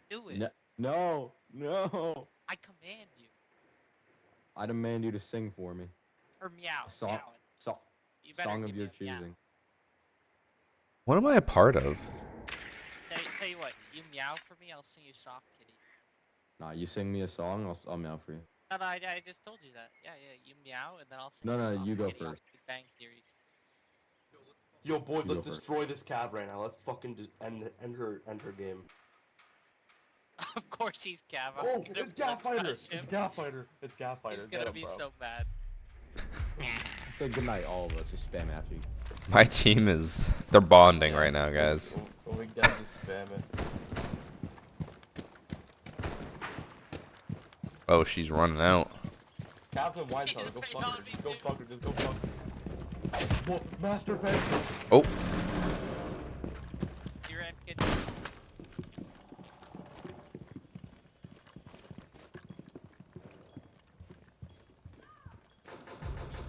Do it. No, no. I command you. I demand you to sing for me. Or meow. A song, Meow. so, You better song give of me your a meow. choosing. What am I a part of? Tell you what, you meow for me, I'll sing you Soft Kitty. Nah, you sing me a song, I'll meow for you. No, I just told you that. Yeah, you meow, and then I'll sing No, you no, Soft you go Kitty off first. Big Bang Theory. Yo, boys, You let's go first. destroy this cav right now. Let's fucking just end her game. Of course he's Cav. I'm Oh, gonna it's Gaff blood Fighter! rush him. It's Gaff Fighter! It's Gaff Fighter! He's Get gonna him, be bro. so mad. Say goodnight, all of us. Just spam after you. My team is... They're bonding right now, guys. When we get just spam it. Oh, she's running out. Captain Wine Tower, go He's fuck her. right Just on go me, fuck her. Just go fuck her. Whoa, Master Pen! Oh, You ran kid.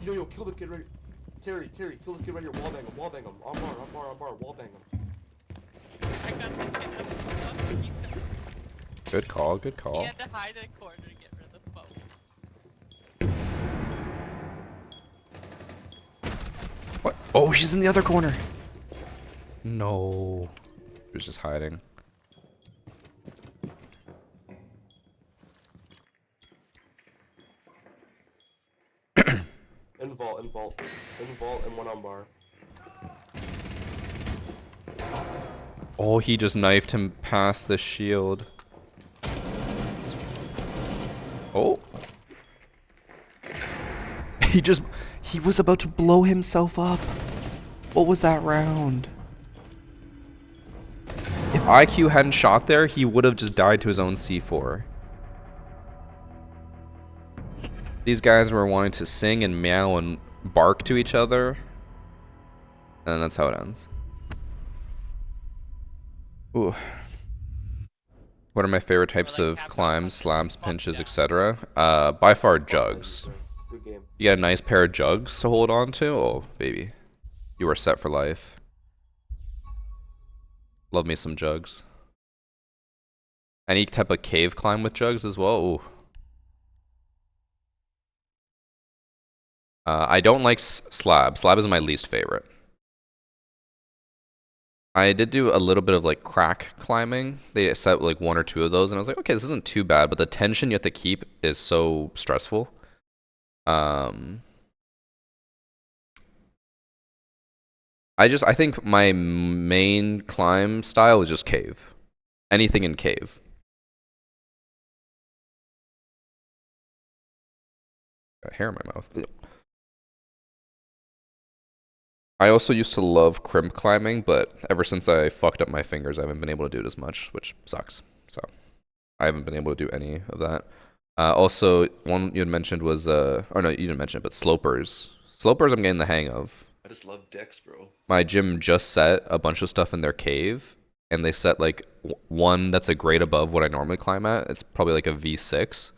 Yo, kill the kid right. Terry, kill the kid right here. Wall bang him. On bar. Wall bang him. I got the kid. good call, good He call. had to hide in a corner to get rid of the phone. What? Oh, she's in the other corner. No. She was just hiding. In vault, and one on bar. Oh, he just knifed him past the shield. Oh. He was about to blow himself up. What was that round? If IQ hadn't shot there, he would have just died to his own C4. These guys were wanting to sing and meow and bark to each other. And that's how it ends. Ooh. What are my favorite types like of Capcom climbs, punches, slams, fuck pinches, down. etc.? By far jugs. Good game. You got a nice pair of jugs to hold on to? Oh, baby. You are set for life. Love me some jugs. Any type of cave climb with jugs as well? Ooh. I don't like slab. Slab is my least favorite. I did do a little bit of like crack climbing. They set like one or two of those, and I was like, okay, this isn't too bad, but the tension you have to keep is so stressful. I think my main climb style is just cave. Anything in cave. Got hair in my mouth. I also used to love crimp climbing, but ever since I fucked up my fingers, I haven't been able to do it as much, which sucks. So I haven't been able to do any of that. Also, one you had mentioned was, or no, you didn't mention it, but slopers. Slopers I'm getting the hang of. I just love decks, bro. My gym just set a bunch of stuff in their cave, and they set like one that's a grade above what I normally climb at. It's probably like a V6.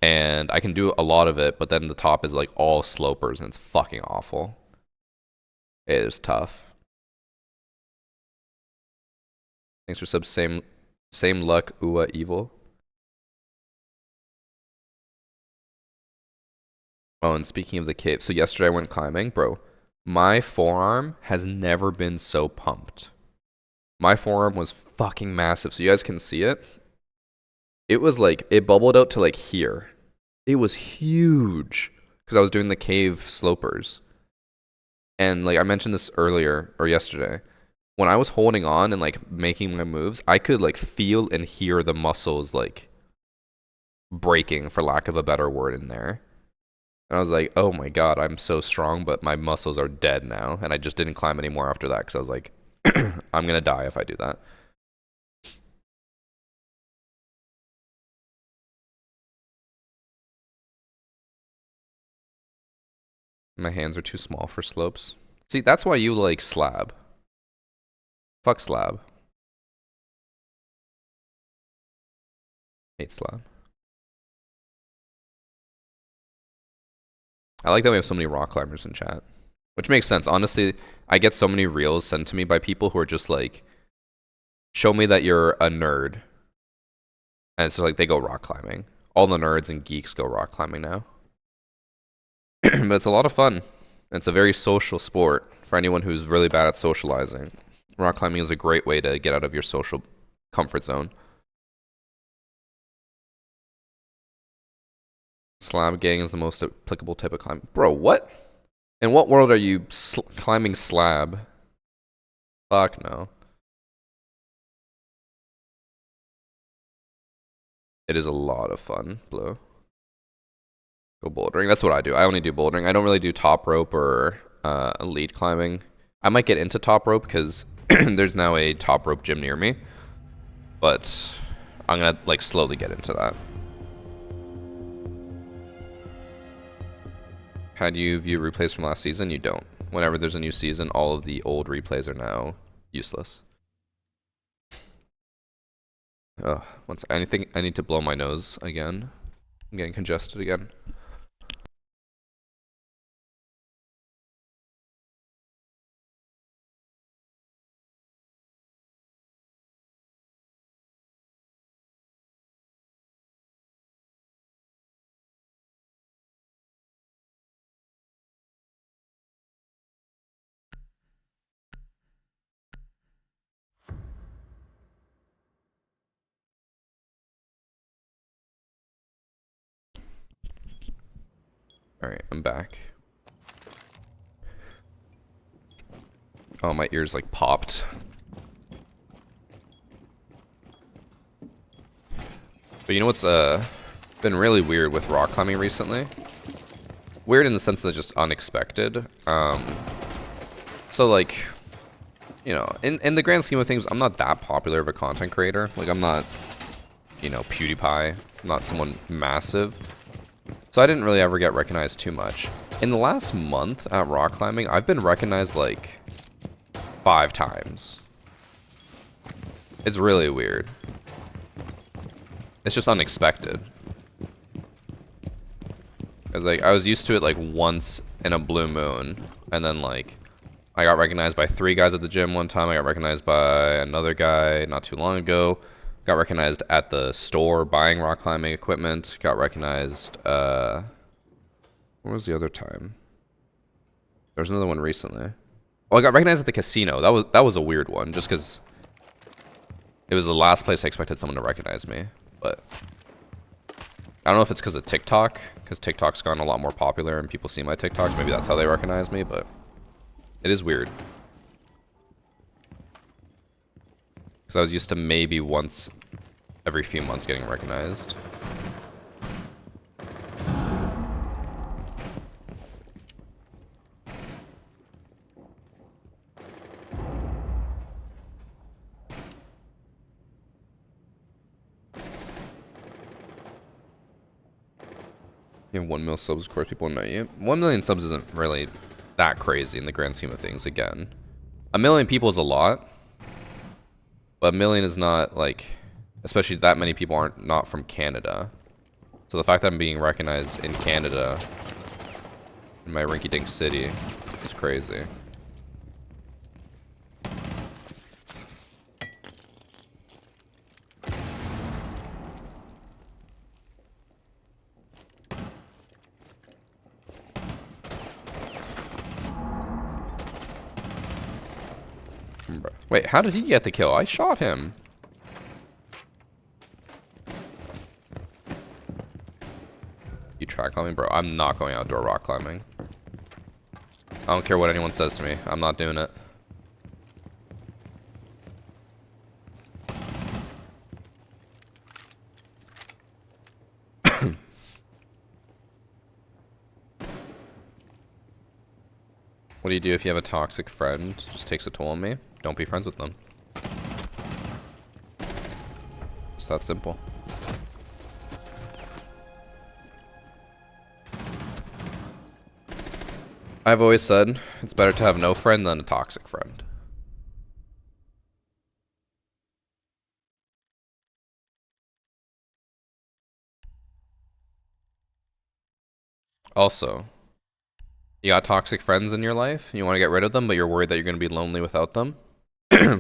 And I can do a lot of it, but then the top is like all slopers, and it's fucking awful. It is tough. Thanks for sub. Same luck, Ua evil. Oh, and speaking of the cave, so yesterday I went climbing, bro. My forearm has never been so pumped. My forearm was fucking massive, so you guys can see it. It was like, it bubbled out to like here. It was huge because I was doing the cave slopers. And like I mentioned this earlier or yesterday, when I was holding on and like making my moves, I could like feel and hear the muscles like breaking, for lack of a better word, in there. And I was like, oh my god, I'm so strong, but my muscles are dead now. And I just didn't climb anymore after that because I was like, I'm gonna die if I do that. My hands are too small for slopes. See, that's why you like slab. Fuck slab. Hate slab. I like that we have so many rock climbers in chat. Which makes sense. Honestly, I get so many reels sent to me by people who are just like, show me that you're a nerd. And it's like they go rock climbing. All the nerds and geeks go rock climbing now. But it's a lot of fun. It's a very social sport for anyone who's really bad at socializing. Rock climbing is a great way to get out of your social comfort zone. Slab gang is the most applicable type of climb. Bro, what? In what world are you climbing slab? Fuck no. It is a lot of fun, Blue. Go bouldering. That's what I do. I only do bouldering. I don't really do top rope or lead climbing. I might get into top rope because there's now a top rope gym near me. But I'm gonna like slowly get into that. How do you view replays from last season? You don't. Whenever there's a new season, all of the old replays are now useless. Oh, anything? I need to blow my nose again. I'm getting congested again. Alright, I'm back. Oh, my ears like popped. But you know what's been really weird with rock climbing recently? Weird in the sense that it's just unexpected. So like, you know, in the grand scheme of things, I'm not that popular of a content creator. Like I'm not, you know, PewDiePie. I'm not someone massive. So I didn't really ever get recognized too much. In the last month at rock climbing, I've been recognized like 5 times. It's really weird. It's just unexpected. Cause like I was used to it like once in a blue moon, and then like I got recognized by 3 guys at the gym one time. I got recognized by another guy not too long ago. Got recognized at the store buying rock climbing equipment. Got recognized. What was the other time? There's another one recently. Oh, I got recognized at the casino. That was a weird one, just because it was the last place I expected someone to recognize me. But I don't know if it's because of TikTok, because TikTok's gotten a lot more popular and people see my TikToks. Maybe that's how they recognize me, but it is weird. Because I was used to maybe once every few months getting recognized. You have 1 million subs, of course people know you. 1 million subs isn't really that crazy in the grand scheme of things, again. 1 million people is a lot. But 1 million is not, like, especially that many people aren't not from Canada. So the fact that I'm being recognized in Canada, in my rinky-dink city, is crazy. Wait, how did he get the kill? I shot him. You track climbing? Bro, I'm not going outdoor rock climbing. I don't care what anyone says to me. I'm not doing it. What do you do if you have a toxic friend? Just takes a toll on me? Don't be friends with them. It's that simple. I've always said it's better to have no friend than a toxic friend. Also, You got toxic friends in your life, you want to get rid of them, but you're worried that you're going to be lonely without them?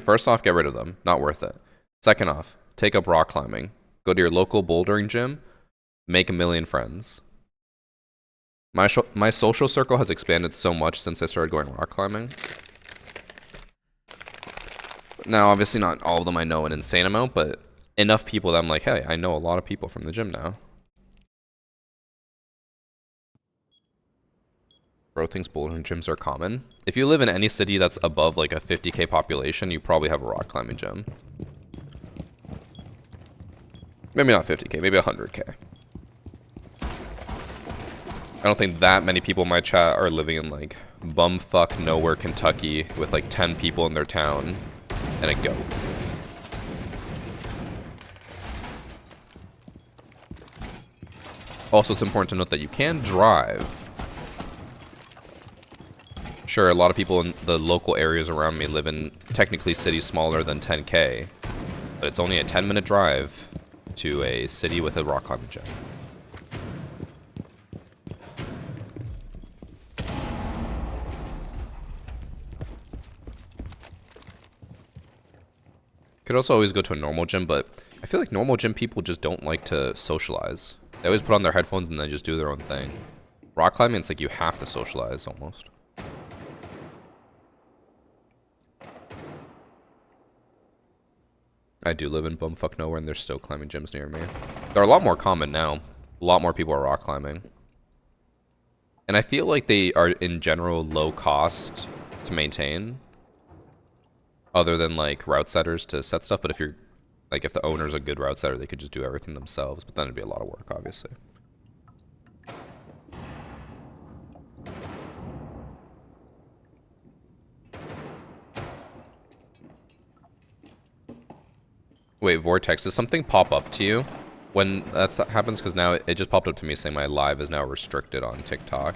First off, get rid of them. Not worth it. Second off, take up rock climbing. Go to your local bouldering gym, make 1,000,000 friends. My social circle has expanded so much since I started going rock climbing. Now, obviously not all of them I know an insane amount, but enough people that I'm like, hey, I know a lot of people from the gym now. Bro thinks bouldering gyms are common. If you live in any city that's above like a 50k population, you probably have a rock climbing gym. Maybe not 50k, maybe 100k. I don't think that many people in my chat are living in like bumfuck nowhere Kentucky with like 10 people in their town and a goat. Also, it's important to note that you can drive. Sure, a lot of people in the local areas around me live in technically cities smaller than 10k, but it's only a 10-minute drive to a city with a rock climbing gym. Could also always go to a normal gym, but I feel like normal gym people just don't like to socialize. They always put on their headphones and then just do their own thing. Rock climbing, it's like you have to socialize almost. I do live in bumfuck nowhere and there's still climbing gyms near me. They're a lot more common now. A lot more people are rock climbing. And I feel like they are in general low cost to maintain. Other than like route setters to set stuff, but if you're like if the owner's a good route setter, they could just do everything themselves, but then it'd be a lot of work, obviously. Wait, Vortex, does something pop up to you when that happens? Because now it just popped up to me saying my live is now restricted on TikTok.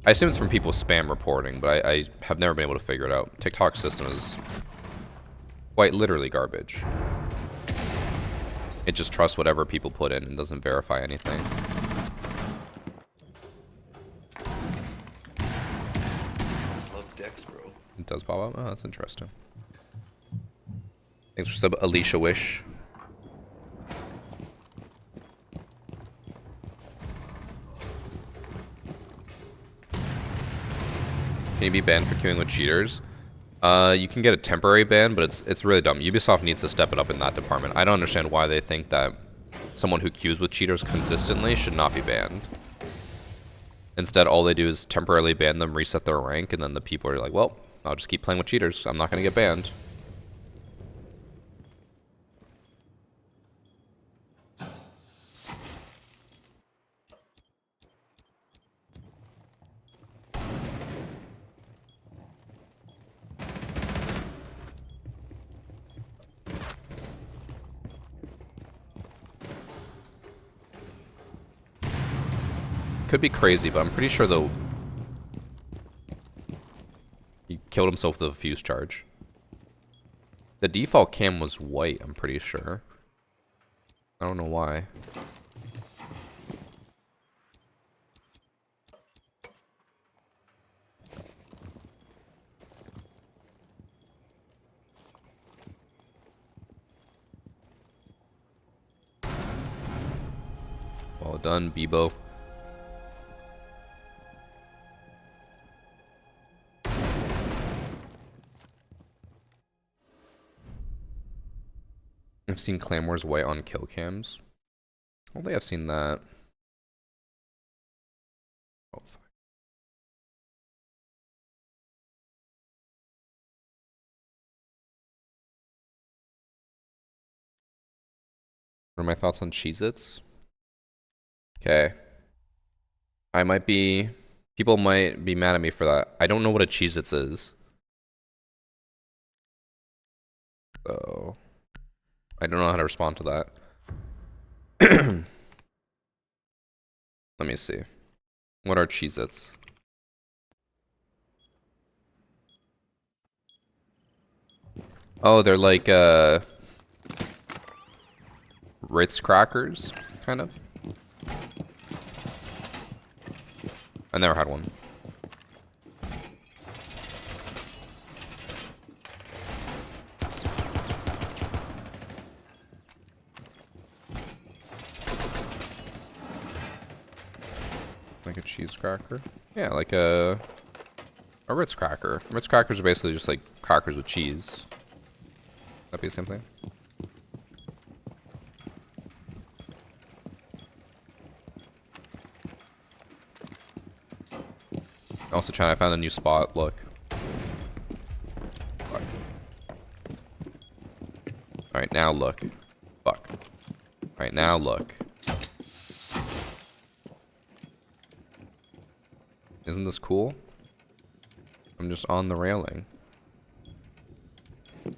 I assume it's from people spam reporting, but I have never been able to figure it out. TikTok's system is quite literally garbage. It just trusts whatever people put in and doesn't verify anything. I just love decks, bro. It does pop up? Oh, that's interesting. Thanks for sub, Alicia Wish. Can you be banned for queuing with cheaters? You can get a temporary ban, but it's really dumb. Ubisoft needs to step it up in that department. I don't understand why they think that someone who queues with cheaters consistently should not be banned. Instead, all they do is temporarily ban them, reset their rank, and then the people are like, well, I'll just keep playing with cheaters. I'm not going to get banned. Could be crazy, but I'm pretty sure though he killed himself with a fuse charge. The default cam was white, I'm pretty sure. I don't know why. Well done, Bebo. I've seen Clamor's white on kill cams. I don't think I've seen that. Oh, fuck. What are my thoughts on Cheez-Its? Okay. I might be... People might be mad at me for that. I don't know what a Cheez-Its is. So... I don't know how to respond to that. Let me see. What are Cheez-Its? Oh, they're like, Ritz crackers, kind of. I never had one. Like a cheese cracker? Yeah, like a Ritz cracker. Ritz crackers are basically just like crackers with cheese. That'd be the same thing. Also, China, I found a new spot. Look. Fuck. Alright, now look. Fuck. Alright, now look. Isn't this cool? I'm just on the railing. I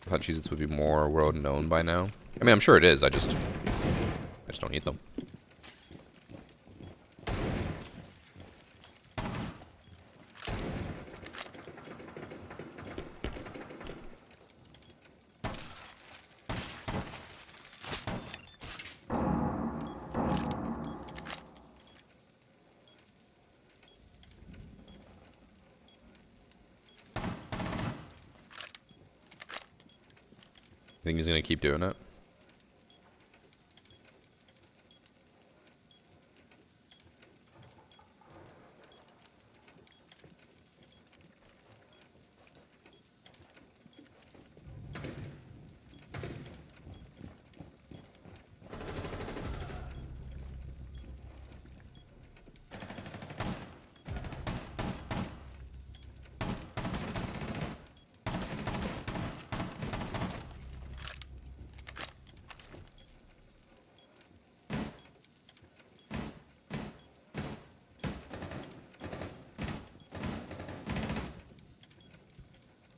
thought Cheez-Its would be more world known by now. I mean, I'm sure it is. I just don't eat them. Think he's gonna keep doing it?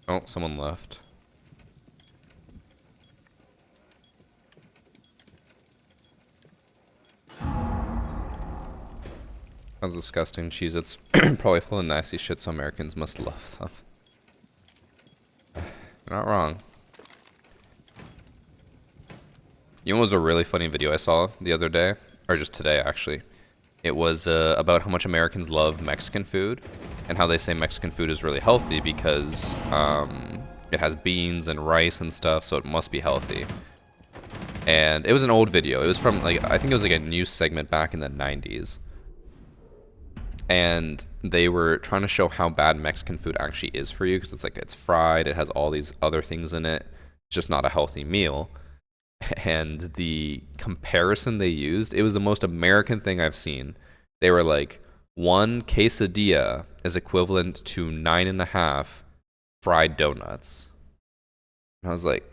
Oh, someone left. That's disgusting. Cheez-Its probably full of nasty shit, so Americans must love them. You're not wrong. You know what was a really funny video I saw the other day? Or just today, actually. It was about how much Americans love Mexican food, and how they say Mexican food is really healthy because it has beans and rice and stuff, so it must be healthy. And it was an old video. It was from, like, I think it was like a news segment back in the 90s. And they were trying to show how bad Mexican food actually is for you, because it's like, it's fried, it has all these other things in it. It's just not a healthy meal. And the comparison they used, it was the most American thing I've seen. They were like, one quesadilla is equivalent to 9.5 fried donuts. And I was like,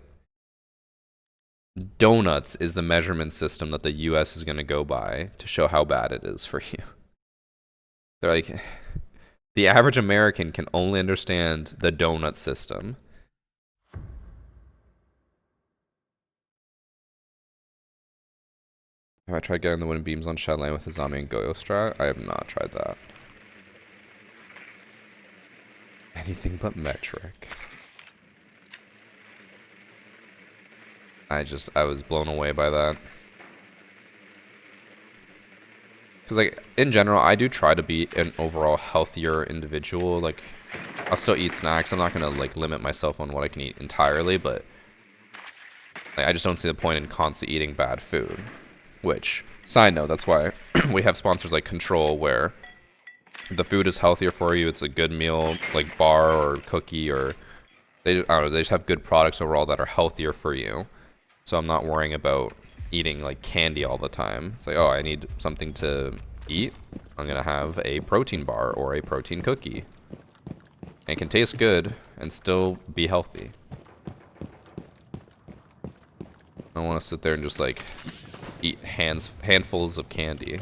donuts is the measurement system that the US is going to go by to show how bad it is for you. They're like, the average American can only understand the donut system. Have I tried getting the wooden beams on Shadowland with Azami and Goyo strat? I have not tried that. Anything but metric. I was blown away by that. Because, like, in general, I do try to be an overall healthier individual. Like, I'll still eat snacks. I'm not going to, like, limit myself on what I can eat entirely, but like, I just don't see the point in constantly eating bad food. Which, side note, that's why we have sponsors like Control, where the food is healthier for you. It's a good meal, like bar or cookie, or I don't know, they just have good products overall that are healthier for you. So I'm not worrying about eating like candy all the time. It's like, oh, I need something to eat. I'm gonna have a protein bar or a protein cookie. And it can taste good and still be healthy. I don't want to sit there and just like eat handfuls of candy.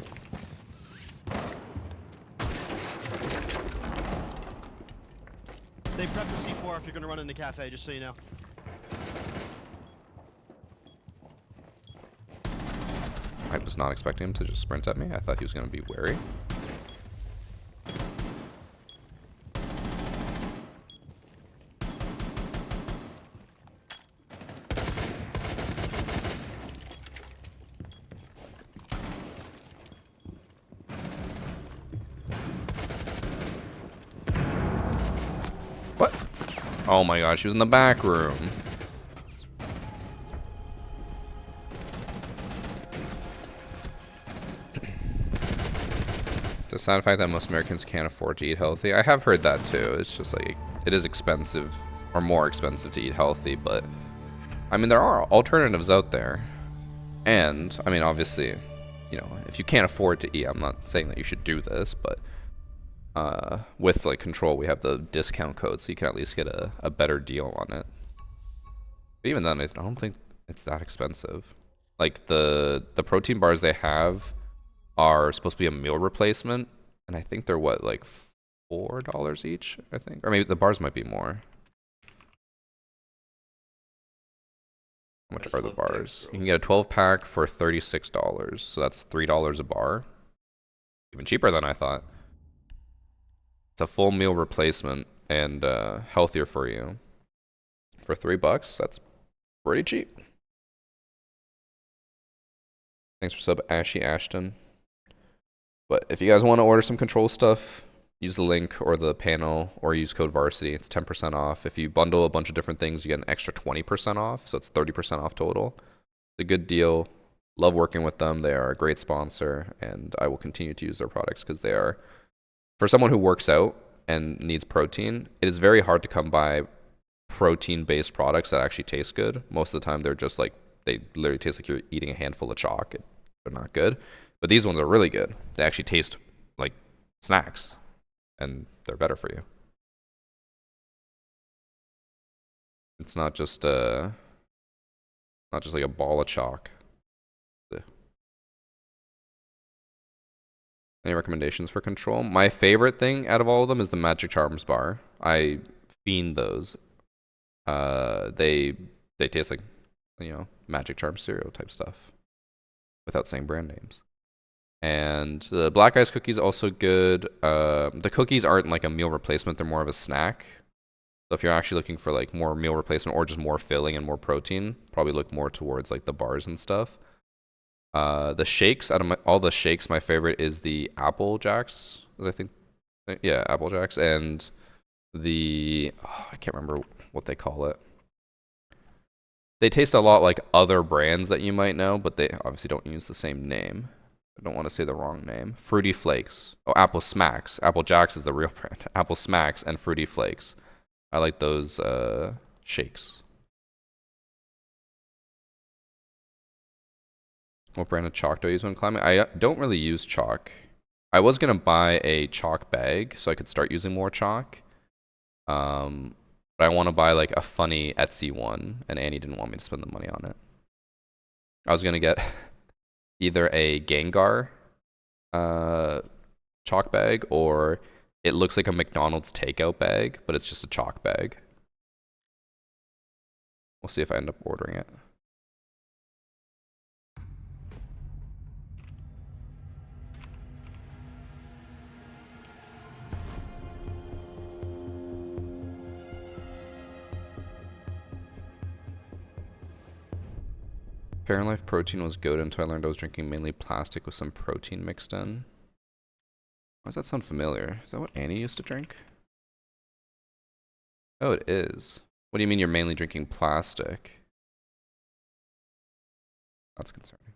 They prep the C4 if you're gonna run in the cafe, just so you know. I was not expecting him to just sprint at me. I thought he was going to be wary. What? Oh my gosh, he was in the back room. The sad fact that most Americans can't afford to eat healthy. I have heard that too. It's just like, it is expensive, or more expensive to eat healthy, but I mean, there are alternatives out there. And, I mean, obviously, you know, if you can't afford to eat, I'm not saying that you should do this, but with like Control, we have the discount code, so you can at least get a better deal on it. But even then, I don't think it's that expensive. Like the protein bars they have are supposed to be a meal replacement, and I think they're what, like $4 each, I think, or maybe the bars might be more. How much are the bars? You can get a 12-pack for $36, so that's $3 a bar. Even cheaper than I thought. It's a full meal replacement and healthier for you. For $3, that's pretty cheap. Thanks for sub, Ashy Ashton. But if you guys want to order some Control stuff, use the link or the panel or use code Varsity. It's 10% off. If you bundle a bunch of different things, you get an extra 20% off, so it's 30% off total. It's a good deal. Love working with them. They are a great sponsor, and I will continue to use their products because they are, for someone who works out and needs protein, it is very hard to come by protein-based products that actually taste good. Most of the time, they're just like, they literally taste like you're eating a handful of chalk. They're not good. But these ones are really good. They actually taste like snacks, and they're better for you. It's not just like a ball of chalk. Any recommendations for Control? My favorite thing out of all of them is the Magic Charms bar. I fiend those. They taste like, you know, Magic Charms cereal type stuff, without saying brand names. And the Black Ice cookies also good. The cookies aren't like a meal replacement; they're more of a snack. So if you're actually looking for like more meal replacement or just more filling and more protein, probably look more towards like the bars and stuff. The shakes, out of all the shakes, my favorite is the Apple Jacks. I think, yeah, Apple Jacks, and the I can't remember what they call it. They taste a lot like other brands that you might know, but they obviously don't use the same name. I don't want to say the wrong name. Fruity Flakes. Oh, Apple Smacks. Apple Jacks is the real brand. Apple Smacks and Fruity Flakes. I like those shakes. What brand of chalk do I use when climbing? I don't really use chalk. I was going to buy a chalk bag so I could start using more chalk. But I want to buy like a funny Etsy one, and Annie didn't want me to spend the money on it. I was going to get either a Gengar chalk bag, or it looks like a McDonald's takeout bag, but it's just a chalk bag. We'll see if I end up ordering it. Fairlife protein was good until I learned I was drinking mainly plastic with some protein mixed in. Why does that sound familiar? Is that what Annie used to drink? Oh, it is. What do you mean you're mainly drinking plastic? That's concerning.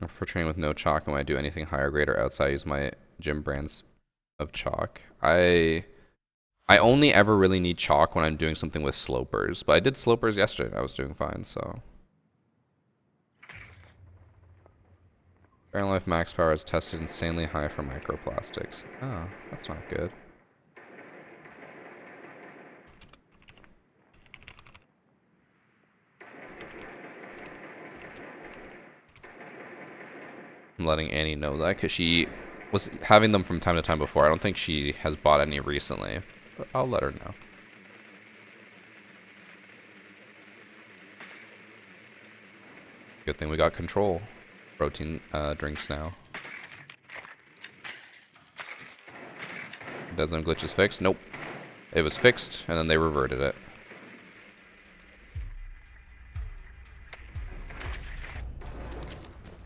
For training with no chalk, and when I do anything higher grade or outside, I use my gym brands of chalk. I only ever really need chalk when I'm doing something with slopers, but I did slopers yesterday and I was doing fine, so. Fairlife Max Power is tested insanely high for microplastics. Oh, that's not good. I'm letting Annie know that because she was having them from time to time before. I don't think she has bought any recently, but I'll let her know. Good thing we got Control protein drinks now. Doesn't glitches fixed? Nope. It was fixed and then they reverted it.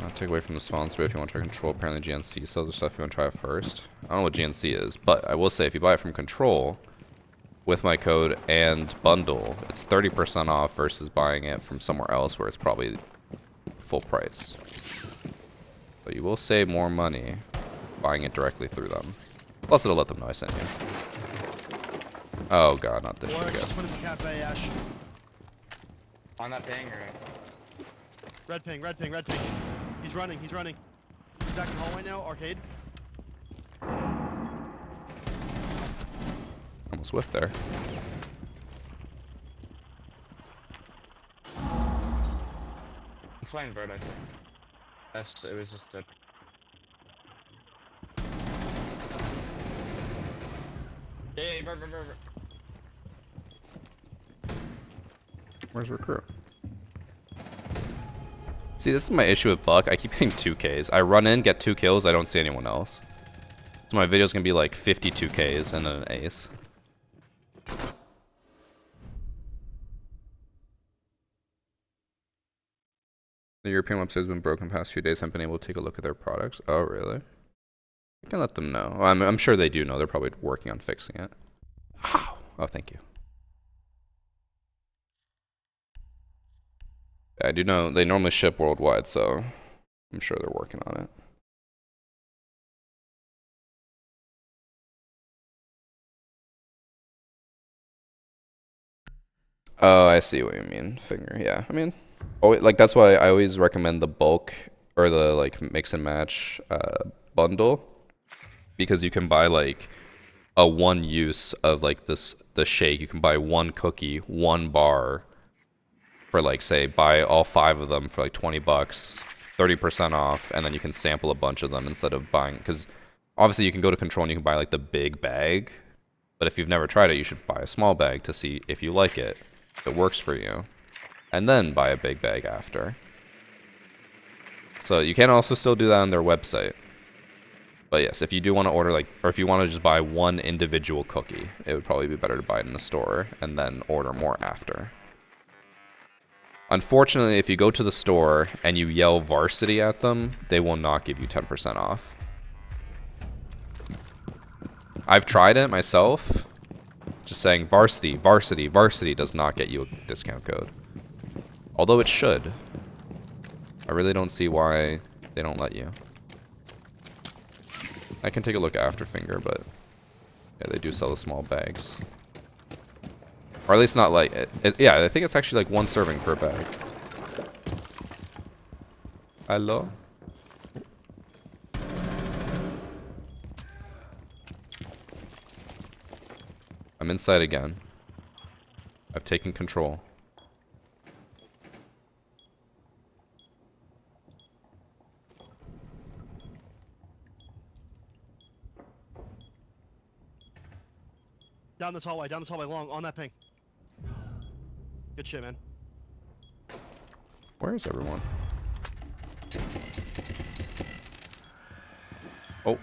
I'll take away from the sponsor if you want to try Control. Apparently GNC sells the stuff, you want to try it first. I don't know what GNC is, but I will say if you buy it from Control, with my code and bundle, it's 30% off versus buying it from somewhere else where it's probably full price. So you will save more money buying it directly through them. Plus it'll let them know I sent you. Oh god, not this shit Or again. just went to the cafe, Ash. On that ping or? Red ping, red ping, red ping. He's running, he's running. He's back in the hallway now, arcade. Almost whiffed there. It's flying bird, I think. It was just a. Hey, bird. Where's recruit? See, this is my issue with Buck. I keep hitting 2Ks. I run in, get 2 kills, I don't see anyone else. So my video's gonna be like 52Ks and then an ace. The European website has been broken the past few days. I haven't been able to take a look at their products. Oh, really? I can let them know. Well, I'm sure they do know. They're probably working on fixing it. Ow. Oh, thank you. I do know they normally ship worldwide, so I'm sure they're working on it. Oh, I see what you mean. Finger, yeah. I mean, oh, like that's why I always recommend the bulk or the like mix and match bundle, because you can buy like a one use of like the shake. You can buy 1 cookie, 1 bar for like, say, buy all 5 of them for like 20 bucks, 30% off, and then you can sample a bunch of them instead of buying, because obviously you can go to Control and you can buy like the big bag, but if you've never tried it, you should buy a small bag to see if you like it, if it works for you, and then buy a big bag after. So you can also still do that on their website. But yes, if you do want to order like, or if you want to just buy 1 individual cookie, it would probably be better to buy it in the store and then order more after. Unfortunately, if you go to the store and you yell Varsity at them, they will not give you 10% off. I've tried it myself. Just saying Varsity, Varsity, Varsity does not get you a discount code. Although it should. I really don't see why they don't let you. I can take a look after Finger, but yeah, they do sell the small bags. Or at least not like yeah, I think it's actually like 1 serving per bag. Hello? I'm inside again. I've taken control. Down this hallway, long, on that ping. Good shit, man. Where is everyone? Oh.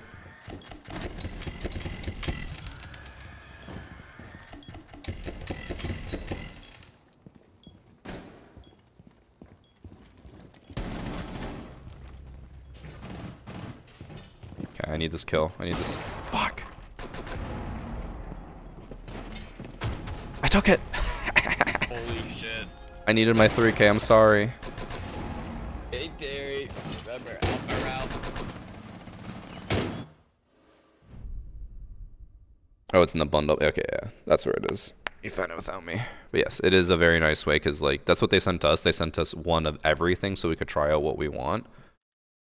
Okay, I need this kill. I need this. Fuck. I took it. Holy shit. I needed my 3K. I'm sorry. Hey, Terry. Remember, Alpha route. Oh, it's in the bundle. Okay, yeah, that's where it is. You find it without me. But yes, it is a very nice way, because like that's what they sent us. They sent us 1 of everything so we could try out what we want.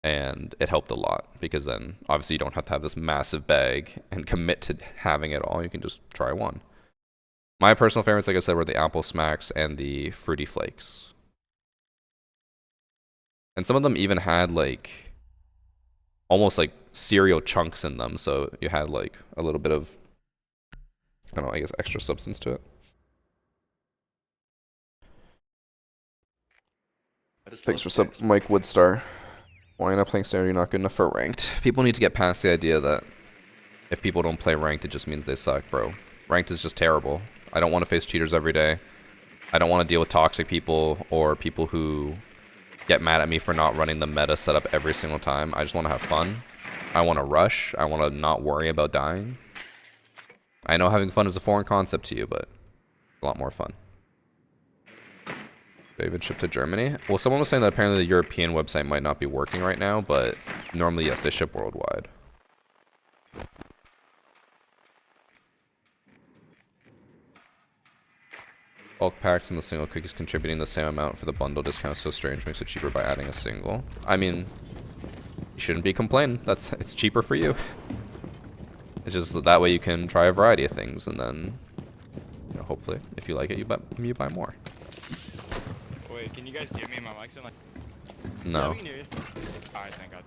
And it helped a lot, because then obviously you don't have to have this massive bag and commit to having it all. You can just try 1. My personal favorites, like I said, were the Apple Smacks and the Fruity Flakes. And some of them even had like almost like cereal chunks in them, so you had like a little bit of, I don't know, I guess extra substance to it. Thanks for sub, Mike Woodstar. Why not playing standard? You're not good enough for ranked. People need to get past the idea that if people don't play ranked, it just means they suck, bro. Ranked is just terrible. I don't want to face cheaters every day. I don't want to deal with toxic people or people who get mad at me for not running the meta setup every single time. I just want to have fun. I want to rush. I want to not worry about dying. I know having fun is a foreign concept to you, but a lot more fun. They even ship to Germany? Well, someone was saying that apparently the European website might not be working right now, but normally, yes, they ship worldwide. Bulk packs and the single cookies contributing the same amount for the bundle discount so strange makes it cheaper by adding a single. I mean, you shouldn't be complaining. It's cheaper for you. It's just that way you can try a variety of things, and then, you know, hopefully, if you like it, you buy more. Wait, can you guys hear me? My mic's been like. Yeah, No. we can hear you. Alright, thank God.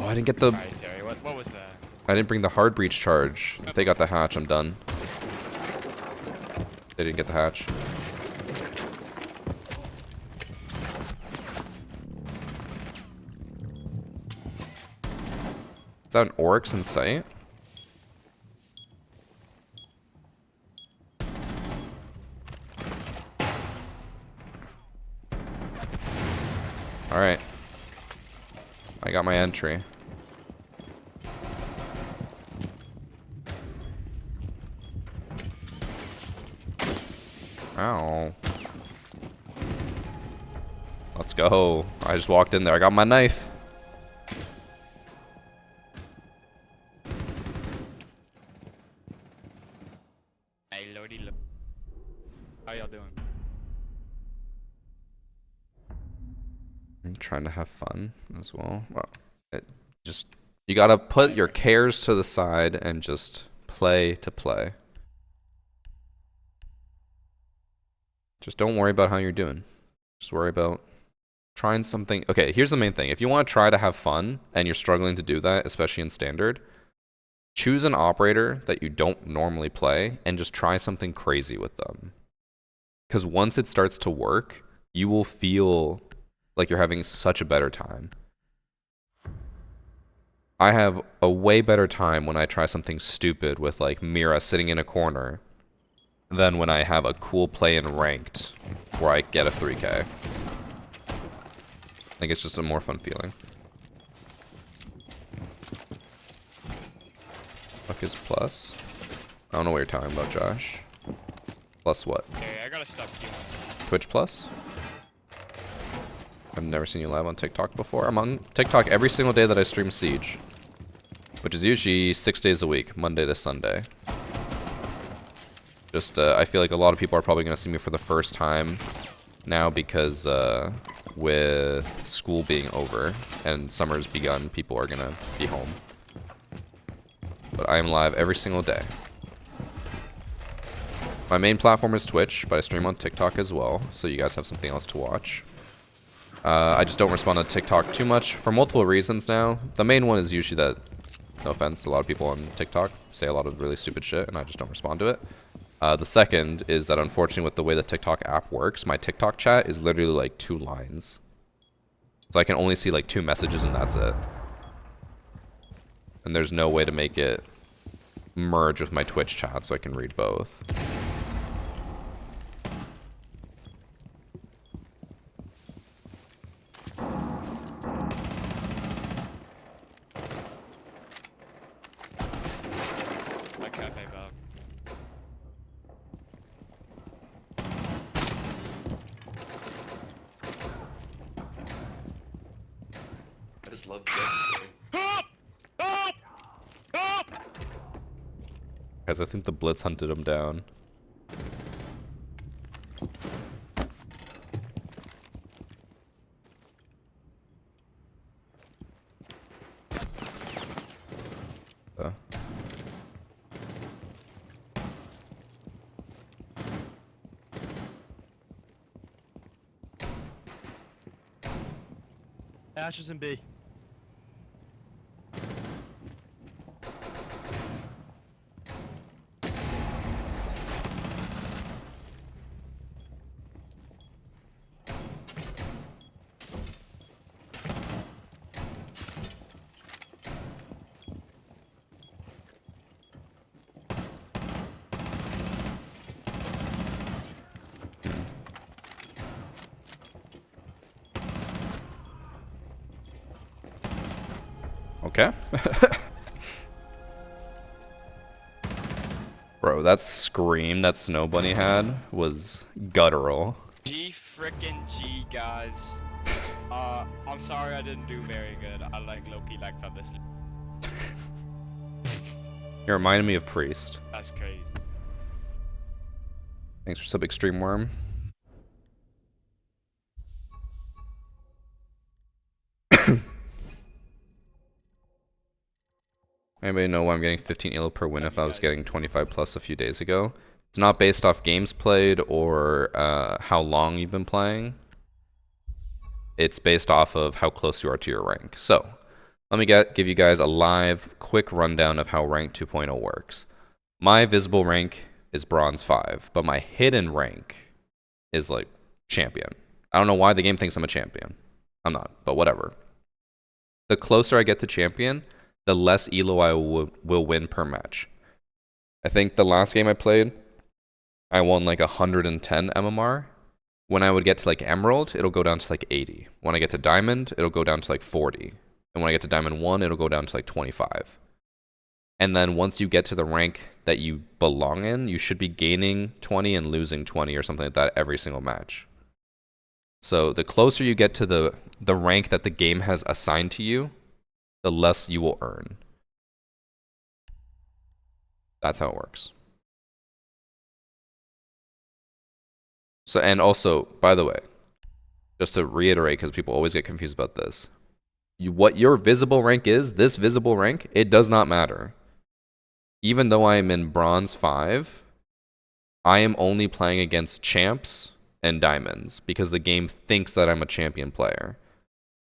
Oh, I didn't get the. Alright, Terry, what was that? I didn't bring the hard breach charge. If they got the hatch, I'm done. They didn't get the hatch. Is that an Oryx in sight? Alright. I got my entry. Ow. Let's go. I just walked in there. I got my knife. Hey, Lordy, how y'all doing? I'm trying to have fun as well. Well, you gotta put your cares to the side and just play to play. Just don't worry about how you're doing. Just worry about trying something. Okay, here's the main thing. If you want to try to have fun and you're struggling to do that, especially in standard, choose an operator that you don't normally play and just try something crazy with them. Because once it starts to work, you will feel like you're having such a better time. I have a way better time when I try something stupid with like Mira sitting in a corner than when I have a cool play in ranked where I get a 3k. I think it's just a more fun feeling. Fuck is plus? I don't know what you're talking about, Josh. Plus what? Terry, I gotta stop queuing. Twitch plus? I've never seen you live on TikTok before. I'm on TikTok every single day that I stream Siege, which is usually 6 days a week, Monday to Sunday. Just, I feel like a lot of people are probably going to see me for the first time now because with school being over and summer's begun, people are going to be home. But I am live every single day. My main platform is Twitch, but I stream on TikTok as well, so you guys have something else to watch. I just don't respond to TikTok too much for multiple reasons now. The main one is usually that, no offense, a lot of people on TikTok say a lot of really stupid shit, and I just don't respond to it. The second is that unfortunately with the way the TikTok app works, my TikTok chat is literally like 2 lines. So I can only see like 2 messages and that's it. And there's no way to make it merge with my Twitch chat so I can read both. My cafe bug. I just love Dex, bro. Guys, I think the Blitz hunted him down. Ashes and B. Okay. bro, that scream that Snow Bunny had was guttural. G frickin' G, guys. I'm sorry I didn't do very good. I like Loki like fell asleep. You reminded me of Priest. That's crazy. Thanks for sub Extreme Worm. Anybody know why I'm getting 15 elo per win if I was getting 25 plus a few days ago? It's not based off games played or how long you've been playing. It's based off of how close you are to your rank. So, let me give you guys a live, quick rundown of how rank 2.0 works. My visible rank is bronze 5, but my hidden rank is like champion. I don't know why the game thinks I'm a champion. I'm not, but whatever. The closer I get to champion, the less elo I will win per match. I think the last game I played, I won like 110 MMR. When I would get to like Emerald, it'll go down to like 80. When I get to Diamond, it'll go down to like 40. And when I get to Diamond 1, it'll go down to like 25. And then once you get to the rank that you belong in, you should be gaining 20 and losing 20 or something like that every single match. So the closer you get to the rank that the game has assigned to you, the less you will earn. That's how it works. So, and also, by the way, just to reiterate, because people always get confused about this, what your visible rank is, this visible rank, it does not matter. Even though I am in bronze 5, I am only playing against champs and diamonds because the game thinks that I'm a champion player.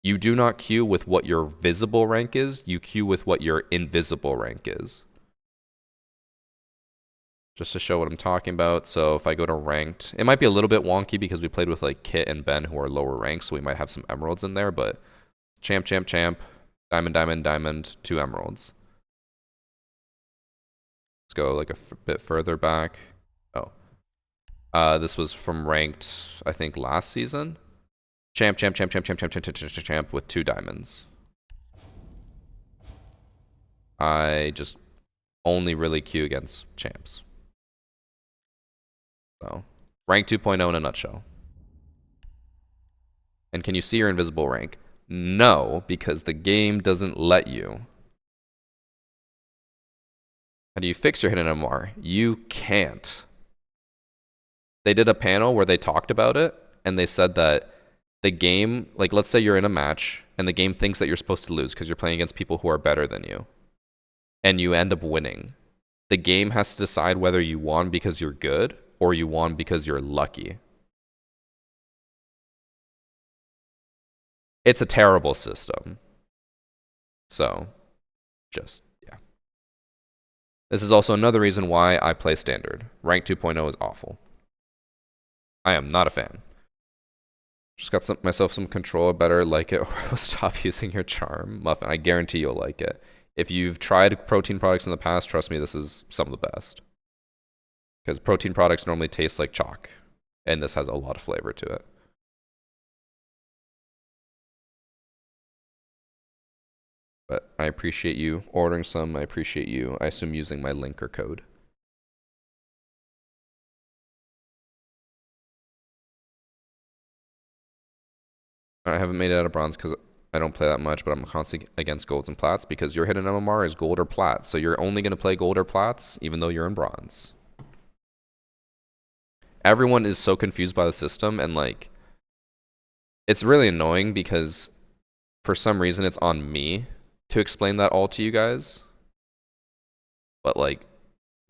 You do not queue with what your visible rank is, you queue with what your invisible rank is. Just to show what I'm talking about, so if I go to ranked, it might be a little bit wonky because we played with like Kit and Ben who are lower ranked, so we might have some emeralds in there, but champ, champ, champ, diamond, diamond, diamond, 2 emeralds. Let's go like a bit further back. Oh. This was from ranked, I think, last season. Champ, champ, champ, champ, champ, champ, champ, champ, champ, champ, champ with 2 diamonds. I just only really queue against champs. So, rank 2.0 in a nutshell. And can you see your invisible rank? No, because the game doesn't let you. How do you fix your hidden MR? You can't. They did a panel where they talked about it, and they said that the game, like let's say you're in a match, and the game thinks that you're supposed to lose because you're playing against people who are better than you, and you end up winning. The game has to decide whether you won because you're good, or you won because you're lucky. It's a terrible system. So, just, yeah. This is also another reason why I play Standard. Rank 2.0 is awful. I am not a fan. Just got myself some control. I better like it or I will stop using your charm. Muffin, I guarantee you'll like it. If you've tried protein products in the past, trust me, this is some of the best. Because protein products normally taste like chalk. And this has a lot of flavor to it. But I appreciate you ordering some. I appreciate you, I assume, using my link or code. I haven't made it out of bronze because I don't play that much, but I'm constantly against golds and plats because your hidden MMR is gold or plat. So you're only going to play gold or plats even though you're in bronze. Everyone is so confused by the system, and like, it's really annoying because for some reason it's on me to explain that all to you guys. But like,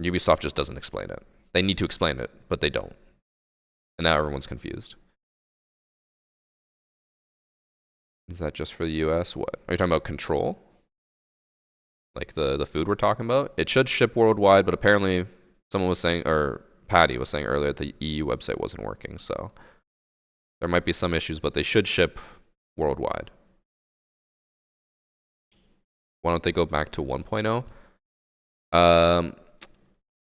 Ubisoft just doesn't explain it. They need to explain it, but they don't. And now everyone's confused. Is that just for the US? What? Are you talking about Control? Like the food we're talking about? It should ship worldwide, but apparently someone was saying, or Patty was saying earlier that the EU website wasn't working, so there might be some issues, but they should ship worldwide. Why don't they go back to 1.0?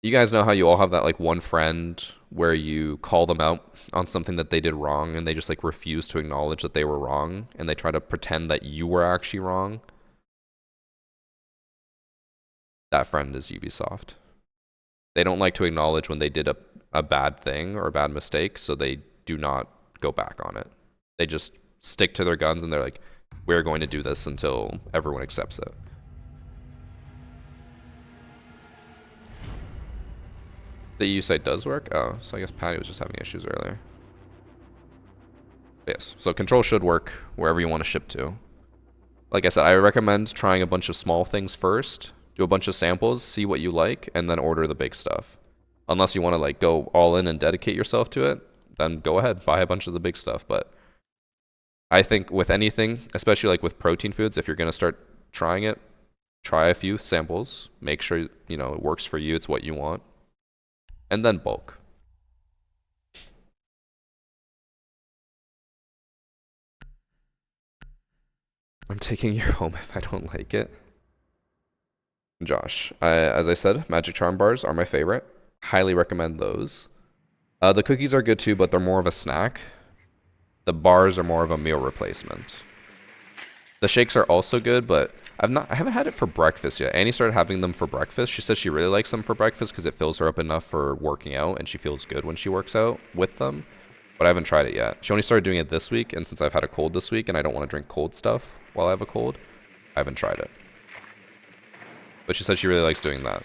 You guys know how you all have that like one friend where you call them out on something that they did wrong and they just like refuse to acknowledge that they were wrong and they try to pretend that you were actually wrong? That friend is Ubisoft. They don't like to acknowledge when they did a bad thing or a bad mistake, so they do not go back on it. They just stick to their guns and they're like, we're going to do this until everyone accepts it. The EU site does work? Oh, so I guess Patty was just having issues earlier. Yes, so control should work wherever you want to ship to. Like I said, I recommend trying a bunch of small things first, do a bunch of samples, see what you like, and then order the big stuff. Unless you want to like go all in and dedicate yourself to it, then go ahead, buy a bunch of the big stuff. But I think with anything, especially like with protein foods, if you're going to start trying it, try a few samples, make sure, you know, it works for you, it's what you want, and then bulk. I'm taking you home if I don't like it. Josh, as I said, Magic Charm bars are my favorite. Highly recommend those. The cookies are good too, but they're more of a snack. The bars are more of a meal replacement. The shakes are also good, but I haven't had it for breakfast yet. Annie started having them for breakfast. She says she really likes them for breakfast because it fills her up enough for working out, and she feels good when she works out with them. But I haven't tried it yet. She only started doing it this week, and since I've had a cold this week and I don't want to drink cold stuff while I have a cold, I haven't tried it. But she said she really likes doing that.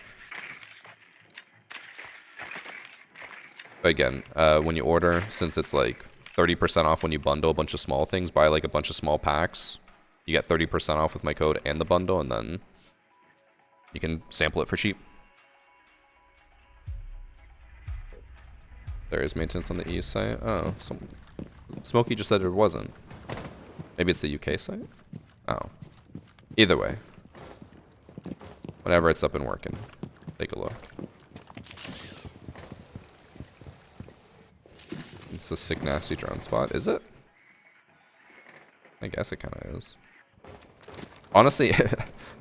But again, when you order, since it's like 30% off when you bundle a bunch of small things, buy like a bunch of small packs. You get 30% off with my code and the bundle, and then you can sample it for cheap. There is maintenance on the EU site. Oh, Smokey just said there wasn't. Maybe it's the UK site? Oh. Either way. Whenever it's up and working, take a look. It's a sick, nasty drone spot. Is it? I guess it kind of is. Honestly,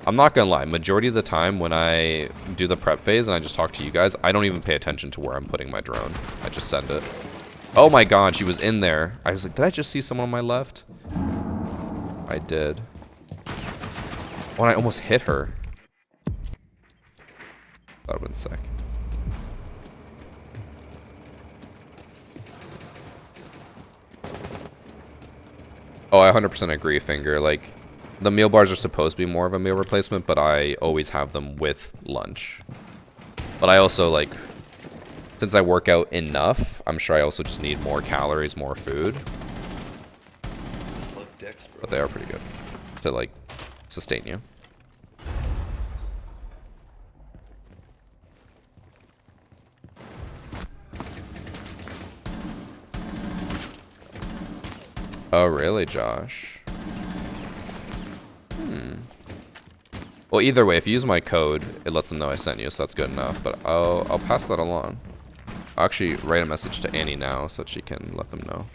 I'm not gonna lie. Majority of the time when I do the prep phase and I just talk to you guys, I don't even pay attention to where I'm putting my drone. I just send it. Oh my god, she was in there. I was like, did I just see someone on my left? I did. Oh, and I almost hit her. That would've been sick. Oh, I 100% agree, Finger. Like, the meal bars are supposed to be more of a meal replacement, but I always have them with lunch. But I also, like, since I work out enough, I'm sure I also just need more calories, more food. But they are pretty good to, like, sustain you. Oh, really, Josh? Well, either way, if you use my code, it lets them know I sent you, so that's good enough. But I'll pass that along. I'll actually write a message to Annie now so that she can let them know.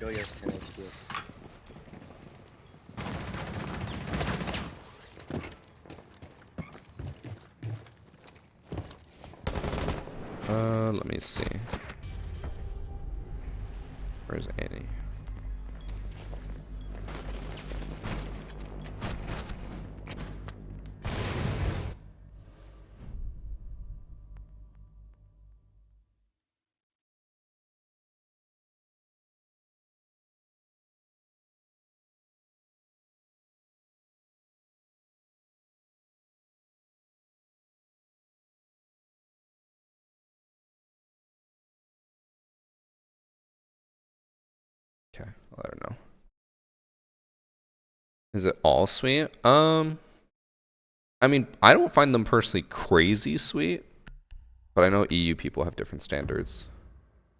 Let me see. Where's Annie? Okay, I'll let her know. Is it all sweet? I mean, I don't find them personally crazy sweet, but I know EU people have different standards.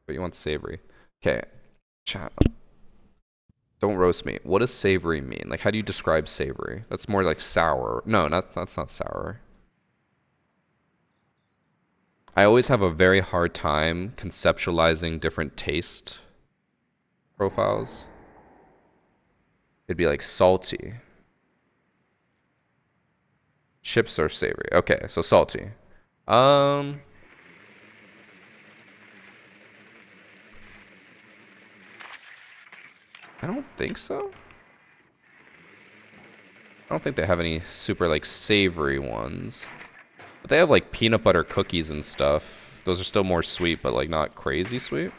But you want savory. Okay, chat. Don't roast me. What does savory mean? Like, how do you describe savory? That's more like sour. No, that's not sour. I always have a very hard time conceptualizing different taste profiles. It'd be like salty. Chips are savory. Okay, so salty. I don't think so. I don't think they have any super like savory ones. But they have like peanut butter cookies and stuff Those are still more sweet, but like not crazy sweet.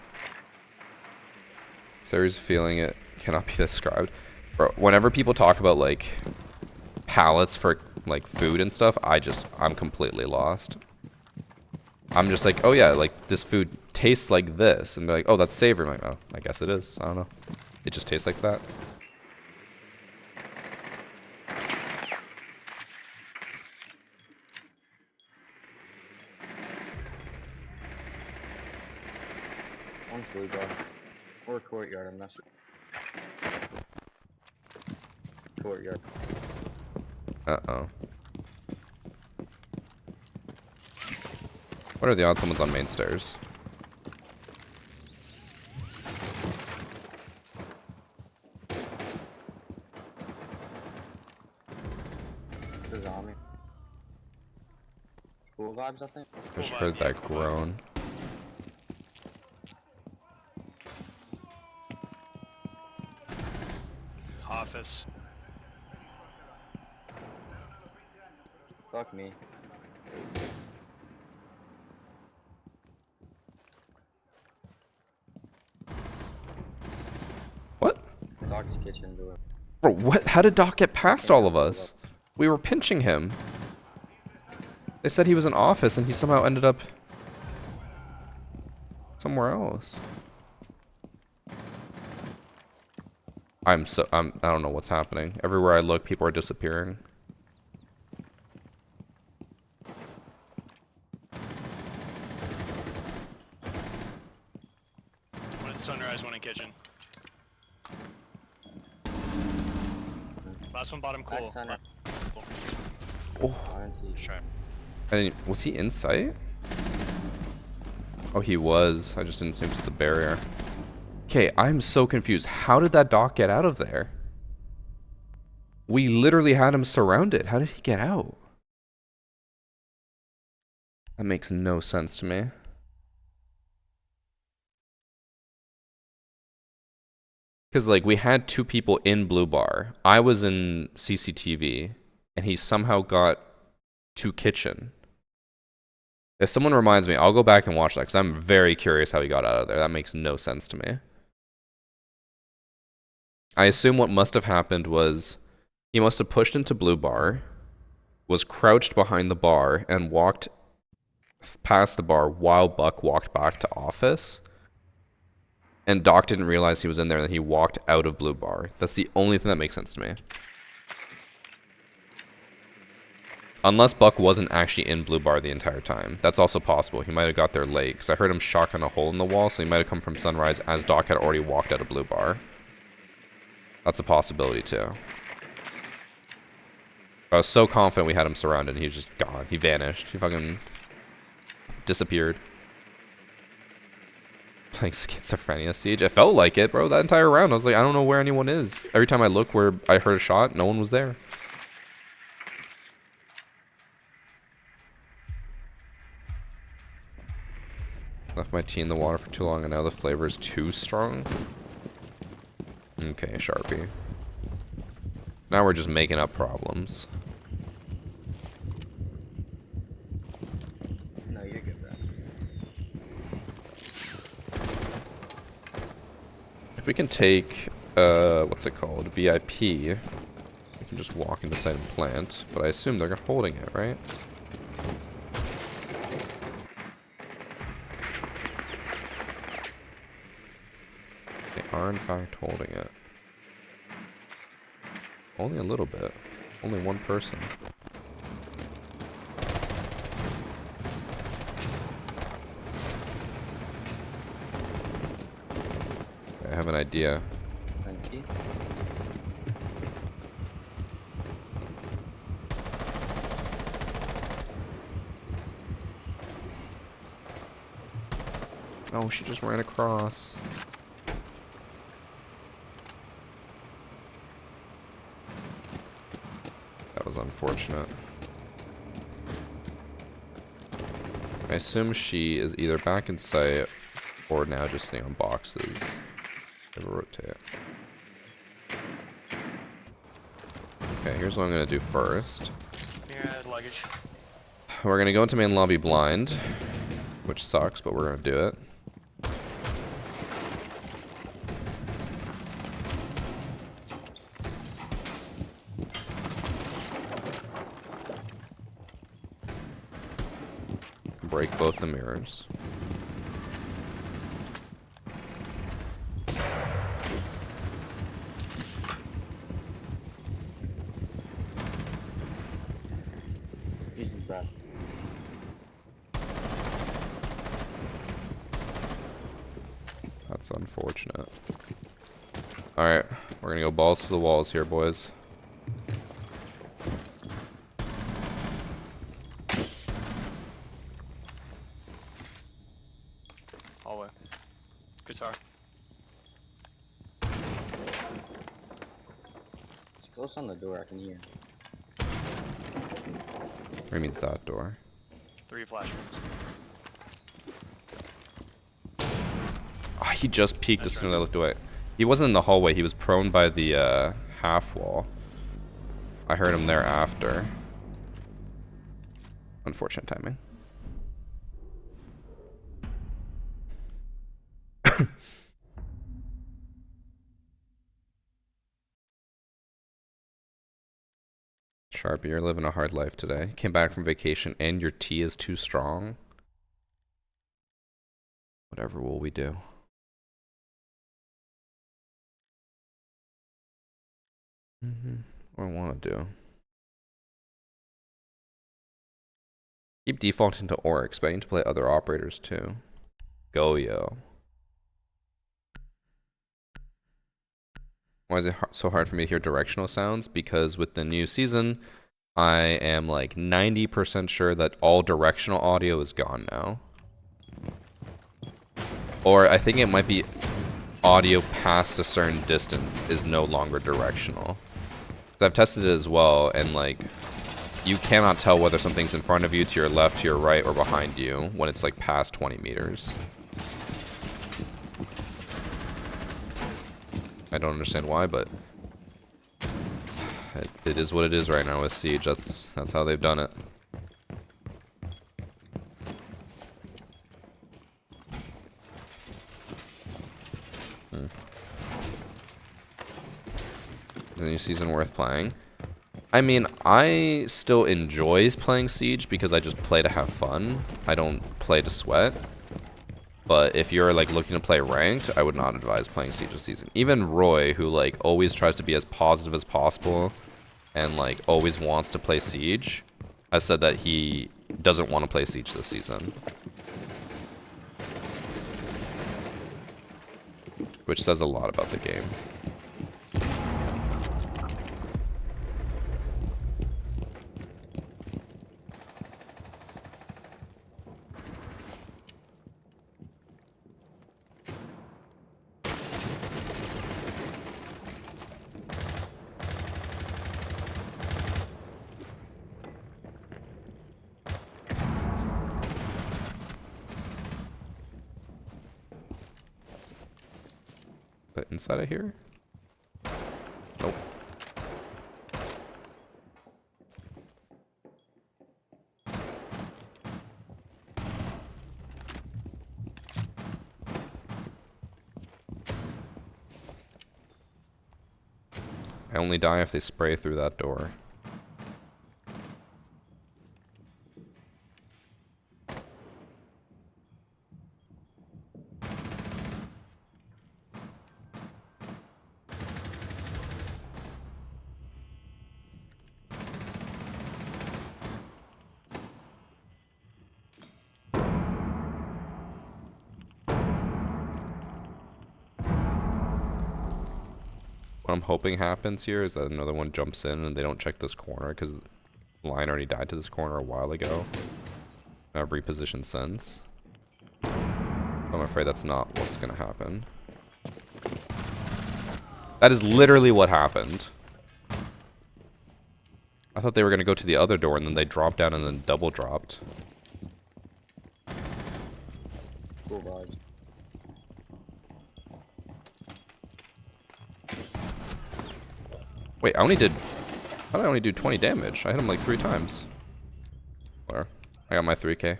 There's a feeling it cannot be described. Bro, whenever people talk about like palates for like food and stuff, I'm completely lost. I'm just like, oh yeah, like this food tastes like this, and they're like, oh, that's savory. I'm like, oh, I guess it is. I don't know. It just tastes like that. One's blue bar. Or courtyard, I'm not sure. Courtyard. Uh-oh. What are the odds someone's on main stairs? The zombie. Cool vibes, I think. I just heard that groan. Office. Fuck me. What? Dog's kitchen door. Bro, what? How did Doc get past all of us? We were pinching him. They said he was in office and he somehow ended up somewhere else. I don't know what's happening. Everywhere I look, people are disappearing. One in sunrise, one in kitchen. Last one bottom cool. Nice center. Cool. Oh, Let's try. was he in sight? Oh, he was. I just didn't see him to the barrier. Okay, I'm so confused. How did that doc get out of there? We literally had him surrounded. How did he get out? That makes no sense to me. Because, like, we had 2 people in Blue Bar. I was in CCTV, and he somehow got to kitchen. If someone reminds me, I'll go back and watch that, because I'm very curious how he got out of there. That makes no sense to me. I assume what must have happened was he must have pushed into Blue Bar, was crouched behind the bar, and walked past the bar while Buck walked back to office. And Doc didn't realize he was in there, and then he walked out of Blue Bar. That's the only thing that makes sense to me. Unless Buck wasn't actually in Blue Bar the entire time. That's also possible. He might have got there late, because I heard him shotgun a hole in the wall, so he might have come from Sunrise as Doc had already walked out of Blue Bar. That's a possibility, too. I was so confident we had him surrounded, and he was just gone. He vanished. He fucking disappeared. Like schizophrenia siege. It felt like it, bro. That entire round, I was like, I don't know where anyone is. Every time I look where I heard a shot, no one was there. Left my tea in the water for too long, and now the flavor is too strong. Okay, Sharpie. Now we're just making up problems. No, you're good, bro. If we can take, what's it called? VIP. We can just walk into site and plant, but I assume they're holding it, right? They are in fact holding it. Only a little bit. Only one person. I have an idea. Thank you. Oh, she just ran across. That was unfortunate. I assume she is either back in sight or now just sitting on boxes. Never rotate. Okay, here's what I'm gonna do first. Yeah, luggage. We're gonna go into main lobby blind. which sucks, but we're gonna do it. Break both the mirrors. Jesus, bad. That's unfortunate. Alright, we're gonna go balls to the walls here, boys. Hallway. Guitar. It's close on the door, I can hear. What do you mean that door? 3 flashbangs. Oh, he just peeked as soon as I looked away. He wasn't in the hallway, he was prone by the half wall. I heard him there after. Unfortunate timing. Sharp, you're living a hard life today. Came back from vacation and your tea is too strong. Whatever will we do? What do I want to do? Keep defaulting to Aura, expecting to play other operators too. Go, yo. Why is it so hard for me to hear directional sounds? Because with the new season, I am like 90% sure that all directional audio is gone now. Or I think it might be audio past a certain distance is no longer directional. I've tested it as well, and like, you cannot tell whether something's in front of you, to your left, to your right, or behind you when it's like past 20 meters. I don't understand why, but it is what it is right now with Siege. That's how they've done it. Is the new season worth playing? I mean, I still enjoy playing Siege because I just play to have fun. I don't play to sweat. But if you're like looking to play ranked, I would not advise playing Siege this season. Even Roy, who like always tries to be as positive as possible and like always wants to play Siege, has said that he doesn't want to play Siege this season. Which says a lot about the game. Inside of here? Nope. I only die if they spray through that door. What I'm hoping happens here is that another one jumps in and they don't check this corner because the line already died to this corner a while ago. I've repositioned since. I'm afraid that's not what's going to happen. That is literally what happened. I thought they were going to go to the other door and then they dropped down and then double dropped. Cool vibes. Wait, I only did... How did I only do 20 damage? I hit him like 3 times. Where? I got my 3k.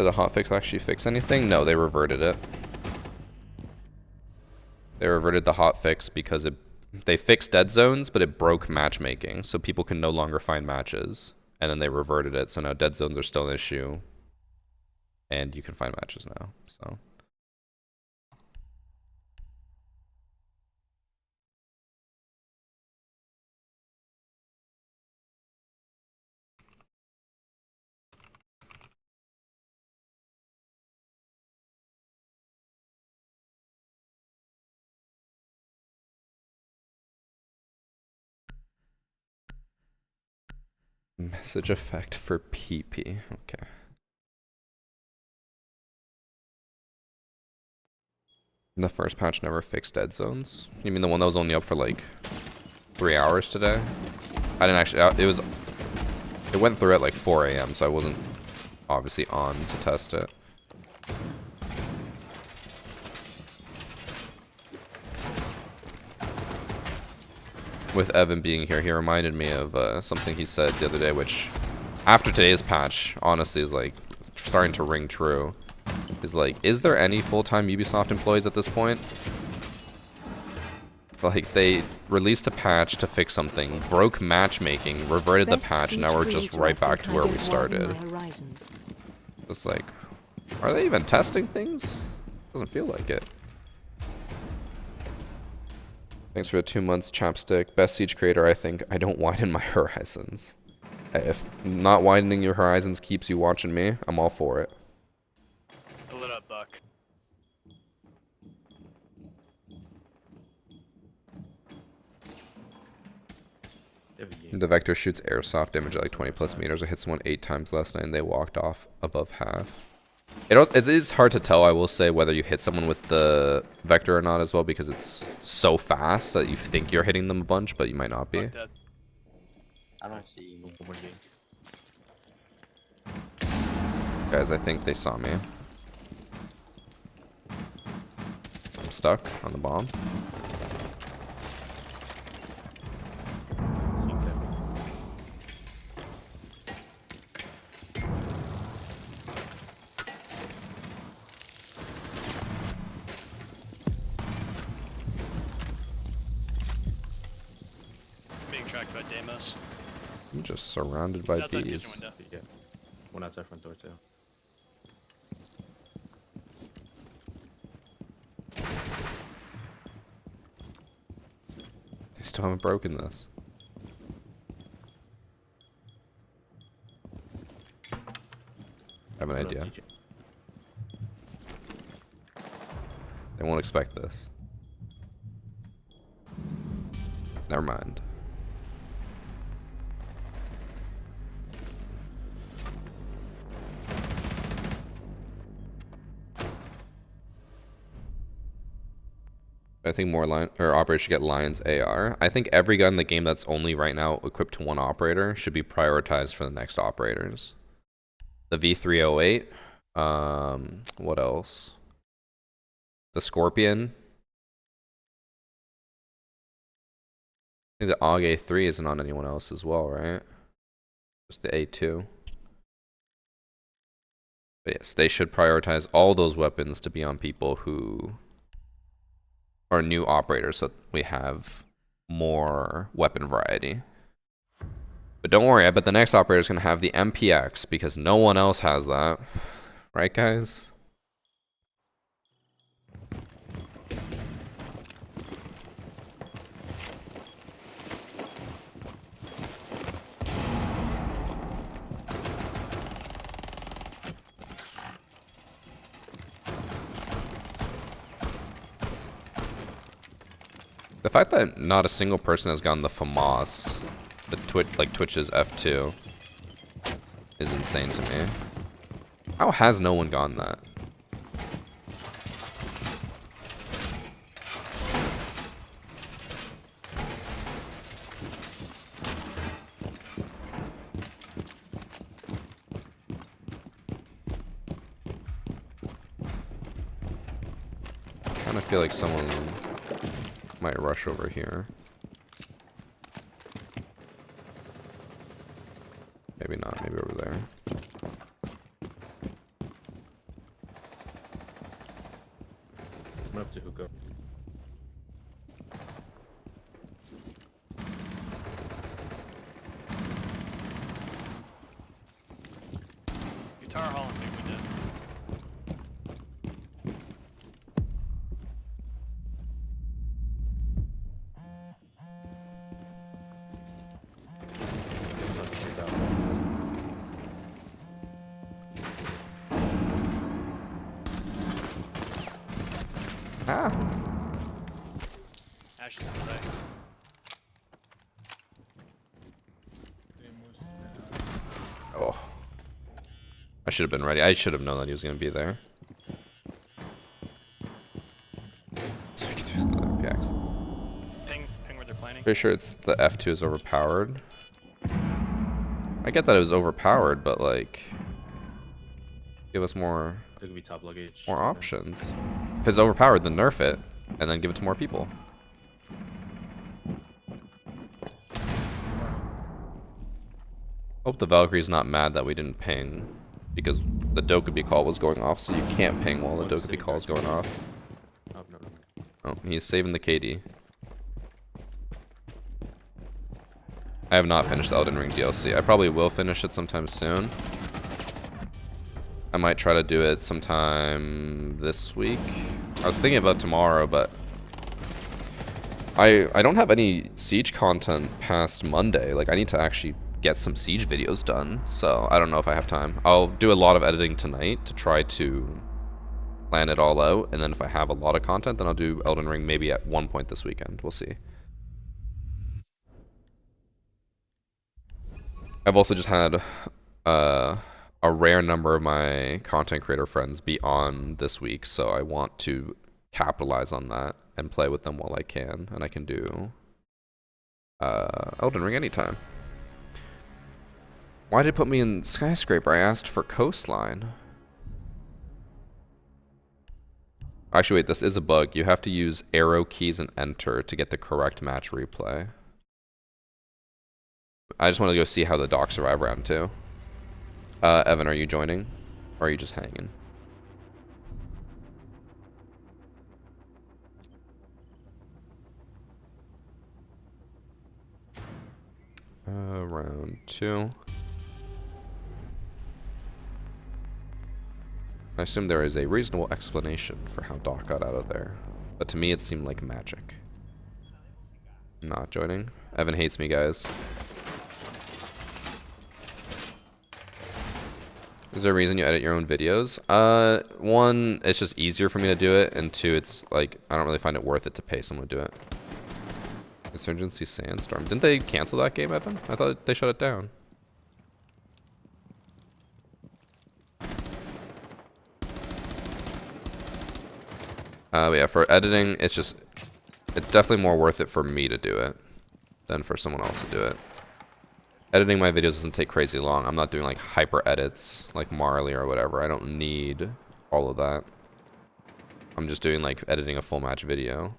Did the hotfix actually fix anything? No, they reverted it. They reverted the hotfix because they fixed dead zones, but it broke matchmaking, so people can no longer find matches. And then they reverted it, so now dead zones are still an issue. And you can find matches now, so. Message effect for PP. Okay. And the first patch never fixed dead zones? You mean the one that was only up for like 3 hours today? I didn't actually. It went through at like 4 a.m., so I wasn't obviously on to test it. With Evan being here, he reminded me of something he said the other day, which after today's patch, honestly, is like starting to ring true. Is like, is there any full-time Ubisoft employees at this point? Like, they released a patch to fix something, broke matchmaking, reverted the patch, and now we're just right back to where we started. It's like, are they even testing things? Doesn't feel like it. Thanks for the 2 months, Chapstick. Best Siege creator, I think. I don't widen my horizons. If not widening your horizons keeps you watching me, I'm all for it. Lit up, Buck. The Vector shoots airsoft damage at like 20 plus meters. I hit someone 8 times last night and they walked off above half. It is hard to tell, I will say, whether you hit someone with the Vector or not as well, because it's so fast that you think you're hitting them a bunch, but you might not be. I don't see you. Guys, I think they saw me. I'm stuck on the bomb. Being tracked by Deimos. I'm just surrounded by Outside bees. kitchen window. Yeah. One outside front door too. They still haven't broken this. I have an idea. They won't expect this. Never mind. I think more operators should get Lion's AR. I think every gun in the game that's only right now equipped to one operator should be prioritized for the next operators. The V308. What else? The Scorpion. I think the AUG A3 isn't on anyone else as well, right? Just the A2. But yes, they should prioritize all those weapons to be on people who are new operators, so we have more weapon variety. But don't worry, I bet the next operator is going to have the MPX, because no one else has that. Right, guys? The fact that not a single person has gotten the FAMAS, the Twitch's F2, is insane to me. How has no one gotten that? I kind of feel like someone might rush over here. Maybe not, maybe over there. I'm up to hookah. Guitar Hall and Big Window. Ah. Ash is inside. Oh. I should have been ready. I should have known that he was going to be there. So we can do another PX. Ping where they're planning. Pretty sure it's the F2 is overpowered. I get that it was overpowered, but like, give us more It could be top luggage. options. If it's overpowered, then nerf it, and then give it to more people. Hope the Valkyrie's not mad that we didn't ping, because the Dokubi call was going off, so you can't ping while the Dokubi call is going off. Oh, no. Oh, he's saving the KD. I have not finished the Elden Ring DLC. I probably will finish it sometime soon. I might try to do it sometime this week. I was thinking about tomorrow, but I don't have any Siege content past Monday. Like, I need to actually get some Siege videos done, so I don't know if I have time. I'll do a lot of editing tonight to try to plan it all out, and then if I have a lot of content, then I'll do Elden Ring maybe at one point this weekend. We'll see. I've also just had a rare number of my content creator friends be on this week, so I want to capitalize on that and play with them while I can, and I can do Elden Ring anytime. Why did it put me in Skyscraper? I asked for Coastline. Actually, wait, this is a bug. You have to use arrow keys and enter to get the correct match replay. I just want to go see how the docs survive round 2. Evan, are you joining? Or are you just hanging? Round 2. I assume there is a reasonable explanation for how Doc got out of there. But to me, it seemed like magic. Not joining. Evan hates me, guys. Is there a reason you edit your own videos? One, it's just easier for me to do it, and two, it's like, I don't really find it worth it to pay someone to do it. Insurgency Sandstorm. Didn't they cancel that game, Evan? I thought they shut it down. Yeah, for editing, it's definitely more worth it for me to do it than for someone else to do it. Editing my videos doesn't take crazy long. I'm not doing like hyper edits like Marley or whatever. I don't need all of that. I'm just doing like editing a full match video.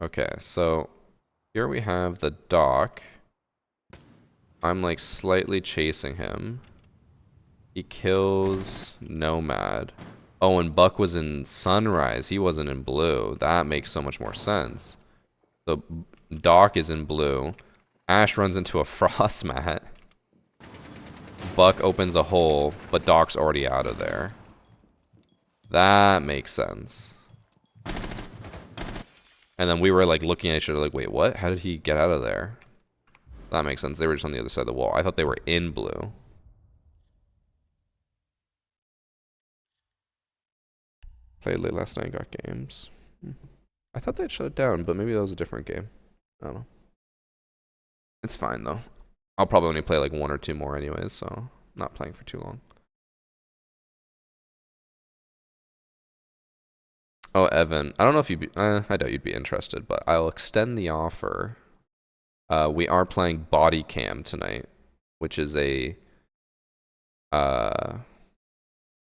Okay, so here we have the Doc. I'm like slightly chasing him. He kills Nomad. Oh, and Buck was in Sunrise. He wasn't in Blue. That makes so much more sense. So Doc is in Blue. Ash runs into a frost mat. Buck opens a hole, but Doc's already out of there. That makes sense. And then we were like looking at each other like, wait, what? How did he get out of there? That makes sense. They were just on the other side of the wall. I thought they were in Blue. Played late last night, got games. I thought they'd shut it down, but maybe that was a different game. I don't know. It's fine though. I'll probably only play like 1 or 2 more anyways, so not playing for too long. Oh, Evan, I don't know if you'd be, I doubt you'd be interested, but I'll extend the offer. We are playing Body Cam tonight, which is a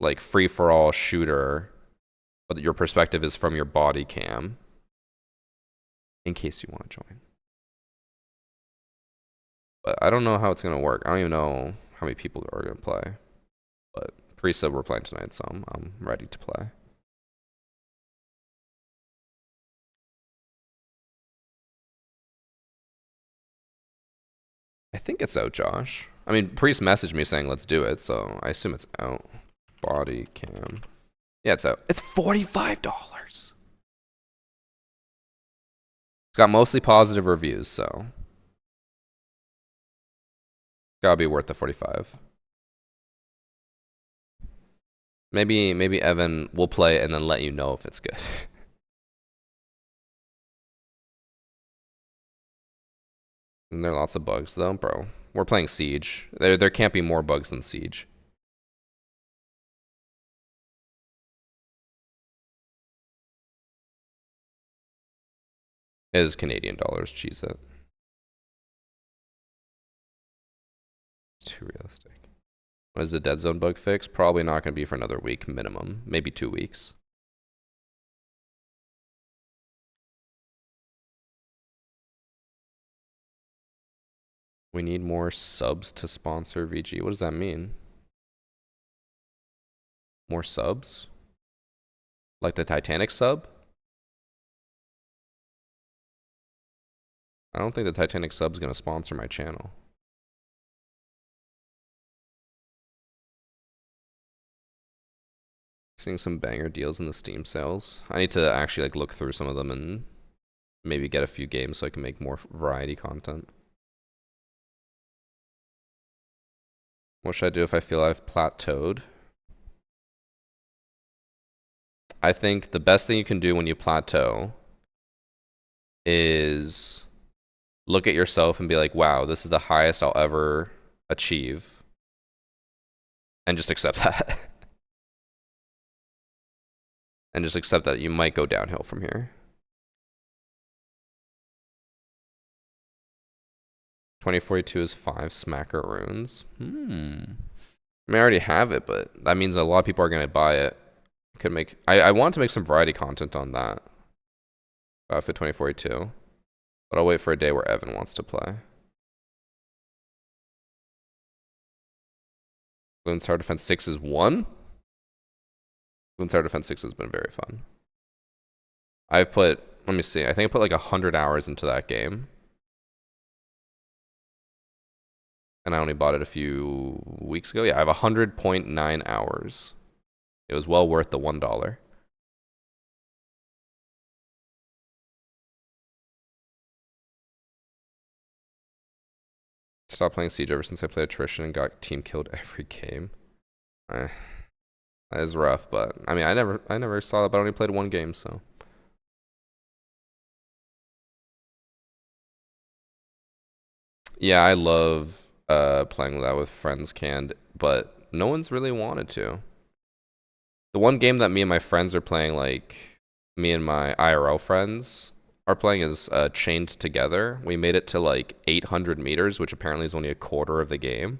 like free-for-all shooter, but your perspective is from your body cam. In case you want to join. But I don't know how it's going to work. I don't even know how many people are going to play. But Priest said we're playing tonight, so I'm ready to play. I think it's out, Josh. I mean, Priest messaged me saying let's do it, so I assume it's out. Body cam. Yeah, it's out. It's $45. It's got mostly positive reviews, so gotta be worth the 45. Maybe Evan will play and then let you know if it's good. And there are lots of bugs though, bro. We're playing Siege. There can't be more bugs than Siege. It is Canadian dollars, cheese it. It's too realistic. When is the dead zone bug fix? Probably not going to be for another week minimum. Maybe 2 weeks. We need more subs to sponsor VG. What does that mean? More subs? Like the Titanic sub? I don't think the Titanic sub's going to sponsor my channel. Seeing some banger deals in the Steam sales. I need to actually like look through some of them and maybe get a few games so I can make more variety content. What should I do if I feel I've plateaued? I think the best thing you can do when you plateau is look at yourself and be like, wow, this is the highest I'll ever achieve. And just accept that. And just accept that you might go downhill from here. 2042 is 5 smacker runes. I mean, I already have it, but that means a lot of people are going to buy it. Could make. I want to make some variety content on that. Battlefield 2042. But I'll wait for a day where Evan wants to play. Bloons Tower Defense 6 is 1? Bloons Tower Defense 6 has been very fun. I've put, let me see, I think I put like 100 hours into that game. And I only bought it a few weeks ago. Yeah, I have 100.9 hours. It was well worth the $1. Stopped playing Siege ever since I played Attrition and got team killed every game. That is rough, but I mean, I never saw that, but I only played one game, so. Yeah, I love playing that with friends canned, but no one's really wanted to. The one game that me and my friends are playing, like me and my IRL friends are playing, is Chained Together. We made it to like 800 meters, which apparently is only a quarter of the game.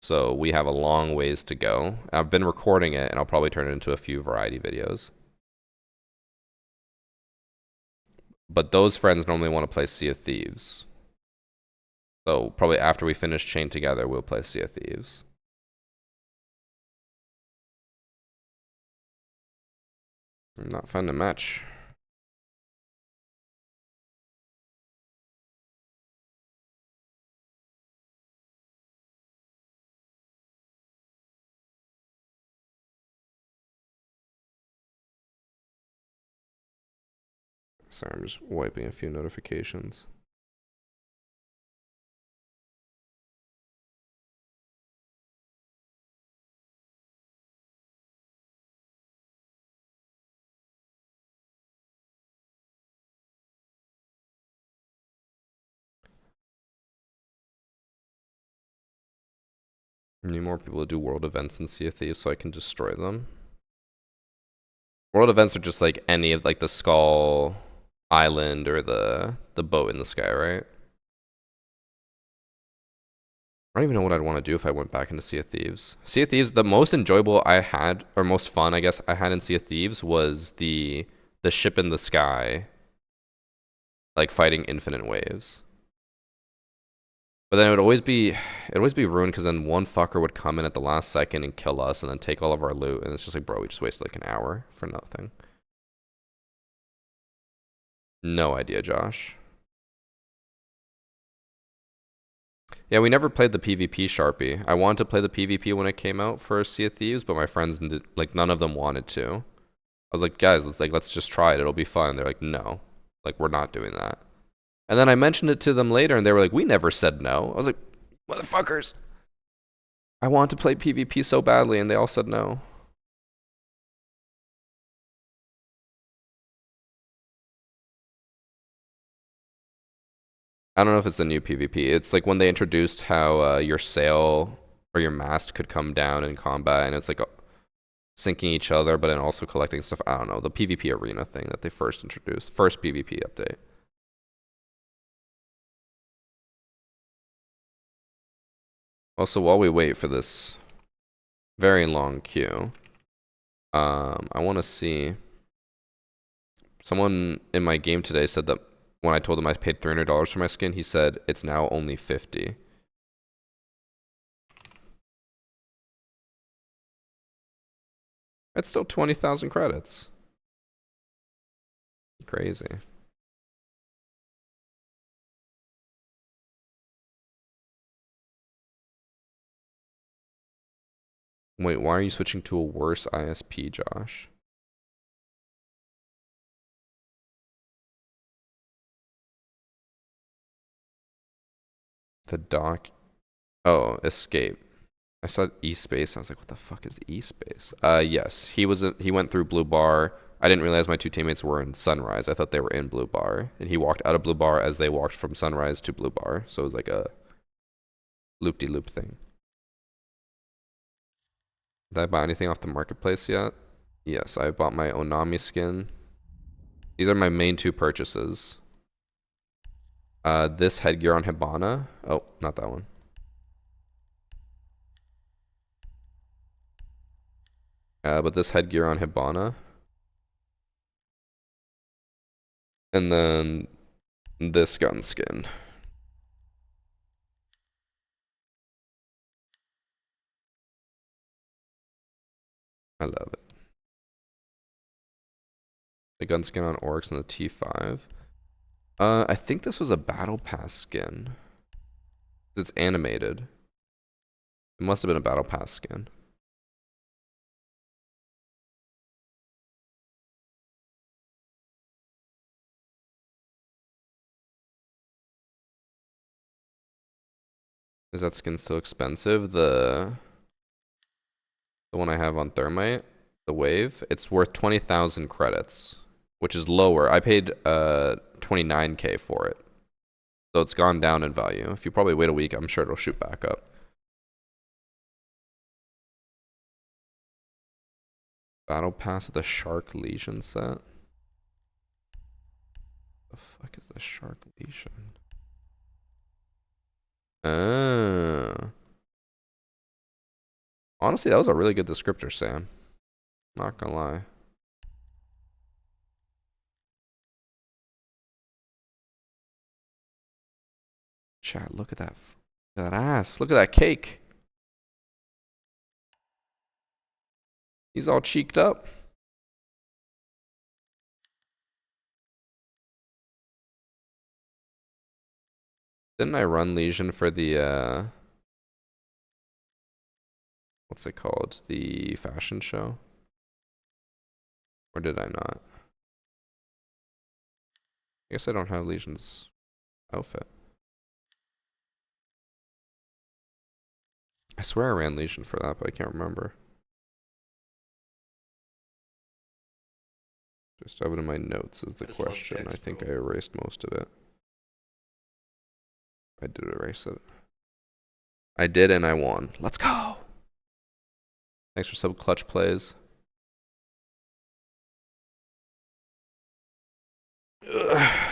So we have a long ways to go. I've been recording it, and I'll probably turn it into a few variety videos. But those friends normally want to play Sea of Thieves. So probably after we finish Chained Together, we'll play Sea of Thieves. I'm not finding a match. Sorry, I'm just wiping a few notifications. I need more people to do world events in Sea of Thieves so I can destroy them. World events are just like any of like the Skull Island or the boat in the sky, right? I don't even know what I'd want to do if I went back into Sea of Thieves. Sea of Thieves, the most enjoyable I had, or most fun, I guess, I had in Sea of Thieves was the ship in the sky, like fighting infinite waves. But then it'd always be ruined because then one fucker would come in at the last second and kill us and then take all of our loot, and it's just like, bro, we just wasted like an hour for nothing. No idea, Josh. Yeah, we never played the PvP Sharpie. I wanted to play the PvP when it came out for Sea of Thieves, but my friends like none of them wanted to. I was like, guys, let's just try it. It'll be fun. They're like, no, like we're not doing that. And then I mentioned it to them later, and they were like, we never said no. I was like, motherfuckers. I wanted to play PvP so badly, and they all said no. I don't know if it's the new PvP. It's like when they introduced how your sail or your mast could come down in combat, and it's like sinking each other, but then also collecting stuff. I don't know, the PvP arena thing that they first introduced. First PvP update. Also, while we wait for this very long queue, I want to see. Someone in my game today said that when I told him I paid $300 for my skin, he said it's now only 50. It's still 20,000 credits. Crazy. Wait, why are you switching to a worse ISP, Josh? The dock. Oh, escape. I saw E-Space. I was like, what the fuck is E-Space? Yes. He went through Blue Bar. I didn't realize my two teammates were in Sunrise. I thought they were in Blue Bar. And he walked out of Blue Bar as they walked from Sunrise to Blue Bar. So it was like a loop-de-loop thing. Did I buy anything off the marketplace yet? Yes, I bought my Onami skin. These are my main two purchases. This headgear on Hibana. Oh, not that one. But this headgear on Hibana. And then this gun skin. I love it. The gun skin on Oryx and the T5. I think this was a battle pass skin. It's animated. It must have been a battle pass skin. Is that skin still expensive? The one I have on Thermite, the Wave, it's worth 20,000 credits, which is lower. I paid 29K for it. So it's gone down in value. If you probably wait a week, I'm sure it'll shoot back up. Battle Pass with the Shark Legion set. The fuck is the Shark Legion? Honestly, that was a really good descriptor, Sam. Not gonna lie. Chat, look at that ass. Look at that cake. He's all cheeked up. Didn't I run Legion for the what's it called? The fashion show? Or did I not? I guess I don't have Legion's outfit. I swear I ran Legion for that, but I can't remember. Just have it in my notes is the question. I think I erased most of it. I did erase it. I did, and I won. Let's go! Thanks for sub clutch plays.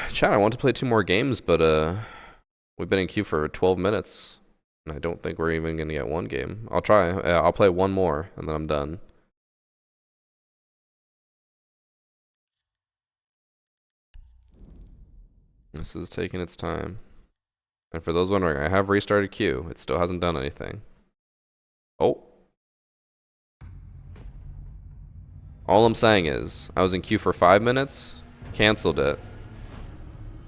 Chat, I want to play 2 more games, but we've been in queue for 12 minutes. And I don't think we're even gonna get 1 game. I'll try. I'll play 1 more, and then I'm done. This is taking its time. And for those wondering, I have restarted queue. It still hasn't done anything. Oh. All I'm saying is, I was in queue for 5 minutes, canceled it,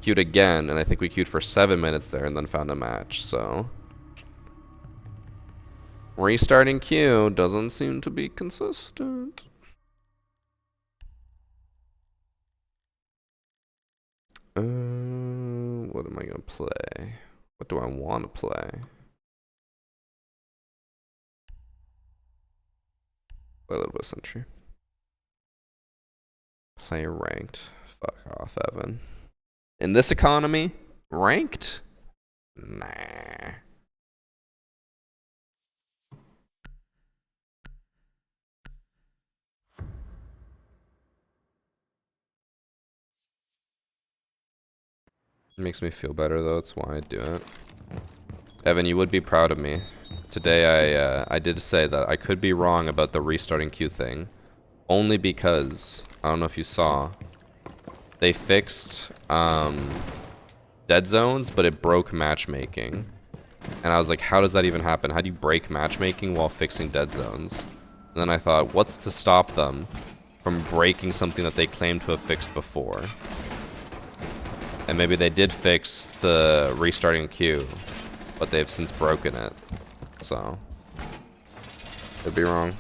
queued again, and I think we queued for 7 minutes there and then found a match, so. Restarting queue doesn't seem to be consistent. What am I gonna play? What do I want to play? Play a little bit of Sentry. Play ranked. Fuck off, Evan. In this economy, ranked? Nah. It makes me feel better though, that's why I do it. Evan, you would be proud of me. Today I did say that I could be wrong about the restarting queue thing. Only because, I don't know if you saw, they fixed dead zones, but it broke matchmaking. And I was like, how does that even happen? How do you break matchmaking while fixing dead zones? And then I thought, what's to stop them from breaking something that they claimed to have fixed before? And maybe they did fix the restarting queue, but they've since broken it. So, could be wrong.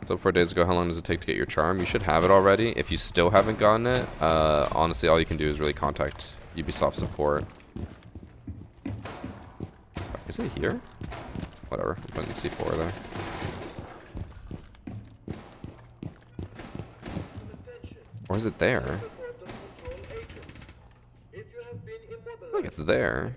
So 4 days ago, how long does it take to get your charm? You should have it already. If you still haven't gotten it, honestly, all you can do is really contact Ubisoft support. Is it here? Whatever, I'm putting the C4 there. Or is it there? I think it's there.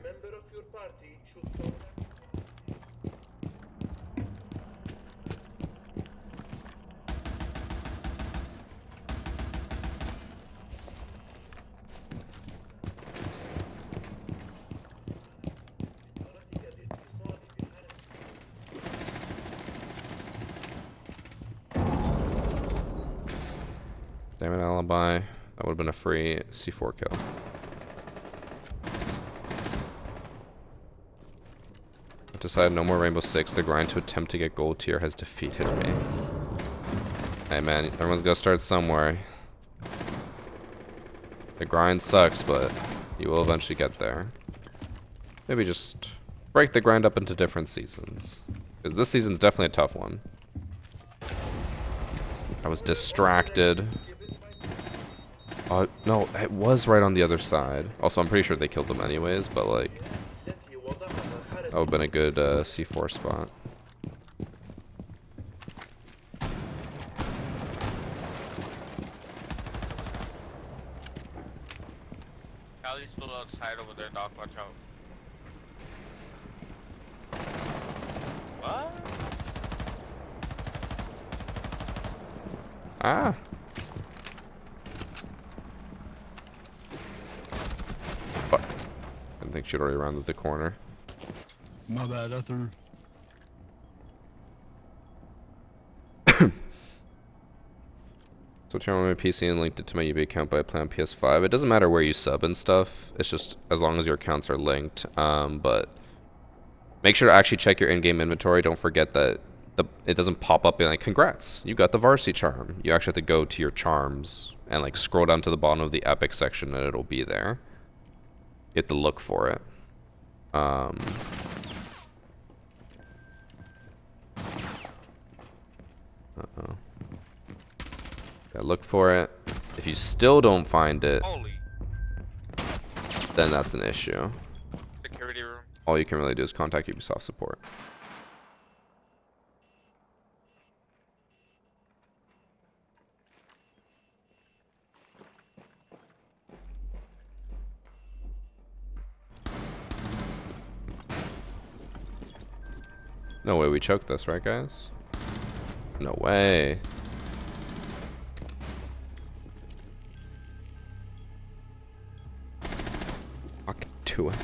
Damn it, alibi. That would have been a free C4 kill. I decided no more Rainbow Six. The grind to attempt to get gold tier has defeated me. Hey man, everyone's gotta start somewhere. The grind sucks, but you will eventually get there. Maybe just break the grind up into different seasons. Because this season's definitely a tough one. I was distracted. No, it was right on the other side. Also, I'm pretty sure they killed them anyways, but like, that would have been a good C4 spot. Callie's still outside over there, dog. Watch out. What? Ah. Fuck. I didn't think she'd already rounded the corner. My bad, I threw. So turn on my PC and linked it to my UB account, but I play on PS5. It doesn't matter where you sub and stuff. It's just as long as your accounts are linked. But make sure to actually check your in-game inventory. Don't forget that it doesn't pop up being like, congrats, you got the Varsity charm. You actually have to go to your charms and like scroll down to the bottom of the epic section and it'll be there. You have to look for it. Uh-oh. Gotta look for it. If you still don't find it, Holy. then that's an issue. Security room. All you can really do is contact Ubisoft support. No way we choked this, right guys? No way. Fuck to it.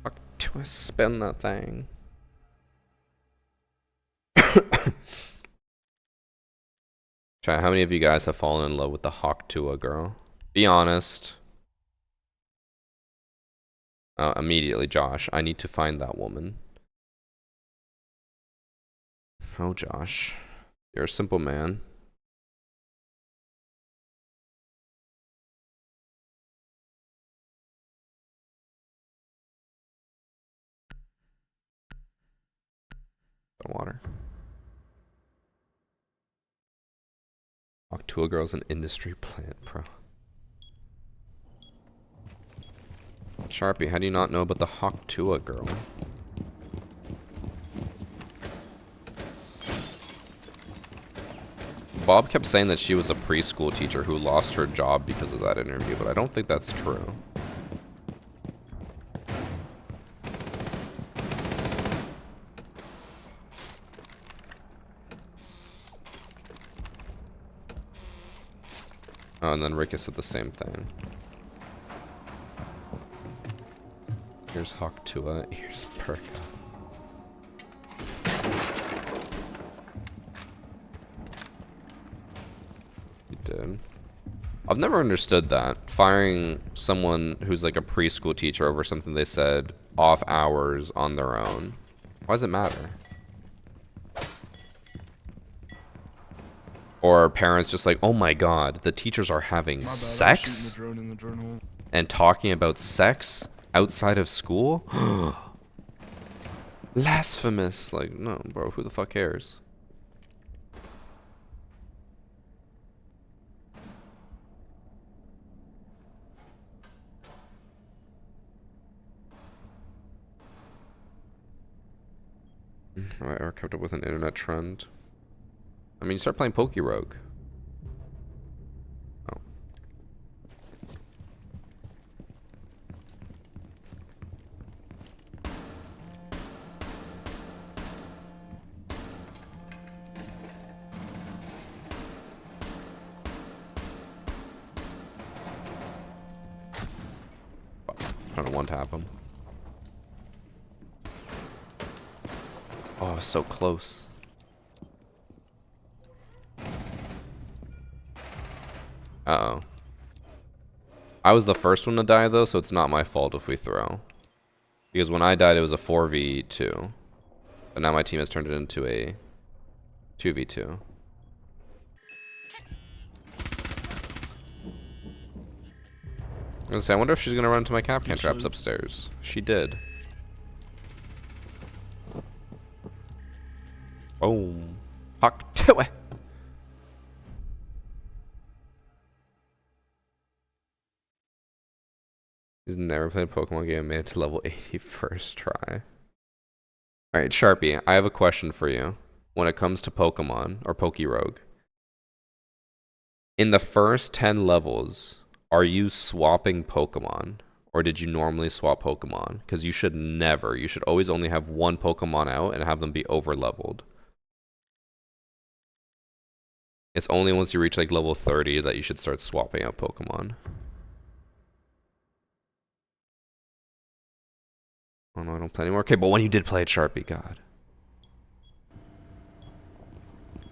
Fuck to it. Spin that thing. Chat, how many of you guys have fallen in love with the Hawk Tua girl? Be honest. Immediately, Josh. I need to find that woman. Oh, Josh. You're a simple man. Water. Octua girl's an industry plant, bro. Sharpie, how do you not know about the Hawktua girl? Bob kept saying that she was a preschool teacher who lost her job because of that interview, but I don't think that's true. Oh, and then Rickus said the same thing. Here's Hawktua, here's Perka. You did. I've never understood that. Firing someone who's like a preschool teacher over something they said off hours on their own. Why does it matter? Or parents just like, oh my god, the teachers are having sex? And talking about sex outside of school? Blasphemous. Like, no, bro, who the fuck cares? Alright, or kept up with an internet trend. I mean, you start playing Rogue. Oh. Trying to one-tap him. Oh, so close. Uh-oh. I was the first one to die, though, so it's not my fault if we throw. Because when I died, it was a 4v2. But now my team has turned it into a 2v2. I was gonna say, I wonder if she's gonna run into my Capcan traps upstairs. She did. Boom. Hawk to it. He's never played a Pokemon game and made it to level 80 first try. Alright, Sharpie, I have a question for you. When it comes to Pokemon, or Rogue, in the first 10 levels, are you swapping Pokemon? Or did you normally swap Pokemon? Because you should never. You should always only have one Pokemon out and have them be over-leveled. It's only once you reach like level 30 that you should start swapping out Pokemon. Oh no, I don't play anymore. Okay, but when you did play it, Sharpie, God.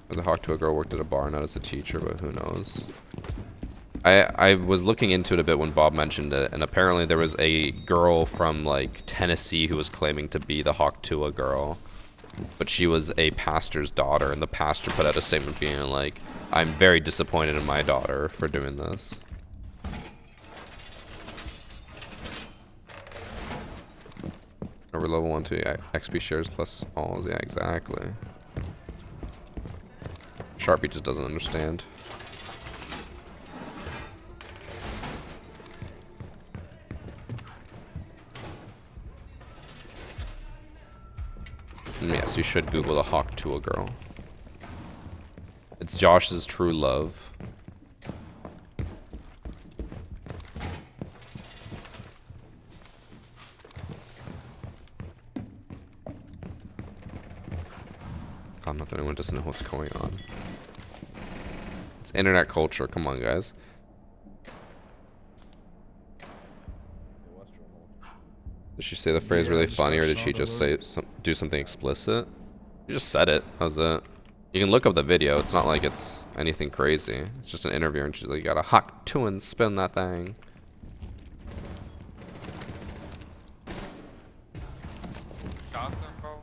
The Hawktua girl worked at a bar, not as a teacher, but who knows. I was looking into it a bit when Bob mentioned it, and apparently there was a girl from like Tennessee who was claiming to be the Hawktua girl. But she was a pastor's daughter, and the pastor put out a statement being like, I'm very disappointed in my daughter for doing this. Over level 1 to XP shares plus alls, yeah, exactly. Sharpie just doesn't understand. Yes, you should Google the Hawktua girl. It's Josh's true love. I'm not the only one who doesn't know what's going on. It's internet culture. Come on, guys. Did she say the phrase really funny, or did she just say do something explicit? You just said it. How's that? You can look up the video. It's not like it's anything crazy. It's just an interview, and she's like, "You got a hot two and spin that thing." Shotgun, bro.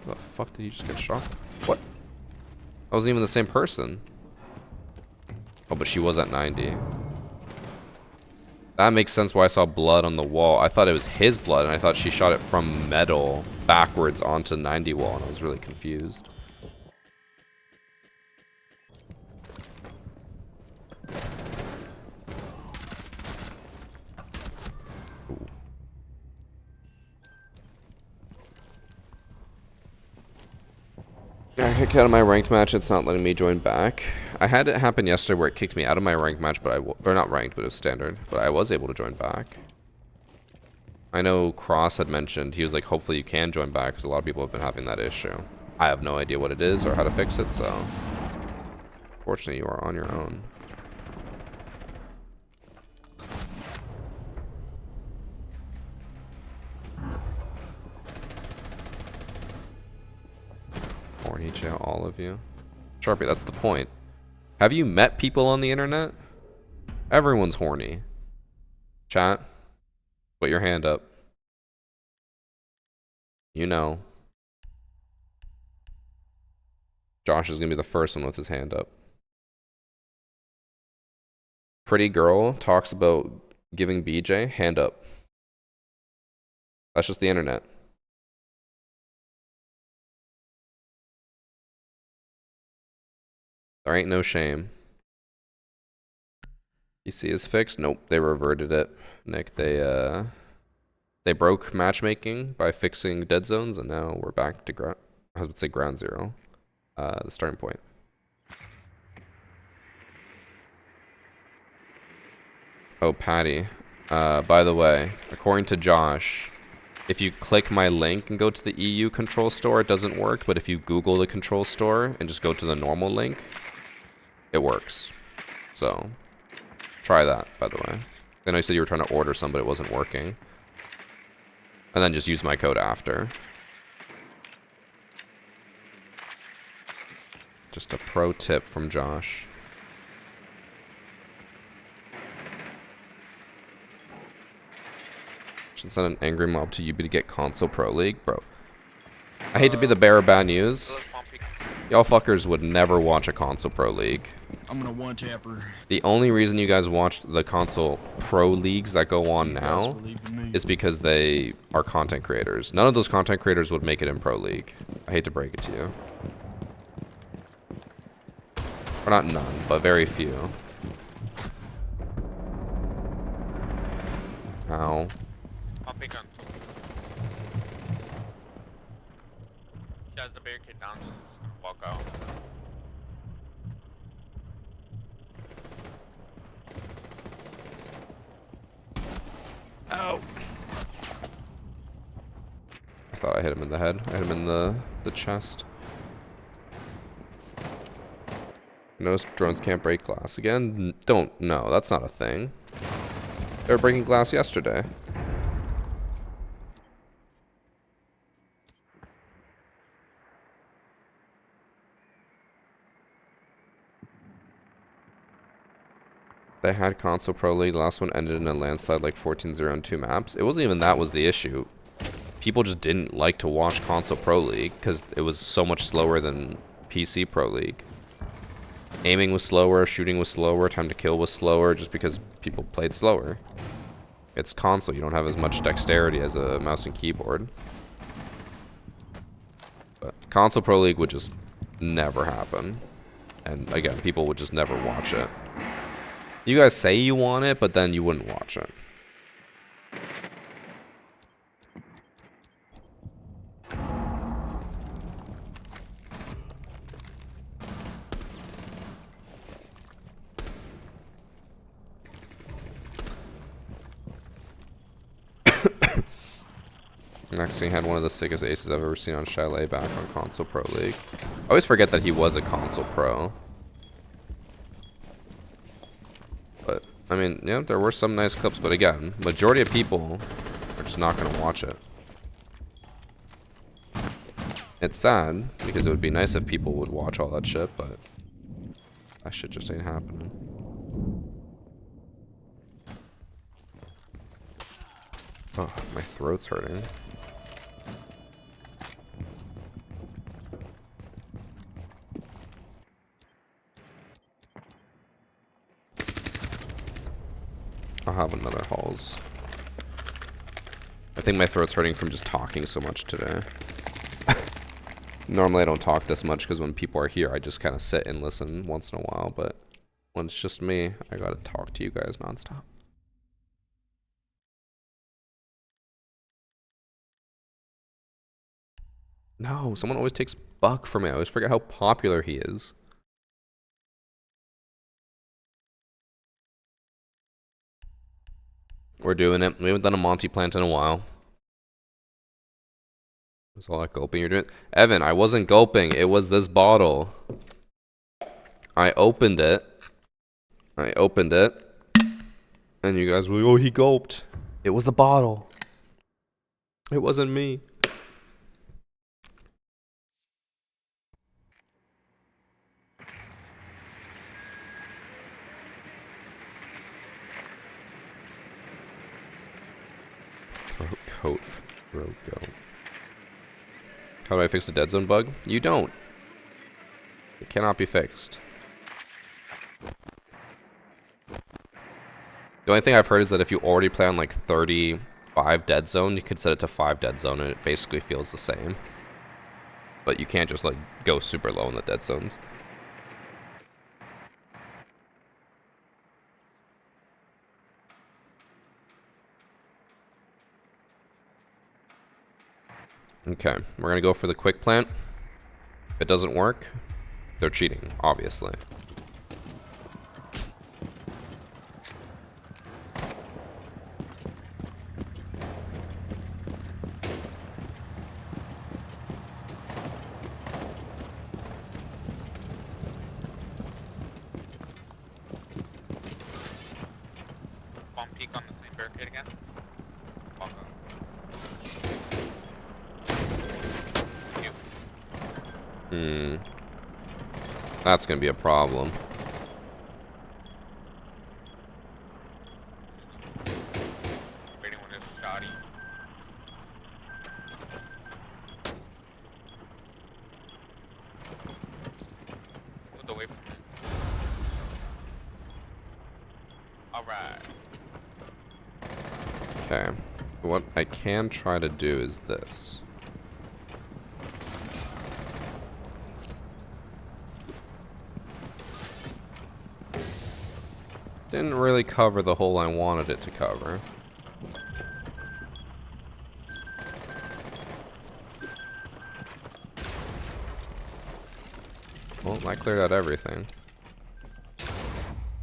The fuck did you just get shot? What? That wasn't even the same person. Oh, but she was at 90. That makes sense why I saw blood on the wall. I thought it was his blood, and I thought she shot it from metal backwards onto 90 wall, and I was really confused. Ooh. I got kicked out of my ranked match. It's not letting me join back. I had it happen yesterday where it kicked me out of my ranked match, but or not ranked, but it was standard. But I was able to join back. I know Cross had mentioned, he was like, hopefully you can join back, because a lot of people have been having that issue. I have no idea what it is or how to fix it, so fortunately you are on your own. Horny jail, all of you. Sharpie, that's the point. Have you met people on the internet? Everyone's horny. Chat, put your hand up. You know. Josh is gonna be the first one with his hand up. Pretty girl talks about giving BJ, hand up. That's just the internet. There ain't no shame. PC is fixed? Nope, they reverted it. Nick, they broke matchmaking by fixing dead zones, and now we're back to I would say ground zero, the starting point. Oh, Patty. By the way, according to Josh, if you click my link and go to the EU control store, it doesn't work. But if you Google the control store and just go to the normal link, it works. So, try that, by the way. I know you said you were trying to order some, but it wasn't working. And then just use my code after. Just a pro tip from Josh. Should send an angry mob to UB to get console pro league, bro. I hate to be the bearer of bad news. Y'all fuckers would never watch a console pro league. I'm gonna one tapper. The only reason you guys watch the console pro leagues that go on now is because they are content creators. None of those content creators would make it in pro league. I hate to break it to you. Or not none, but very few. Ow. Pumping on. She has the barricade down, so she's gonna walk out. Ow. I thought I hit him in the head. I hit him in the chest. Notice drones can't break glass again? No, that's not a thing. They were breaking glass yesterday. They had console pro league. The last one ended in a landslide like 14-0 on 2 maps. It wasn't even that was the issue. People just didn't like to watch console pro league because it was so much slower than PC pro league. Aiming was slower, shooting was slower, time to kill was slower, just because people played slower. It's console, you don't have as much dexterity as a mouse and keyboard. But console pro league would just never happen. And again, people would just never watch it. You guys say you want it, but then you wouldn't watch it. Next thing had one of the sickest aces I've ever seen on Chalet back on Console Pro League. I always forget that he was a Console Pro. But, I mean, yeah, there were some nice clips, but again, majority of people are just not going to watch it. It's sad, because it would be nice if people would watch all that shit, but that shit just ain't happening. Oh, my throat's hurting. I'll have another Halls. I think my throat's hurting from just talking so much today. Normally I don't talk this much because when people are here I just kind of sit and listen once in a while, but when it's just me, I gotta talk to you guys nonstop. No, someone always takes Buck from me. I always forget how popular he is. We're doing it. We haven't done a Monty plant in a while. Was all that gulping you're doing? Evan, I wasn't gulping. It was this bottle. I opened it. And you guys were like, oh, he gulped. It was the bottle. It wasn't me. Throat coat, throat goat. How do I fix the dead zone bug? You don't. It cannot be fixed. The only thing I've heard is that if you already play on like 35 dead zone, you could set it to 5 dead zone and it basically feels the same. But you can't just like go super low in the dead zones. Okay, we're gonna go for the quick plant. If it doesn't work, they're cheating, obviously. Bomb peek on the same barricade again. Bomb go. That's gonna be a problem. Waiting with his Shotty. Moved away from it. Alright. Okay. What I can try to do is this. Didn't really cover the hole I wanted it to cover. Well, I cleared out everything.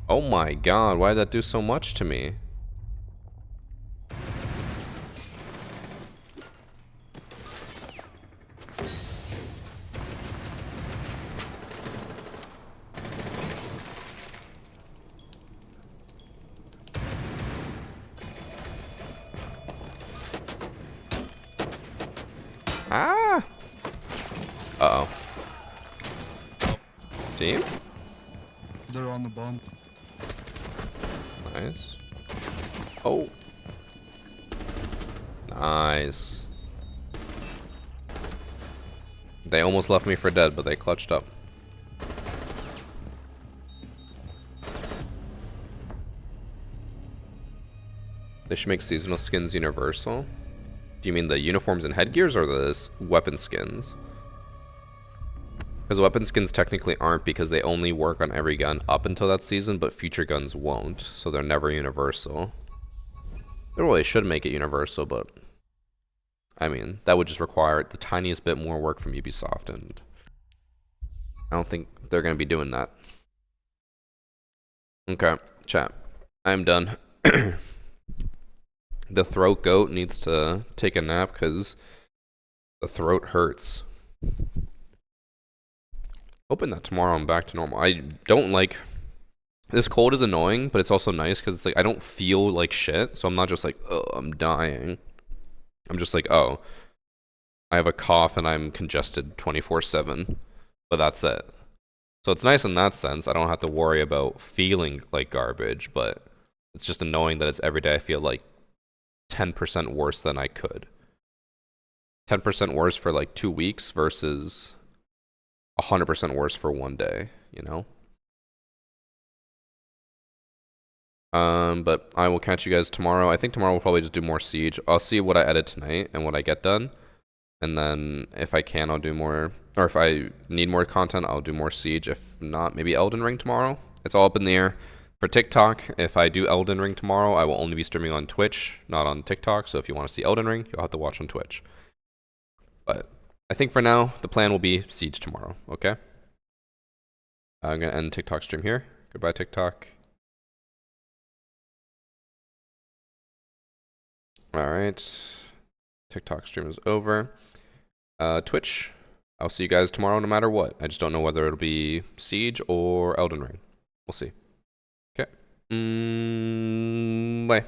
Oh my god, why did that do so much to me? Ah! Uh-oh. Team? They're on the bomb. Nice. Oh. Nice. They almost left me for dead, but they clutched up. They should make seasonal skins universal. Do you mean the uniforms and headgears or the weapon skins? Because weapon skins technically aren't, because they only work on every gun up until that season, but future guns won't, so they're never universal. They really should make it universal, but I mean, that would just require the tiniest bit more work from Ubisoft, and I don't think they're going to be doing that. Okay, chat. I'm done. The throat goat needs to take a nap because the throat hurts. Hoping that tomorrow I'm back to normal. I don't like... This cold is annoying, but it's also nice because it's like I don't feel like shit, so I'm not just like, oh, I'm dying. I'm just like, oh, I have a cough and I'm congested 24/7, but that's it. So it's nice in that sense. I don't have to worry about feeling like garbage, but it's just annoying that it's every day I feel like 10% worse than I could. 10% worse for like 2 weeks versus 100% worse for 1 day, you know? But I will catch you guys tomorrow. I think tomorrow we'll probably just do more Siege. I'll see what I edit tonight and what I get done. And then if I can, I'll do more, or if I need more content, I'll do more Siege. If not, maybe Elden Ring tomorrow. It's all up in the air. For TikTok, if I do Elden Ring tomorrow, I will only be streaming on Twitch, not on TikTok. So if you want to see Elden Ring, you'll have to watch on Twitch. But I think for now, the plan will be Siege tomorrow, okay? I'm going to end TikTok stream here. Goodbye, TikTok. Alright. TikTok stream is over. Twitch, I'll see you guys tomorrow no matter what. I just don't know whether it'll be Siege or Elden Ring. We'll see. Okay. Bye.